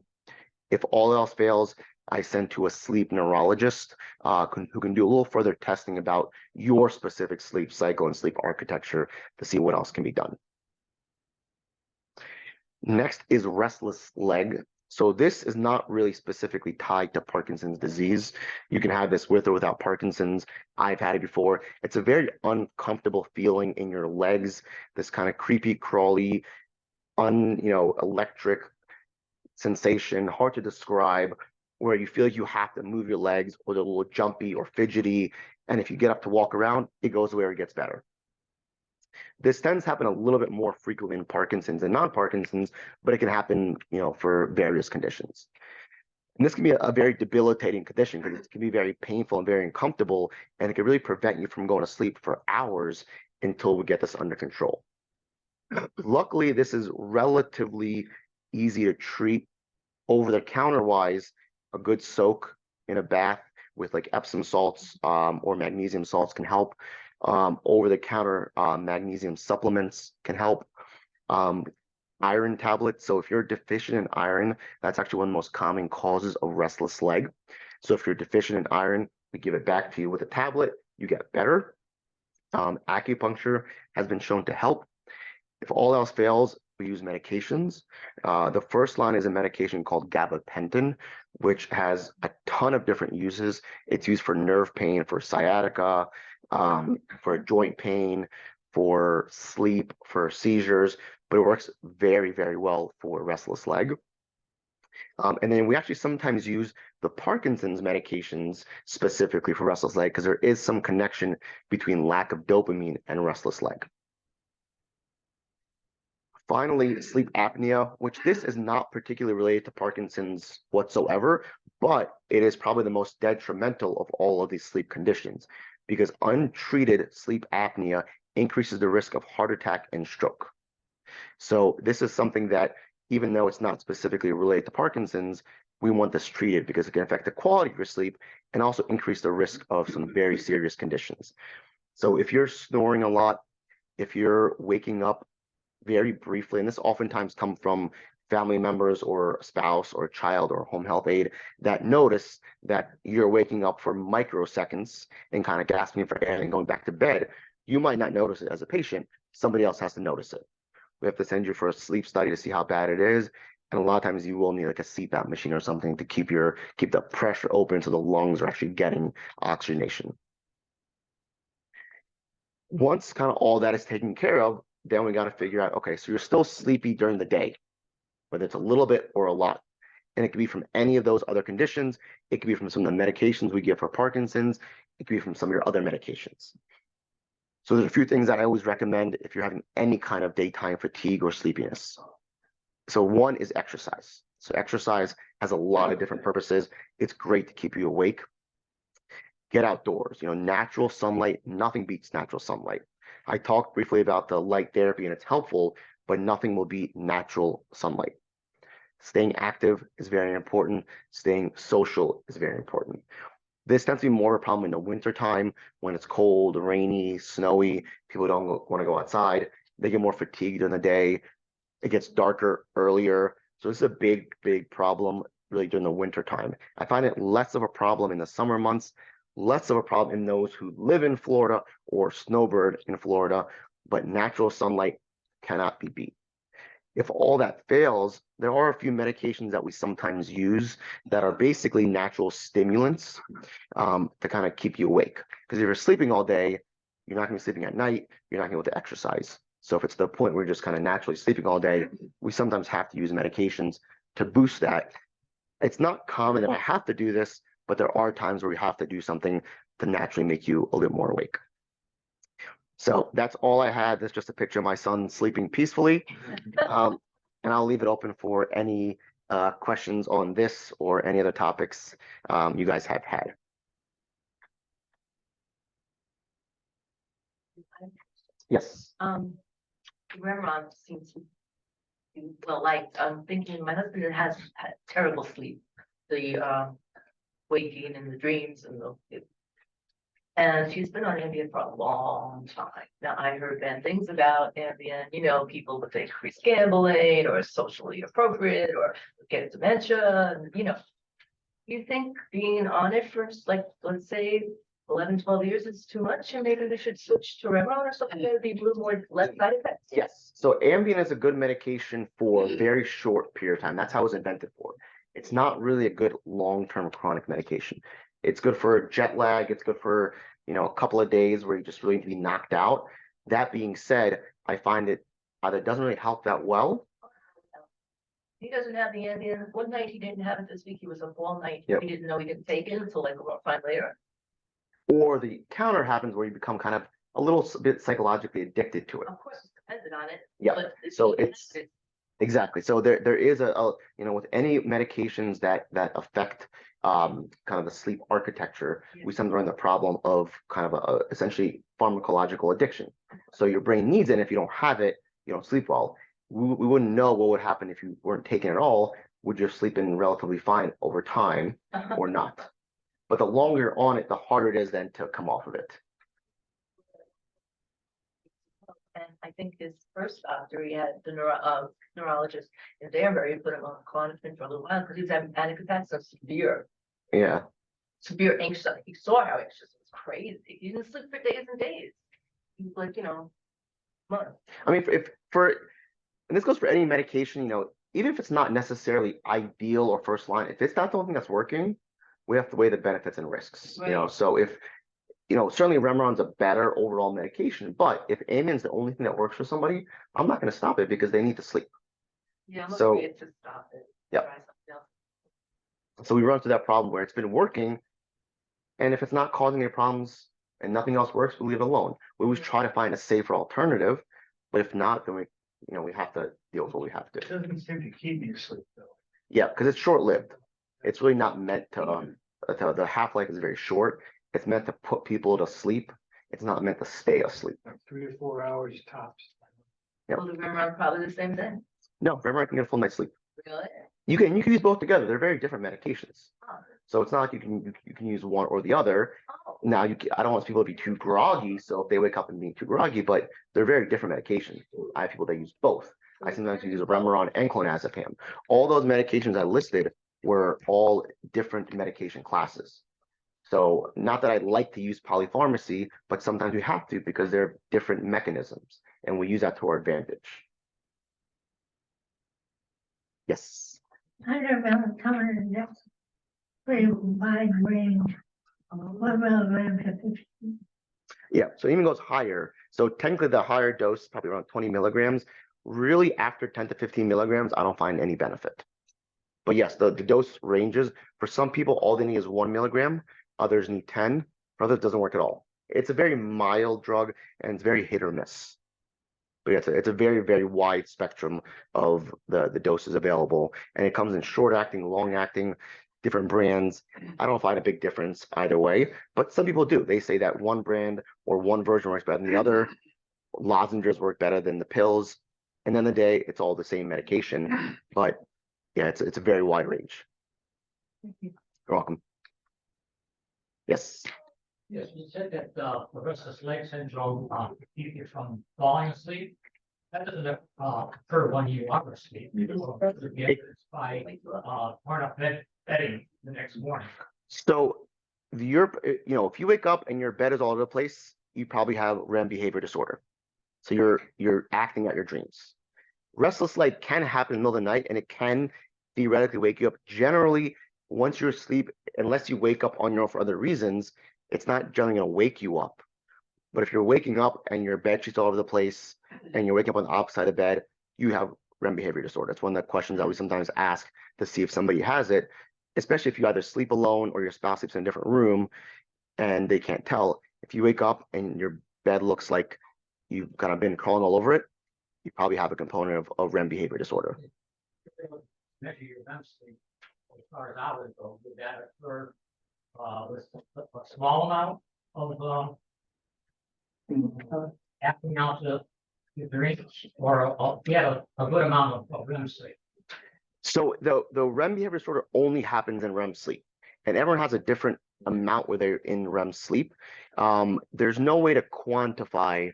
If all else fails, I send to a sleep neurologist who can do a little further testing about your specific sleep cycle and sleep architecture to see what else can be done. Next is restless leg. So this is not really specifically tied to Parkinson's disease. You can have this with or without Parkinson's. I've had it before. It's a very uncomfortable feeling in your legs, this kind of creepy, crawly, electric sensation, hard to describe, where you feel like you have to move your legs or they're a little jumpy or fidgety. And if you get up to walk around, it goes away or it gets better. This tends to happen a little bit more frequently in Parkinson's than non-Parkinson's, but it can happen, for various conditions. And this can be a very debilitating condition because it can be very painful and very uncomfortable, and it can really prevent you from going to sleep for hours until we get this under control. Luckily, this is relatively easy to treat. Over the counter wise, a good soak in a bath with like Epsom salts or magnesium salts can help. Over the counter magnesium supplements can help. Iron tablets. So if you're deficient in iron, that's actually one of the most common causes of restless leg. So if you're deficient in iron, we give it back to you with a tablet, you get better. Acupuncture has been shown to help. If all else fails, we use medications. The first line is a medication called gabapentin, which has a ton of different uses. It's used for nerve pain, for sciatica, for joint pain, for sleep, for seizures, but it works very, very well for restless leg. And then we actually sometimes use the Parkinson's medications specifically for restless leg because there is some connection between lack of dopamine and restless leg. Finally, sleep apnea, which this is not particularly related to Parkinson's whatsoever, but it is probably the most detrimental of all of these sleep conditions because untreated sleep apnea increases the risk of heart attack and stroke. So this is something that, even though it's not specifically related to Parkinson's, we want this treated because it can affect the quality of your sleep and also increase the risk of some very serious conditions. So if you're snoring a lot, if you're waking up very briefly, and this oftentimes comes from family members or a spouse or a child or a home health aide that notice that you're waking up for microseconds and kind of gasping for air and going back to bed, you might not notice it as a patient. Somebody else has to notice it. We have to send you for a sleep study to see how bad it is. And a lot of times you will need like a CPAP machine or something to keep the pressure open so the lungs are actually getting oxygenation. Once kind of all that is taken care of, then we got to figure out, okay, so you're still sleepy during the day, whether it's a little bit or a lot. And it could be from any of those other conditions. It could be from some of the medications we give for Parkinson's. It could be from some of your other medications. So there's a few things that I always recommend if you're having any kind of daytime fatigue or sleepiness. So one is exercise. So exercise has a lot of different purposes. It's great to keep you awake. Get outdoors, natural sunlight, nothing beats natural sunlight. I talked briefly about the light therapy and it's helpful, but nothing will beat natural sunlight. Staying active is very important. Staying social is very important. This tends to be more of a problem in the wintertime when it's cold, rainy, snowy. People don't want to go outside. They get more fatigued during the day. It gets darker earlier. So this is a big, big problem really during the winter time. I find it less of a problem in the summer months, less of a problem in those who live in Florida or snowbird in Florida, but natural sunlight cannot be beat. If all that fails, there are a few medications that we sometimes use that are basically natural stimulants to kind of keep you awake. Because if you're sleeping all day, you're not going to be sleeping at night, you're not going to be able to exercise. So if it's the point where you're just kind of naturally sleeping all day, we sometimes have to use medications to boost that. It's not common that I have to do this, but there are times where we have to do something to naturally make you a little more awake. So that's all I had. That's just a picture of my son sleeping peacefully. And I'll leave it open for any questions on this or any other topics you guys have had. Yes. Reverend seems to be well liked. I'm thinking my husband has had terrible sleep, the waking and the dreams and she's been on Ambien for a long time. Now, I heard bad things about Ambien, people with increased gambling or socially appropriate or get dementia, You think being on it for like, let's say 11, 12 years is too much and maybe we should switch to Reveron or something that would be a little more less side effects? Yes. So Ambien is a good medication for a very short period of time. That's how it was invented for. It's not really a good long-term chronic medication. It's good for jet lag. It's good for, a couple of days where you just really need to be knocked out. That being said, I find it either doesn't really help that well. He doesn't have the Ambien. One night he didn't have it. This week he was up all night. Yep. He didn't know he didn't take it until like a time later. Or the counter happens where you become kind of a little bit psychologically addicted to it. Of course, it's dependent on it. Yeah. But So it's exactly. So there is a with any medications that affect kind of the sleep architecture, we sometimes run the problem of kind of essentially pharmacological addiction. So your brain needs it. And if you don't have it, you don't sleep well. we wouldn't know what would happen if you weren't taking it at all. Would you sleep in relatively fine over time or not? But the longer you're on it, the harder it is then to come off of it. And I think his first doctor, he had the neurologist in Danbury, put him on Clonopin for a little while because he was having panic attacks of severe anxious. He saw how anxious it was crazy. He didn't sleep for days and days. He was like, months. I mean, and this goes for any medication, even if it's not necessarily ideal or first line, if it's not the only thing that's working, we have to weigh the benefits and risks. So if certainly Remeron's a better overall medication, but if Amin's the only thing that works for somebody, I'm not going to stop it because they need to sleep. Yeah, I'm So- afraid to stop it. Yeah. Try something else. So we run into that problem where it's been working, and if it's not causing any problems and nothing else works, we leave it alone. We always try to find a safer alternative, but if not, then we have to deal with what we have to. It doesn't seem to keep me asleep though. Yeah, because it's short-lived. It's really not meant to, the half-life is very short. It's meant to put people to sleep. It's not meant to stay asleep. Like 3 to 4 hours tops. Yep. Well, the Remeron probably the same thing. No, Remeron can get a full night's sleep. Really? You can use both together. They're very different medications. Oh. So it's not like you can use one or the other. Now I don't want people to be too groggy. So if they wake up and being too groggy, but they're very different medications. I have people that use both. I sometimes use Remeron and clonazepam. All those medications I listed were all different medication classes. So not that I like to use polypharmacy, but sometimes we have to because they're different mechanisms and we use that to our advantage. Yes. I don't know, telling that's pretty wide range. 1 milligram to 15. Yeah, so it even goes higher. So technically the higher dose, probably around 20 milligrams, really after 10 to 15 milligrams, I don't find any benefit. But yes, the dose ranges. For some people, all they need is 1 milligram. Others need 10. For others, it doesn't work at all. It's a very mild drug and it's very hit or miss. But it's a very, very wide spectrum of the doses available. And it comes in short acting, long acting, different brands. I don't find a big difference either way, but some people do. They say that one brand or one version works better than the other. Lozenges work better than the pills. And then the day, it's all the same medication. But yeah, it's a very wide range. You're welcome. Yes. Yes, you said that the restless leg syndrome keep you from falling asleep. That doesn't occur when you are asleep. It's by part of bedding the next morning. So if you wake up and your bed is all over the place, you probably have REM behavior disorder. So you're acting out your dreams. Restless leg can happen in the middle of the night and it can theoretically wake you up. Generally, once you're asleep, unless you wake up on your own for other reasons, it's not generally going to wake you up. But if you're waking up and your bed sheets all over the place and you're waking up on the opposite side of bed, you have REM behavior disorder. It's one of the questions that we sometimes ask to see if somebody has it, especially if you either sleep alone or your spouse sleeps in a different room and they can't tell. If you wake up and your bed looks like you've kind of been crawling all over it, you probably have a component of REM behavior disorder. Measure your REM sleep as far as hours go. Would that occur with a small amount of acting out the dreams, or you have a good amount of REM sleep? So the REM behavior disorder only happens in REM sleep, and everyone has a different amount where they're in REM sleep. There's no way to quantify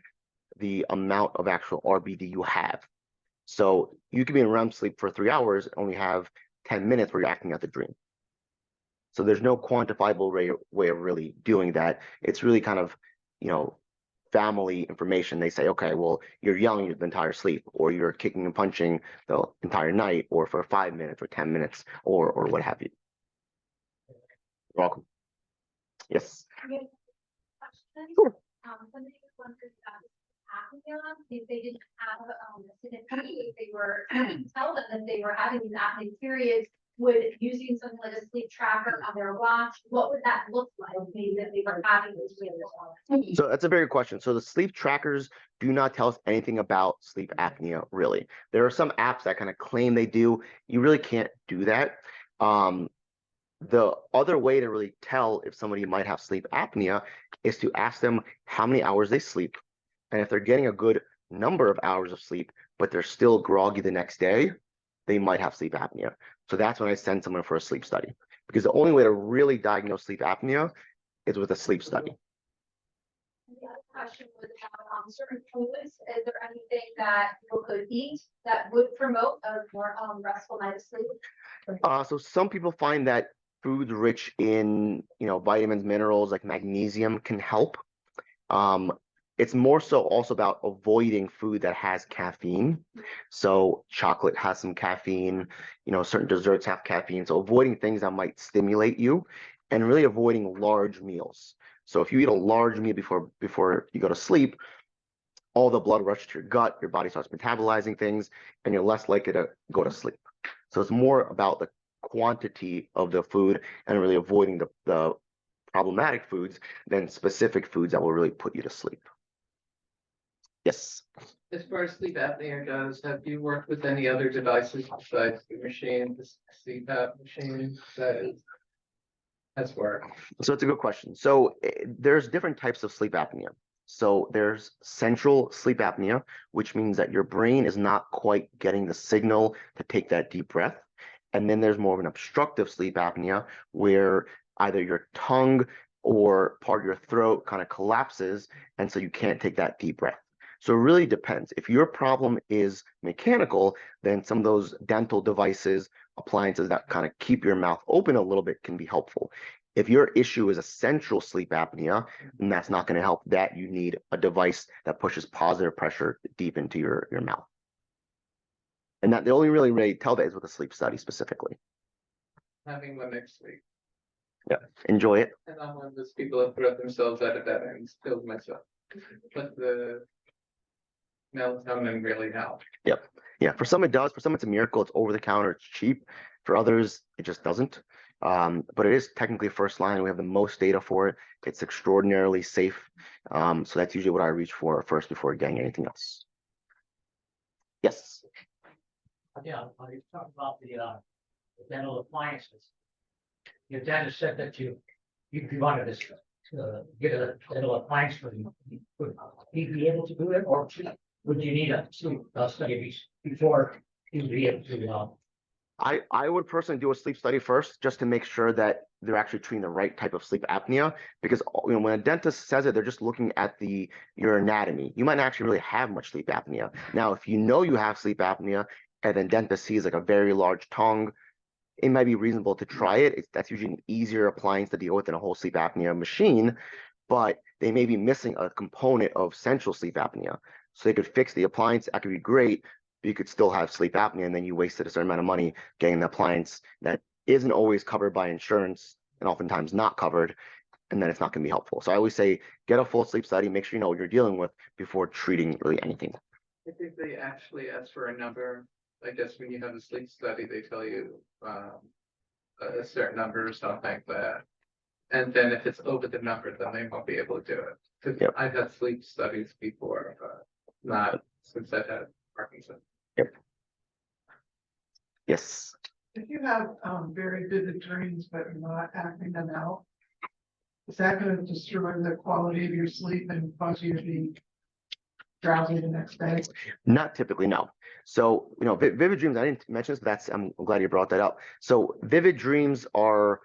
the amount of actual RBD you have. So you could be in REM sleep for 3 hours and only have 10 minutes where you're acting out the dream. So there's no quantifiable way of really doing that. It's really kind of, family information. They say, okay, well, you're yelling the entire sleep, or you're kicking and punching the entire night, or for 5 minutes or 10 minutes, or what have you. You're welcome. Yes. Sure. Somebody wondered apnea, if they didn't have if they were tell them that they were having these apnea periods, would using something like a sleep tracker on their watch, what would that look like? Maybe that they were having this periods. So that's a very good question. So the sleep trackers do not tell us anything about sleep apnea, really. There are some apps that kind of claim they do. You really can't do that. The other way to really tell if somebody might have sleep apnea is to ask them how many hours they sleep. And if they're getting a good number of hours of sleep, but they're still groggy the next day, they might have sleep apnea. So that's when I send someone for a sleep study, because the only way to really diagnose sleep apnea is with a sleep study. The other question was about certain foods. Is there anything that people could eat that would promote a more restful night of sleep? So some people find that foods rich in, vitamins, minerals like magnesium can help. It's more so also about avoiding food that has caffeine. So chocolate has some caffeine, certain desserts have caffeine. So avoiding things that might stimulate you and really avoiding large meals. So if you eat a large meal before you go to sleep, all the blood rushes to your gut, your body starts metabolizing things, and you're less likely to go to sleep. So it's more about the quantity of the food and really avoiding the problematic foods than specific foods that will really put you to sleep. Yes. As far as sleep apnea goes, have you worked with any other devices besides the machine, the CPAP machine that's worked? So it's a good question. So there's different types of sleep apnea. So there's central sleep apnea, which means that your brain is not quite getting the signal to take that deep breath. And then there's more of an obstructive sleep apnea where either your tongue or part of your throat kind of collapses, and so you can't take that deep breath. So it really depends. If your problem is mechanical, then some of those dental devices, appliances that kind of keep your mouth open a little bit can be helpful. If your issue is a central sleep apnea, then that's not going to help. That you need a device that pushes positive pressure deep into your mouth. And that the only really way to tell that is with a sleep study specifically. Having one next week. Yeah, enjoy it. And I'm one of those people that throw themselves out of bed and killed myself. But the melatonin really helped. Yep. Yeah, for some it does. For some it's a miracle. It's over the counter. It's cheap. For others, it just doesn't. But it is technically first line. We have the most data for it. It's extraordinarily safe. So that's usually what I reach for first before getting anything else. Yes. Yeah, you talked about the dental appliances. Your dentist said that if you wanted to get a dental appliance for you, would he be able to do it, or would you need a sleep study before you'd be able to? I would personally do a sleep study first, just to make sure that they're actually treating the right type of sleep apnea. Because when a dentist says it, they're just looking at your anatomy. You might not actually really have much sleep apnea. Now, if you know you have sleep apnea, and then dentist sees like a very large tongue, it might be reasonable to try it. That's usually an easier appliance to deal with than a whole sleep apnea machine, but they may be missing a component of central sleep apnea. So they could fix the appliance, that could be great, but you could still have sleep apnea, and then you wasted a certain amount of money getting the appliance that isn't always covered by insurance and oftentimes not covered, and then it's not going to be helpful. So I always say, get a full sleep study, make sure you know what you're dealing with before treating really anything. I think they actually ask for a number. I guess when you have a sleep study, they tell you a certain number or something like that. And then if it's over the number, then they won't be able to do it. Because Yep. I've had sleep studies before, but not since I've had Parkinson. Yep. Yes. If you have very vivid dreams, but you're not acting them out, is that going to destroy the quality of your sleep and cause you to be drowsy the next day? Not typically, no. So, vivid dreams, I didn't mention this, but I'm glad you brought that up. So vivid dreams are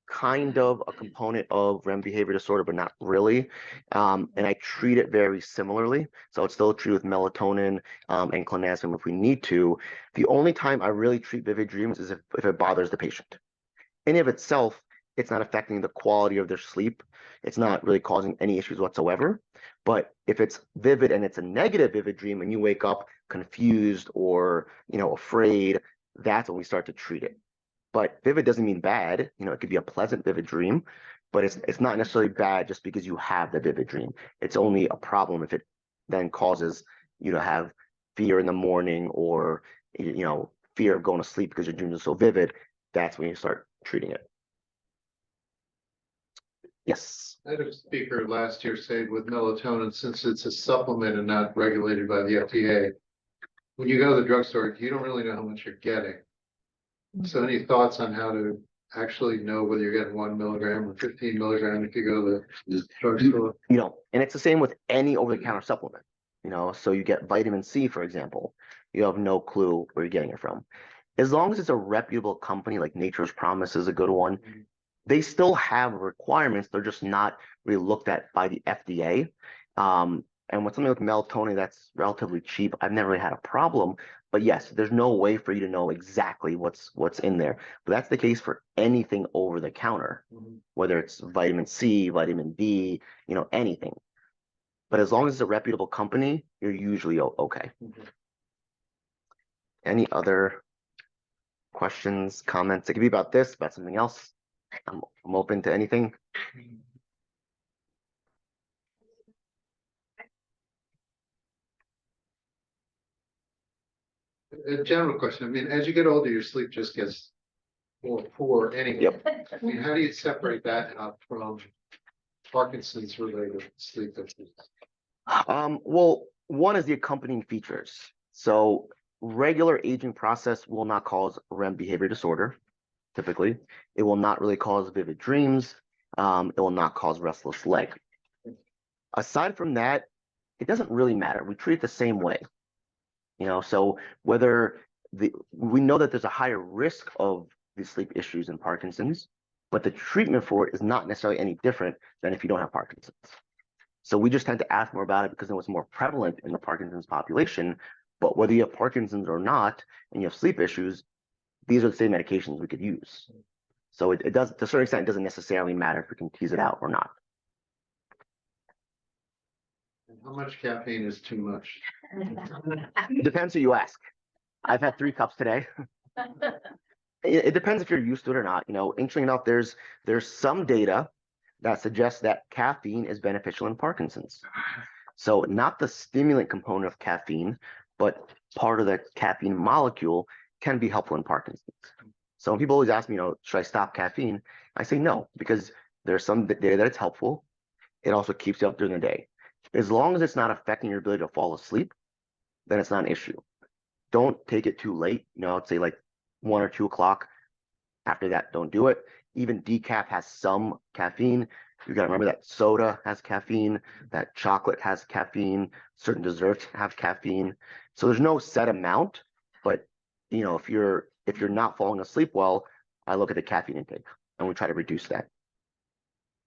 kind of a component of REM behavior disorder, but not really. And I treat it very similarly. So it's still treated with melatonin and clonazepam if we need to. The only time I really treat vivid dreams is if it bothers the patient. In and of itself, it's not affecting the quality of their sleep. It's not really causing any issues whatsoever. But if it's vivid and it's a negative vivid dream and you wake up confused or, afraid, that's when we start to treat it. But vivid doesn't mean bad. It could be a pleasant vivid dream, but it's not necessarily bad just because you have the vivid dream. It's only a problem if it then causes you to have fear in the morning or, fear of going to sleep because your dreams are so vivid. That's when you start treating it. Yes. I had a speaker last year say with melatonin, since it's a supplement and not regulated by the FDA, when you go to the drugstore, you don't really know how much you're getting. So any thoughts on how to actually know whether you're getting 1 milligram or 15 milligram if you go to the drugstore? And it's the same with any over-the-counter supplement. so you get vitamin C, for example, you have no clue where you're getting it from. As long as it's a reputable company, like Nature's Promise is a good one, they still have requirements. They're just not really looked at by the FDA. And with something like melatonin that's relatively cheap, I've never really had a problem. But yes, there's no way for you to know exactly what's in there. But that's the case for anything over the counter, whether it's vitamin C, vitamin D, anything. But as long as it's a reputable company, you're usually okay. Any other questions, comments? It could be about this, about something else. I'm open to anything. A general question. I mean, as you get older, your sleep just gets more poor anyway. Yep. I mean, how do you separate that out from Parkinson's related sleep issues? Well, one is the accompanying features. So regular aging process will not cause REM behavior disorder, typically. It will not really cause vivid dreams. It will not cause restless leg. Aside from that, it doesn't really matter. We treat it the same way. So whether we know that there's a higher risk of these sleep issues in Parkinson's, but the treatment for it is not necessarily any different than if you don't have Parkinson's. So we just tend to ask more about it because it was more prevalent in the Parkinson's population. But whether you have Parkinson's or not, and you have sleep issues, these are the same medications we could use. So it does, to a certain extent, it doesn't necessarily matter if we can tease it out or not. And how much caffeine is too much? It depends who you ask. I've had 3 cups today. It depends if you're used to it or not. Interestingly enough, there's some data that suggests that caffeine is beneficial in Parkinson's. So not the stimulant component of caffeine, but part of the caffeine molecule can be helpful in Parkinson's. So when people always ask me, should I stop caffeine? I say no, because there's some data that it's helpful. It also keeps you up during the day. As long as it's not affecting your ability to fall asleep, then it's not an issue. Don't take it too late. I'd say like 1 or 2 o'clock. After that, don't do it. Even decaf has some caffeine. You got to remember that soda has caffeine, that chocolate has caffeine, certain desserts have caffeine. So there's no set amount, but if you're not falling asleep well, I look at the caffeine intake and we try to reduce that.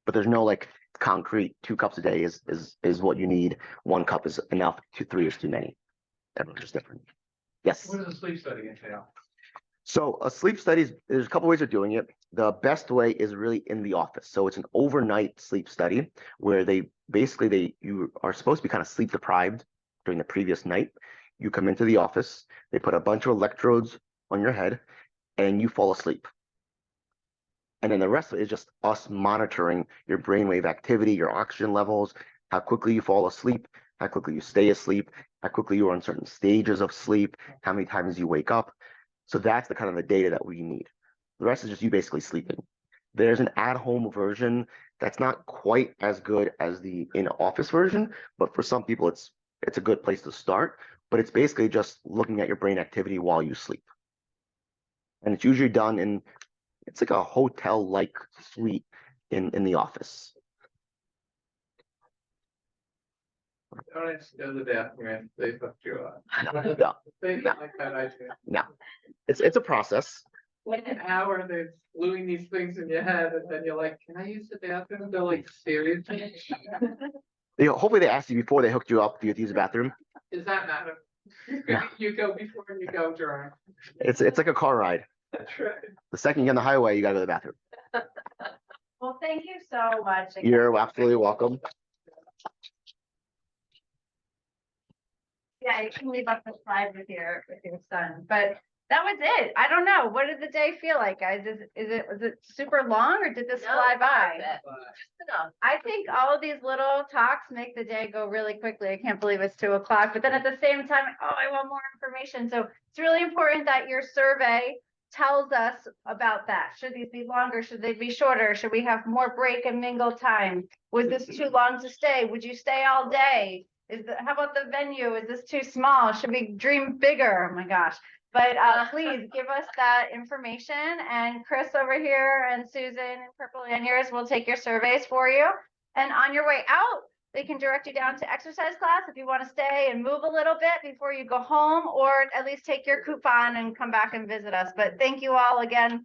But there's no like concrete 2 cups a day is what you need. 1 cup is enough. 3 is too many. Everyone's just different. Yes. What does a sleep study entail? So a sleep study, there's a couple ways of doing it. The best way is really in the office. So it's an overnight sleep study where you are supposed to be kind of sleep deprived during the previous night. You come into the office, they put a bunch of electrodes on your head, and you fall asleep. And then the rest of it is just us monitoring your brainwave activity, your oxygen levels, how quickly you fall asleep, how quickly you stay asleep, how quickly you are in certain stages of sleep, how many times you wake up. So that's the kind of the data that we need. The rest is just you basically sleeping. There's an at-home version that's not quite as good as the in-office version, but for some people it's a good place to start. But it's basically just looking at your brain activity while you sleep. And it's usually done it's like a hotel-like suite in the office. Don't ask to go to the bathroom, they fucked you up. No. They don't like that idea. No. It's a process. Like an hour, they're gluing these things in your head, and then you're like, can I use the bathroom? They're like, seriously? Hopefully they asked you before they hooked you up, do you use the bathroom? Does that matter? No. You go before and you go during. It's like a car ride. That's right. The second you get on the highway, you gotta go to the bathroom. Well, thank you so much. You're absolutely welcome. Yeah, you can leave up the slide with your son, but that was it. I don't know. What did the day feel like, guys? Was it super long or did this fly by? Just enough. I think all of these little talks make the day go really quickly. I can't believe it's 2 o'clock, but then at the same time, I want more information. So it's really important that your survey tells us about that. Should these be longer? Should they be shorter? Should we have more break and mingle time? Was this too long to stay? Would you stay all day? How about the venue? Is this too small? Should we dream bigger? Oh my gosh. But please give us that information, and Chris over here and Susan and Purple Lanyards will take your surveys for you. And on your way out, They can direct you down to exercise class if you want to stay and move a little bit before you go home, or at least take your coupon and come back and visit us. But thank you all again.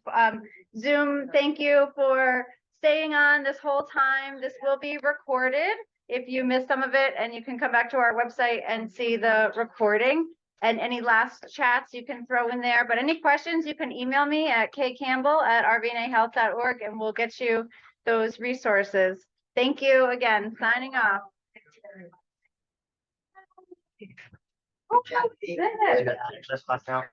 Zoom, thank you for staying on this whole time. This will be recorded if you missed some of it, and you can come back to our website and see the recording. And any last chats you can throw in there. But any questions, you can email me at kcampbell@rvnahealth.org, and we'll get you those resources. Thank you again. Signing off. You got access class now?